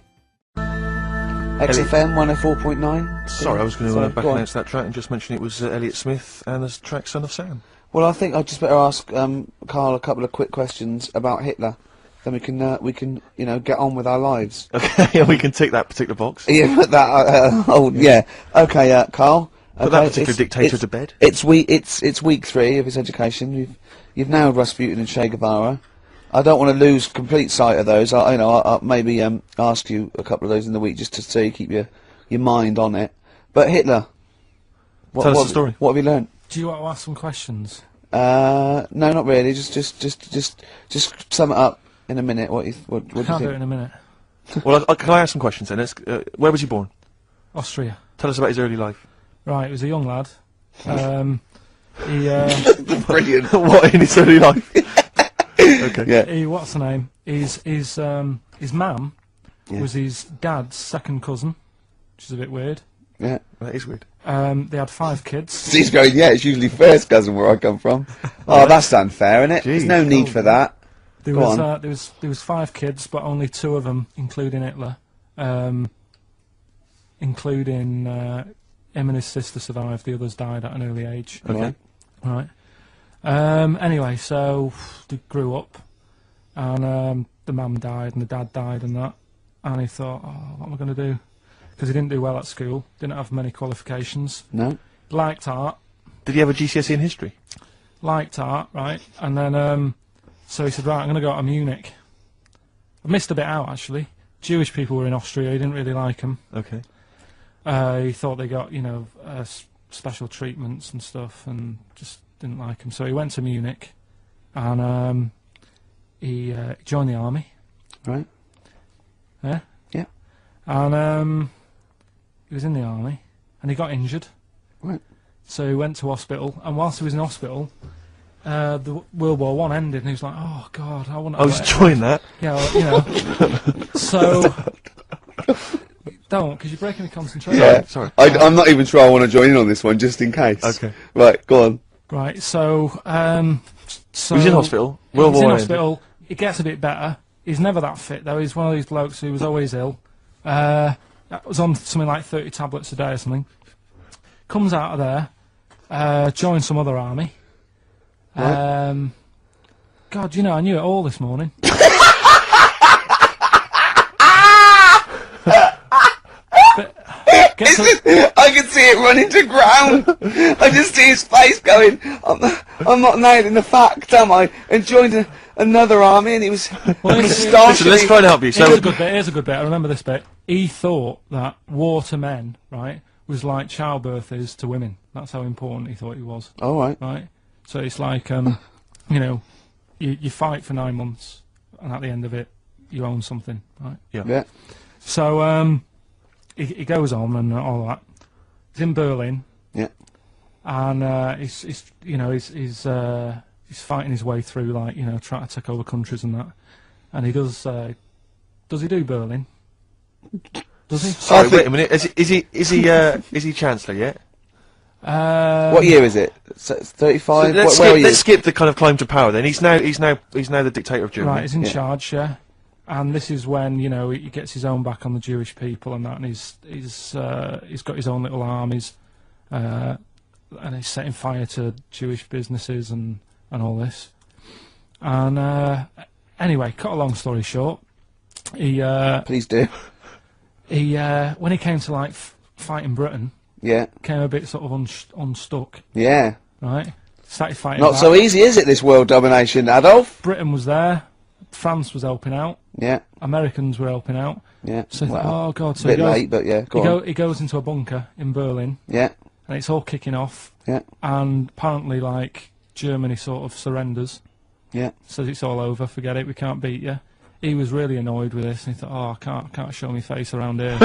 XFM 104.9. Sorry, I was going to back announce that track and just mention it was Elliott Smith and the track Son of Sam. Well, I think I'd just better ask Karl a couple of quick questions about Hitler. Then we can, you know, get on with our lives. Okay, yeah, we can tick that particular box. Yeah, put that. Yeah. Okay, Karl. Put that particular dictator to bed. It's week 3 of his education. You've nailed Rasputin and Che Guevara. I don't want to lose complete sight of those. I'll maybe ask you a couple of those in the week just to see, keep your mind on it. But Hitler. Tell us the story. What have you learnt? Do you want to ask some questions? No, not really. Just sum it up in a minute. What do you think? Can't do it in a minute. Well, can I ask some questions then? Where was he born? Austria. Tell us about his early life. Right, he was a young lad. Brilliant. What in his early life? Okay. Yeah. What's the name? His mum was his dad's second cousin, which is a bit weird. Yeah, that is weird. They had 5 kids. He's going, yeah, it's usually first cousin where I come from. Oh, that's unfair, isn't it? There's no need for that. There was 5 kids, but only 2 of them, including Hitler, including him and his sister survived. The others died at an early age. Okay. Right. Anyway, so they grew up, and the mum died and the dad died and that, and he thought, oh, what am I going to do? Because he didn't do well at school, didn't have many qualifications. No. Liked art. Did he have a GCSE in history? Liked art, right? And then, so he said, right, I'm going to go to Munich. I missed a bit out, actually. Jewish people were in Austria, he didn't really like them. Okay. He thought they got, you know, special treatments and stuff, and just didn't like him. So he went to Munich, and he joined the army. Right. Yeah? Yeah. And he was in the army, and he got injured. Right. So he went to hospital, and whilst he was in hospital, the World War One ended, and he was like, "Oh God, I want." I was enjoying that. Yeah, well, you know. So don't, because you're breaking the concentration. Yeah, sorry. I'm not even sure I want to join in on this one, just in case. Okay. Right, go on. Right. So he was in hospital. World War. He's in War hospital. It gets a bit better. He's never that fit though. He's one of these blokes who was always ill. Was on something like 30 tablets a day or something. Comes out of there, joins some other army. Right. God, you know, I knew it all this morning. I can see it running to ground. I just see his face going, I'm not nailing the fact, am I? And joined another army, and he was Listen, let's try and help you. So Here's a good bit. I remember this bit. He thought that war to men, right, was like childbirth is to women. That's how important he thought it was. All right. Right. So it's like, you know, you fight for 9 months, and at the end of it, you own something, right? Yeah. Yeah. So he goes on and all that. He's in Berlin. Yeah. And he's fighting his way through, like, you know, trying to take over countries and that. And he does he do Berlin? Does he? Sorry, wait a minute. Is he Chancellor yet? What year is it? 35. Let's skip the kind of climb to power. Then he's now the dictator of Germany. Right, he's in charge, yeah. And this is when, you know, he gets his own back on the Jewish people and that, and he's got his own little armies, and he's setting fire to Jewish businesses and all this. And anyway, cut a long story short, he please do. He when he came to like fighting Britain, yeah, came a bit sort of unstuck. Yeah. Right. Started fighting. Not so easy, is it? This world domination, Adolf. Britain was there. France was helping out. Yeah. Americans were helping out. Yeah. So well, oh god, so a bit late, but yeah. He goes into a bunker in Berlin. Yeah. And it's all kicking off. Yeah. And apparently, like, Germany sort of surrenders. Yeah. Says it's all over. Forget it. We can't beat you. He was really annoyed with this, and he thought, "Oh, I can't show my face around here."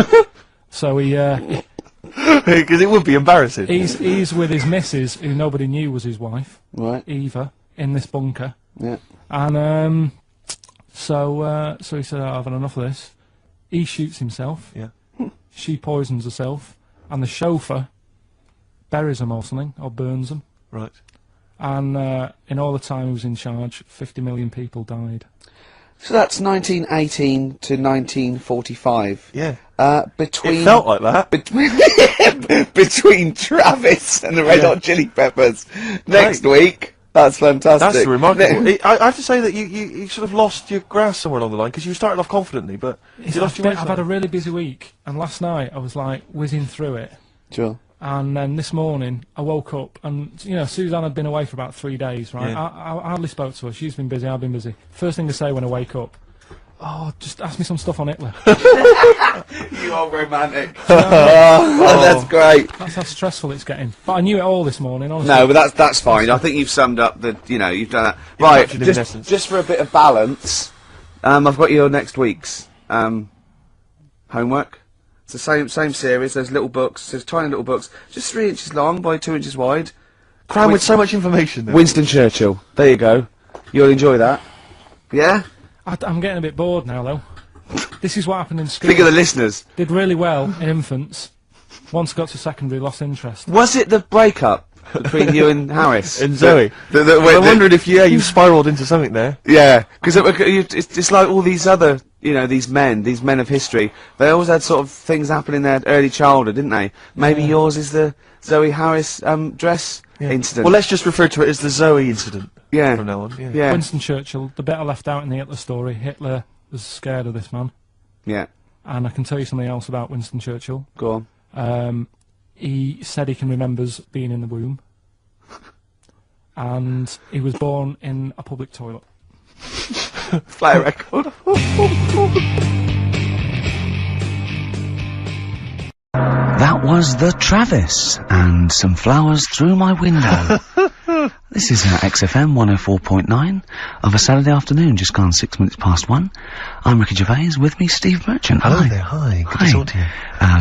So he because it would be embarrassing. He's with his missus, who nobody knew was his wife, right? Eva, in this bunker. Yeah. And so he said, "I've had enough of this." He shoots himself. Yeah. She poisons herself, and the chauffeur buries them or something, or burns them. Right. And in all the time he was in charge, 50 million people died. So that's 1918 to 1945. Yeah. Between it felt like that. Between Travis and the Red Hot Chili Peppers. Next week. That's fantastic. That's remarkable. I have to say that you sort of lost your grasp somewhere along the line, because you started off confidently, but you lost your I've had a really busy week, and last night I was like whizzing through it. Sure. And then this morning I woke up, and you know, Suzanne had been away for about 3 days, right? Yeah. I hardly spoke to her. She's been busy, I've been busy. First thing to say when I wake up, oh, just ask me some stuff on Hitler. You are romantic. That's great. That's how stressful it's getting. But I knew it all this morning, honestly. No, but that's fine. I think you've summed up the, you know, you've done that. Right, just for a bit of balance, I've got your next week's homework. It's the same series. There's little books. There's tiny little books, just 3 inches long by 2 inches wide. Crammed with so much information. Though. Winston Churchill. There you go. You'll enjoy that. Yeah. I'm getting a bit bored now, though. This is what happened in school. Think of the listeners. Did really well in infants. Once got to secondary, lost interest. Was it the breakup between you and Harris? And Zoe? I wondered if you spiralled into something there. Yeah, because it's like all these other, you know, these men of history. They always had sort of things happen in their early childhood, didn't they? Maybe yours is the Zoe Harris dress incident. Well, let's just refer to it as the Zoe incident. Yeah. From now on. Yeah. Yeah. Winston Churchill, the bit I left out in the Hitler story, Hitler was scared of this man. Yeah. And I can tell you something else about Winston Churchill. Go on. He said he can remember being in the womb. And he was born in a public toilet. Play a record. That was the Travis, and some flowers through my window. This is XFM 104.9 of a Saturday afternoon, just gone 6 minutes past 1. I'm Ricky Gervais, with me Steve Merchant. Hello Hi. there, hi. Good to talk to you.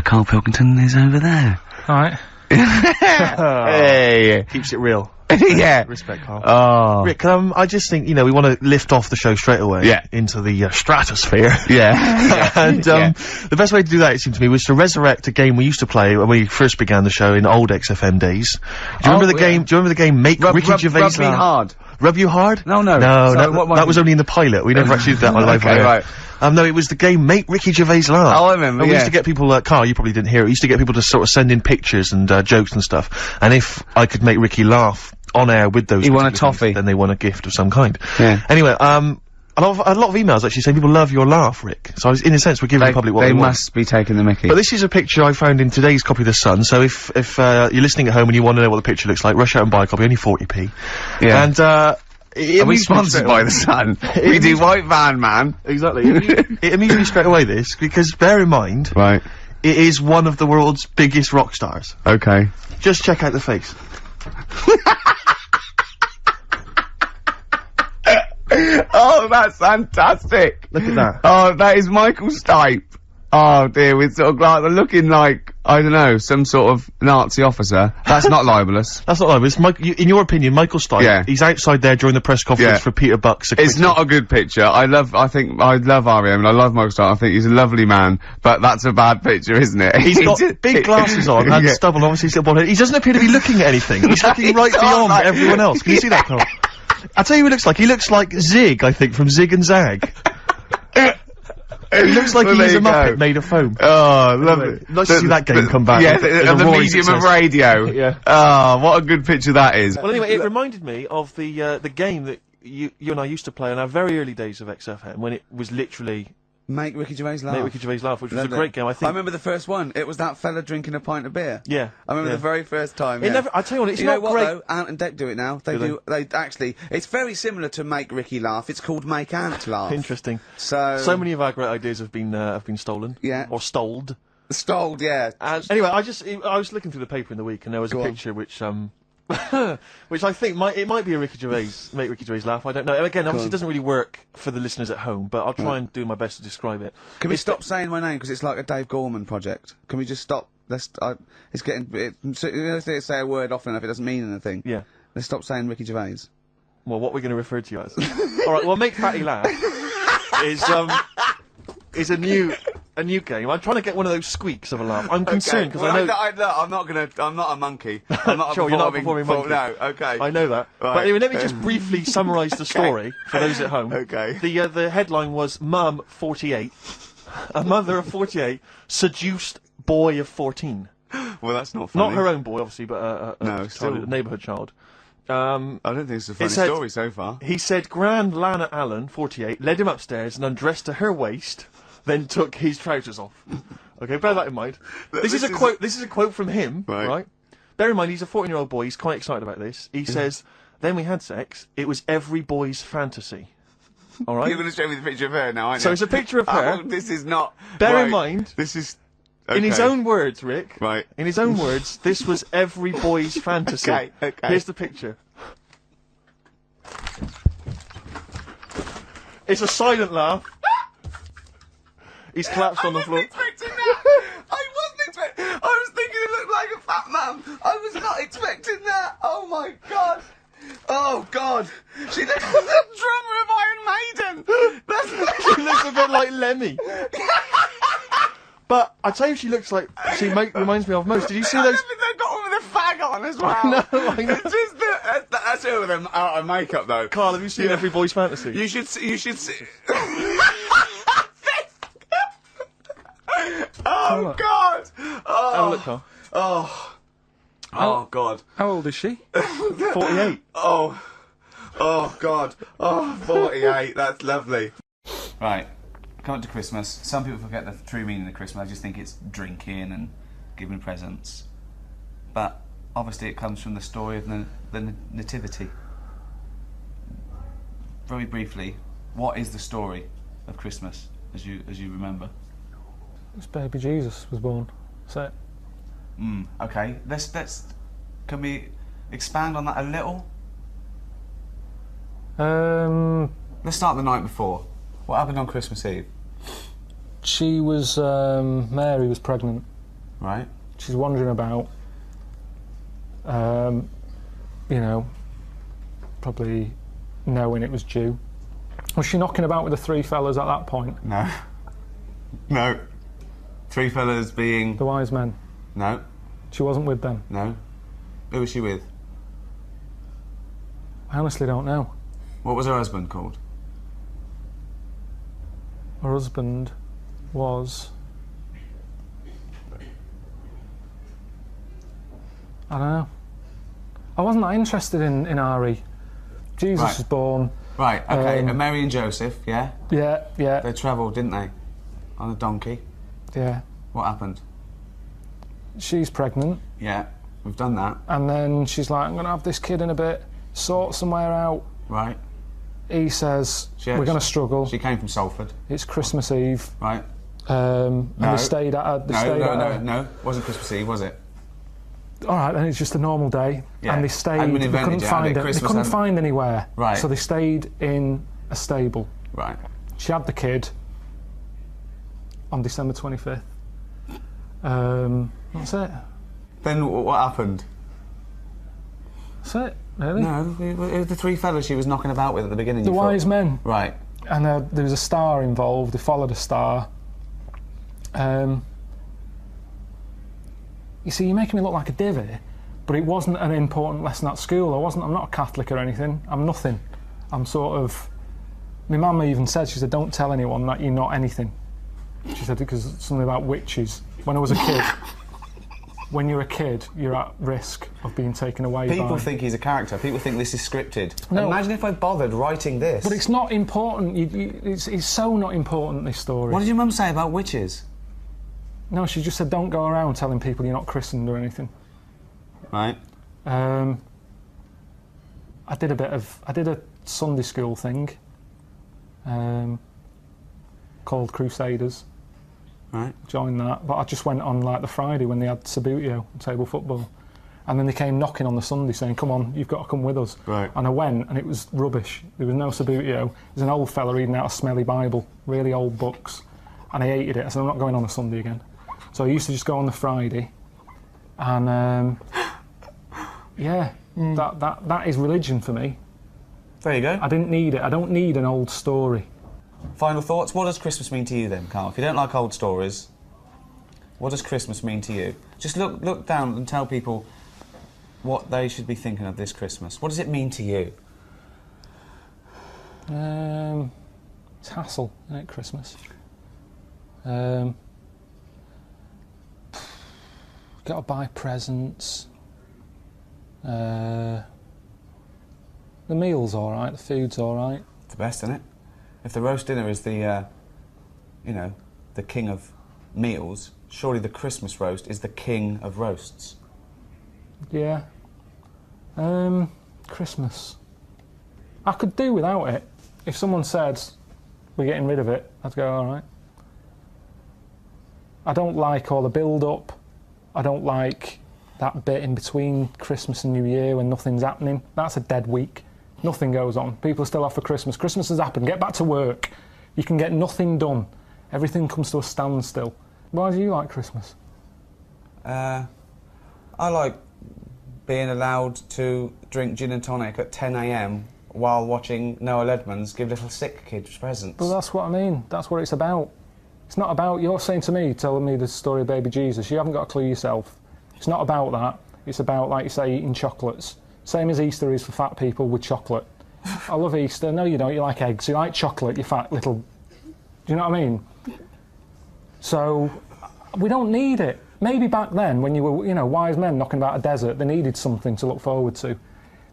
Karl Pilkington is over there. Alright. Hey. Keeps it real. Yeah. Respect, Karl. Oh. Rick, I just think, you know, we want to lift off the show straight away into the stratosphere. Yeah. And the best way to do that, it seemed to me, was to resurrect a game we used to play when we first began the show in old XFM days. Do you remember the game? Do you remember the game Make Ricky Gervais Rub me hard. Rub you hard? No. No, that was only in the pilot. We never actually did that on live. Okay, right. No, it was the game Make Ricky Gervais Laugh. Oh, I remember, We used to get people, Carl, you probably didn't hear it, we used to get people to sort of send in pictures and jokes and stuff, and if I could make Ricky laugh on air with those, he won a toffee, then they won a gift of some kind. Yeah. Anyway, a lot of emails actually saying people love your laugh, Rick. So in a sense, we're giving the public what they want. They must be taking the mickey. But this is a picture I found in today's copy of The Sun, so if you're listening at home and you want to know what the picture looks like, rush out and buy a copy, only 40p. Yeah. And, are we sponsored by The Sun? We do White Van Man. Exactly. It amused me straight away, this, because bear in mind, right, it is one of the world's biggest rock stars. Okay. Just check out the face. Oh, that's fantastic. Look at that. Oh, that is Michael Stipe. Oh dear, with sort of like looking like, I don't know, some sort of Nazi officer. That's not libelous. That's not libelous. In your opinion, Michael Stipe, Yeah. he's outside there during the press conference for Peter Buck's acquittal. It's not a good picture. I love R.E.M. and I love Michael Stipe. I think he's a lovely man, but that's a bad picture, isn't it? He's got big glasses on and stubble, obviously, still bald head. He doesn't appear to be looking at anything. He's looking right beyond everyone else. Can you see that, Carl? I'll tell you who he looks like. He looks like Zig, I think, from Zig and Zag. It looks like he's a Muppet made of foam. Oh, lovely. Nice to see that game come back. Yeah, the medium of radio. Yeah. Oh, what a good picture that is. Well, anyway, it reminded me of the game that you and I used to play in our very early days of XFM, when it was literally... Make Ricky Gervais Laugh. Make Ricky Gervais Laugh, which was a great game, I think. I remember the first one. It was that fella drinking a pint of beer. Yeah. I remember the very first time. It never, I tell you what, it's not what, great. Though? Ant and Dec do it now. They actually, it's very similar to Make Ricky Laugh. It's called Make Ant Laugh. Interesting. So many of our great ideas have been stolen. Yeah. Or stoled. Stoled, yeah. Anyway, I was looking through the paper in the week, and there was a picture which which I think might be a Ricky Gervais, Make Ricky Gervais Laugh. I don't know. Again, obviously, it doesn't really work for the listeners at home, but I'll try and do my best to describe it. Can we stop saying my name because it's like a Dave Gorman project? Can we just stop? It's getting. They say a word often enough, it doesn't mean anything. Yeah. Let's stop saying Ricky Gervais. Well, what we're going to refer to you as? All right. Well, Make Fatty Laugh is a new game. I'm trying to get one of those squeaks of a laugh. I'm concerned because I know. I'm not a monkey. I'm not sure, you're not a performing monkey. No, okay. I know that. Right. But anyway, let me just briefly summarise the story for those at home. Okay. The headline was Mum 48, a mother of 48 seduced boy of 14. Well, that's not funny. Not her own boy, obviously, but a neighbourhood child. I don't think it's a funny story so far. He said Grand Lana Allen, 48, led him upstairs and undressed to her waist, then took his trousers off. Okay, bear that in mind. This is a quote. This is a quote from him, right? Bear in mind, he's a 14-year-old boy. He's quite excited about this. He says, "Then we had sex. It was every boy's fantasy." All right. You're going to show me the picture of her now, aren't you? So it's a picture of her. This is not. Bear in mind. This is. In his own words, Rick. Right. In his own words, this was every boy's fantasy. Okay. Here's the picture. It's a silent laugh. He's collapsed on the floor. I wasn't expecting. I was thinking it looked like a fat man. I was not expecting that. Oh my god. Oh god. She looks like the drummer of Iron Maiden. She looks a bit like Lemmy. But I tell you, she looks like reminds me of most. Did you see those? They've got one with a fag on as well. No, I know. It's just that's her with them out of makeup though. Carl, have you seen Every Boy's Fantasy? You should see. Oh God! Oh, have a look, Carl. Oh God! How old is she? 48. Oh God! Oh, 48. That's lovely. Right. Come up to Christmas. Some people forget the true meaning of Christmas. I just think it's drinking and giving presents. But obviously, it comes from the story of the nativity. Very briefly, what is the story of Christmas, as you remember? It's baby Jesus was born. That's it. Okay. Can we expand on that a little? Let's start the night before. What happened on Christmas Eve? She was Mary was pregnant. Right. She's wandering about. You know, probably knowing it was due. Was she knocking about with the three fellas at that point? No. No. Three fellas being... The wise men? No. She wasn't with them? No. Who was she with? I honestly don't know. What was her husband called? Her husband was... I don't know. I wasn't that interested in Ari. Jesus was born. Right, okay. And Mary and Joseph, yeah? Yeah, yeah. They travelled, didn't they? On a donkey. Yeah. What happened? She's pregnant. Yeah, we've done that. And then she's like, I'm going to have this kid in a bit, sort somewhere out. Right. He says, we're going to struggle. She came from Salford. It's Christmas Eve. Right. And they stayed at No, it wasn't Christmas Eve, was it? All right, then it's just a normal day. Yeah. And they stayed, they couldn't find it. They couldn't find anywhere. Right. So they stayed in a stable. Right. She had the kid. on December 25th. That's it. Then what happened? That's it, really. No, it was the three fellas she was knocking about with at the beginning. The wise men. Right. And there was a star involved. They followed a star. You see, you're making me look like a divvy, but it wasn't an important lesson at school. I'm not a Catholic or anything. I'm nothing. I'm sort of... My mum even said, she said, don't tell anyone that you're not anything. She said, because something about witches. When I was a kid, when you're a kid, you're at risk of being taken away. People think he's a character. People think this is scripted. No. Imagine if I bothered writing this. But it's not important. It's so not important, this story. What did your mum say about witches? No, she just said don't go around telling people you're not christened or anything. Right. I did a Sunday school thing called Crusaders. Right. Joined that, but I just went on like the Friday when they had Sabutio, table football, and then they came knocking on the Sunday saying, "Come on, you've got to come with us." Right. And I went, and it was rubbish. There was no Sabutio. There's an old fella reading out a smelly Bible, really old books, and I hated it. I said, "I'm not going on a Sunday again." So I used to just go on the Friday, and yeah, that is religion for me. There you go. I didn't need it. I don't need an old story. Final thoughts? What does Christmas mean to you then, Karl? If you don't like old stories, what does Christmas mean to you? Just look down and tell people what they should be thinking of this Christmas. What does it mean to you? It's hassle, isn't it, Christmas? Got to buy presents. The meal's all right. The food's all right. It's the best, isn't it? If the roast dinner is the, you know, the king of meals, surely the Christmas roast is the king of roasts. Yeah. Christmas. I could do without it. If someone said, we're getting rid of it, I'd go, all right. I don't like all the build-up. I don't like that bit in between Christmas and New Year when nothing's happening. That's a dead week. Nothing goes on. People are still off for Christmas. Christmas has happened. Get back to work. You can get nothing done. Everything comes to a standstill. Why do you like Christmas? I like being allowed to drink gin and tonic at 10 AM while watching Noah Ledman's give little sick kids presents. Well, that's what I mean. That's what it's about. It's not about, you're saying to me, telling me the story of baby Jesus. You haven't got a clue yourself. It's not about that. It's about, like you say, eating chocolates. Same as Easter is for fat people with chocolate. I love Easter. No, you don't. You like eggs. You like chocolate, you fat little... Do you know what I mean? So, we don't need it. Maybe back then, when you were, you know, wise men knocking about a desert, they needed something to look forward to.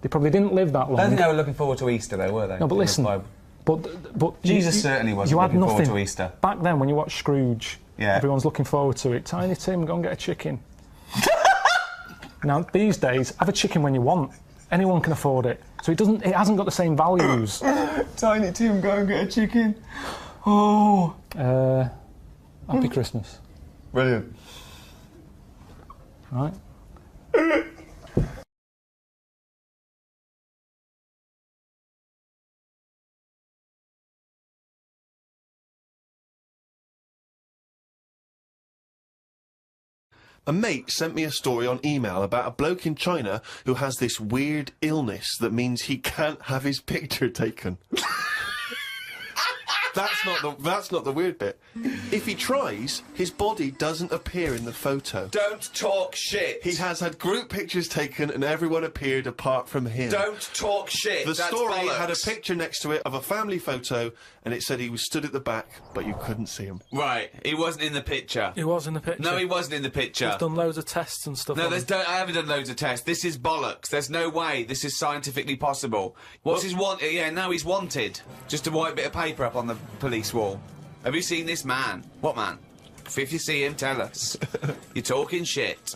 They probably didn't live that long. I don't think they were looking forward to Easter, though, were they? No, but listen... But Jesus certainly wasn't looking forward to Easter. Back then, when you watch Scrooge, everyone's looking forward to it. Tiny Tim, go and get a chicken. Now, these days, have a chicken when you want. Anyone can afford it. So it hasn't got the same values. Tiny Tim, go and get a chicken. Oh. Happy Christmas. Brilliant. Right. A mate sent me a story on email about a bloke in China who has this weird illness that means he can't have his picture taken. That's not the weird bit. If he tries, his body doesn't appear in the photo. Don't talk shit. He has had group pictures taken and everyone appeared apart from him. Don't talk shit. The That's story bollocks. had a picture next to it of a family photo and it said he was stood at the back, but you couldn't see him. Right, he wasn't in the picture. He was in the picture. No, he wasn't in the picture. He's done loads of tests and stuff. No, I haven't done loads of tests. This is bollocks. There's no way this is scientifically possible. What's his want? Yeah, no, he's wanted. Just a white bit of paper up on the police wall. Have you seen this man? What man? If you see him, tell us. You're talking shit.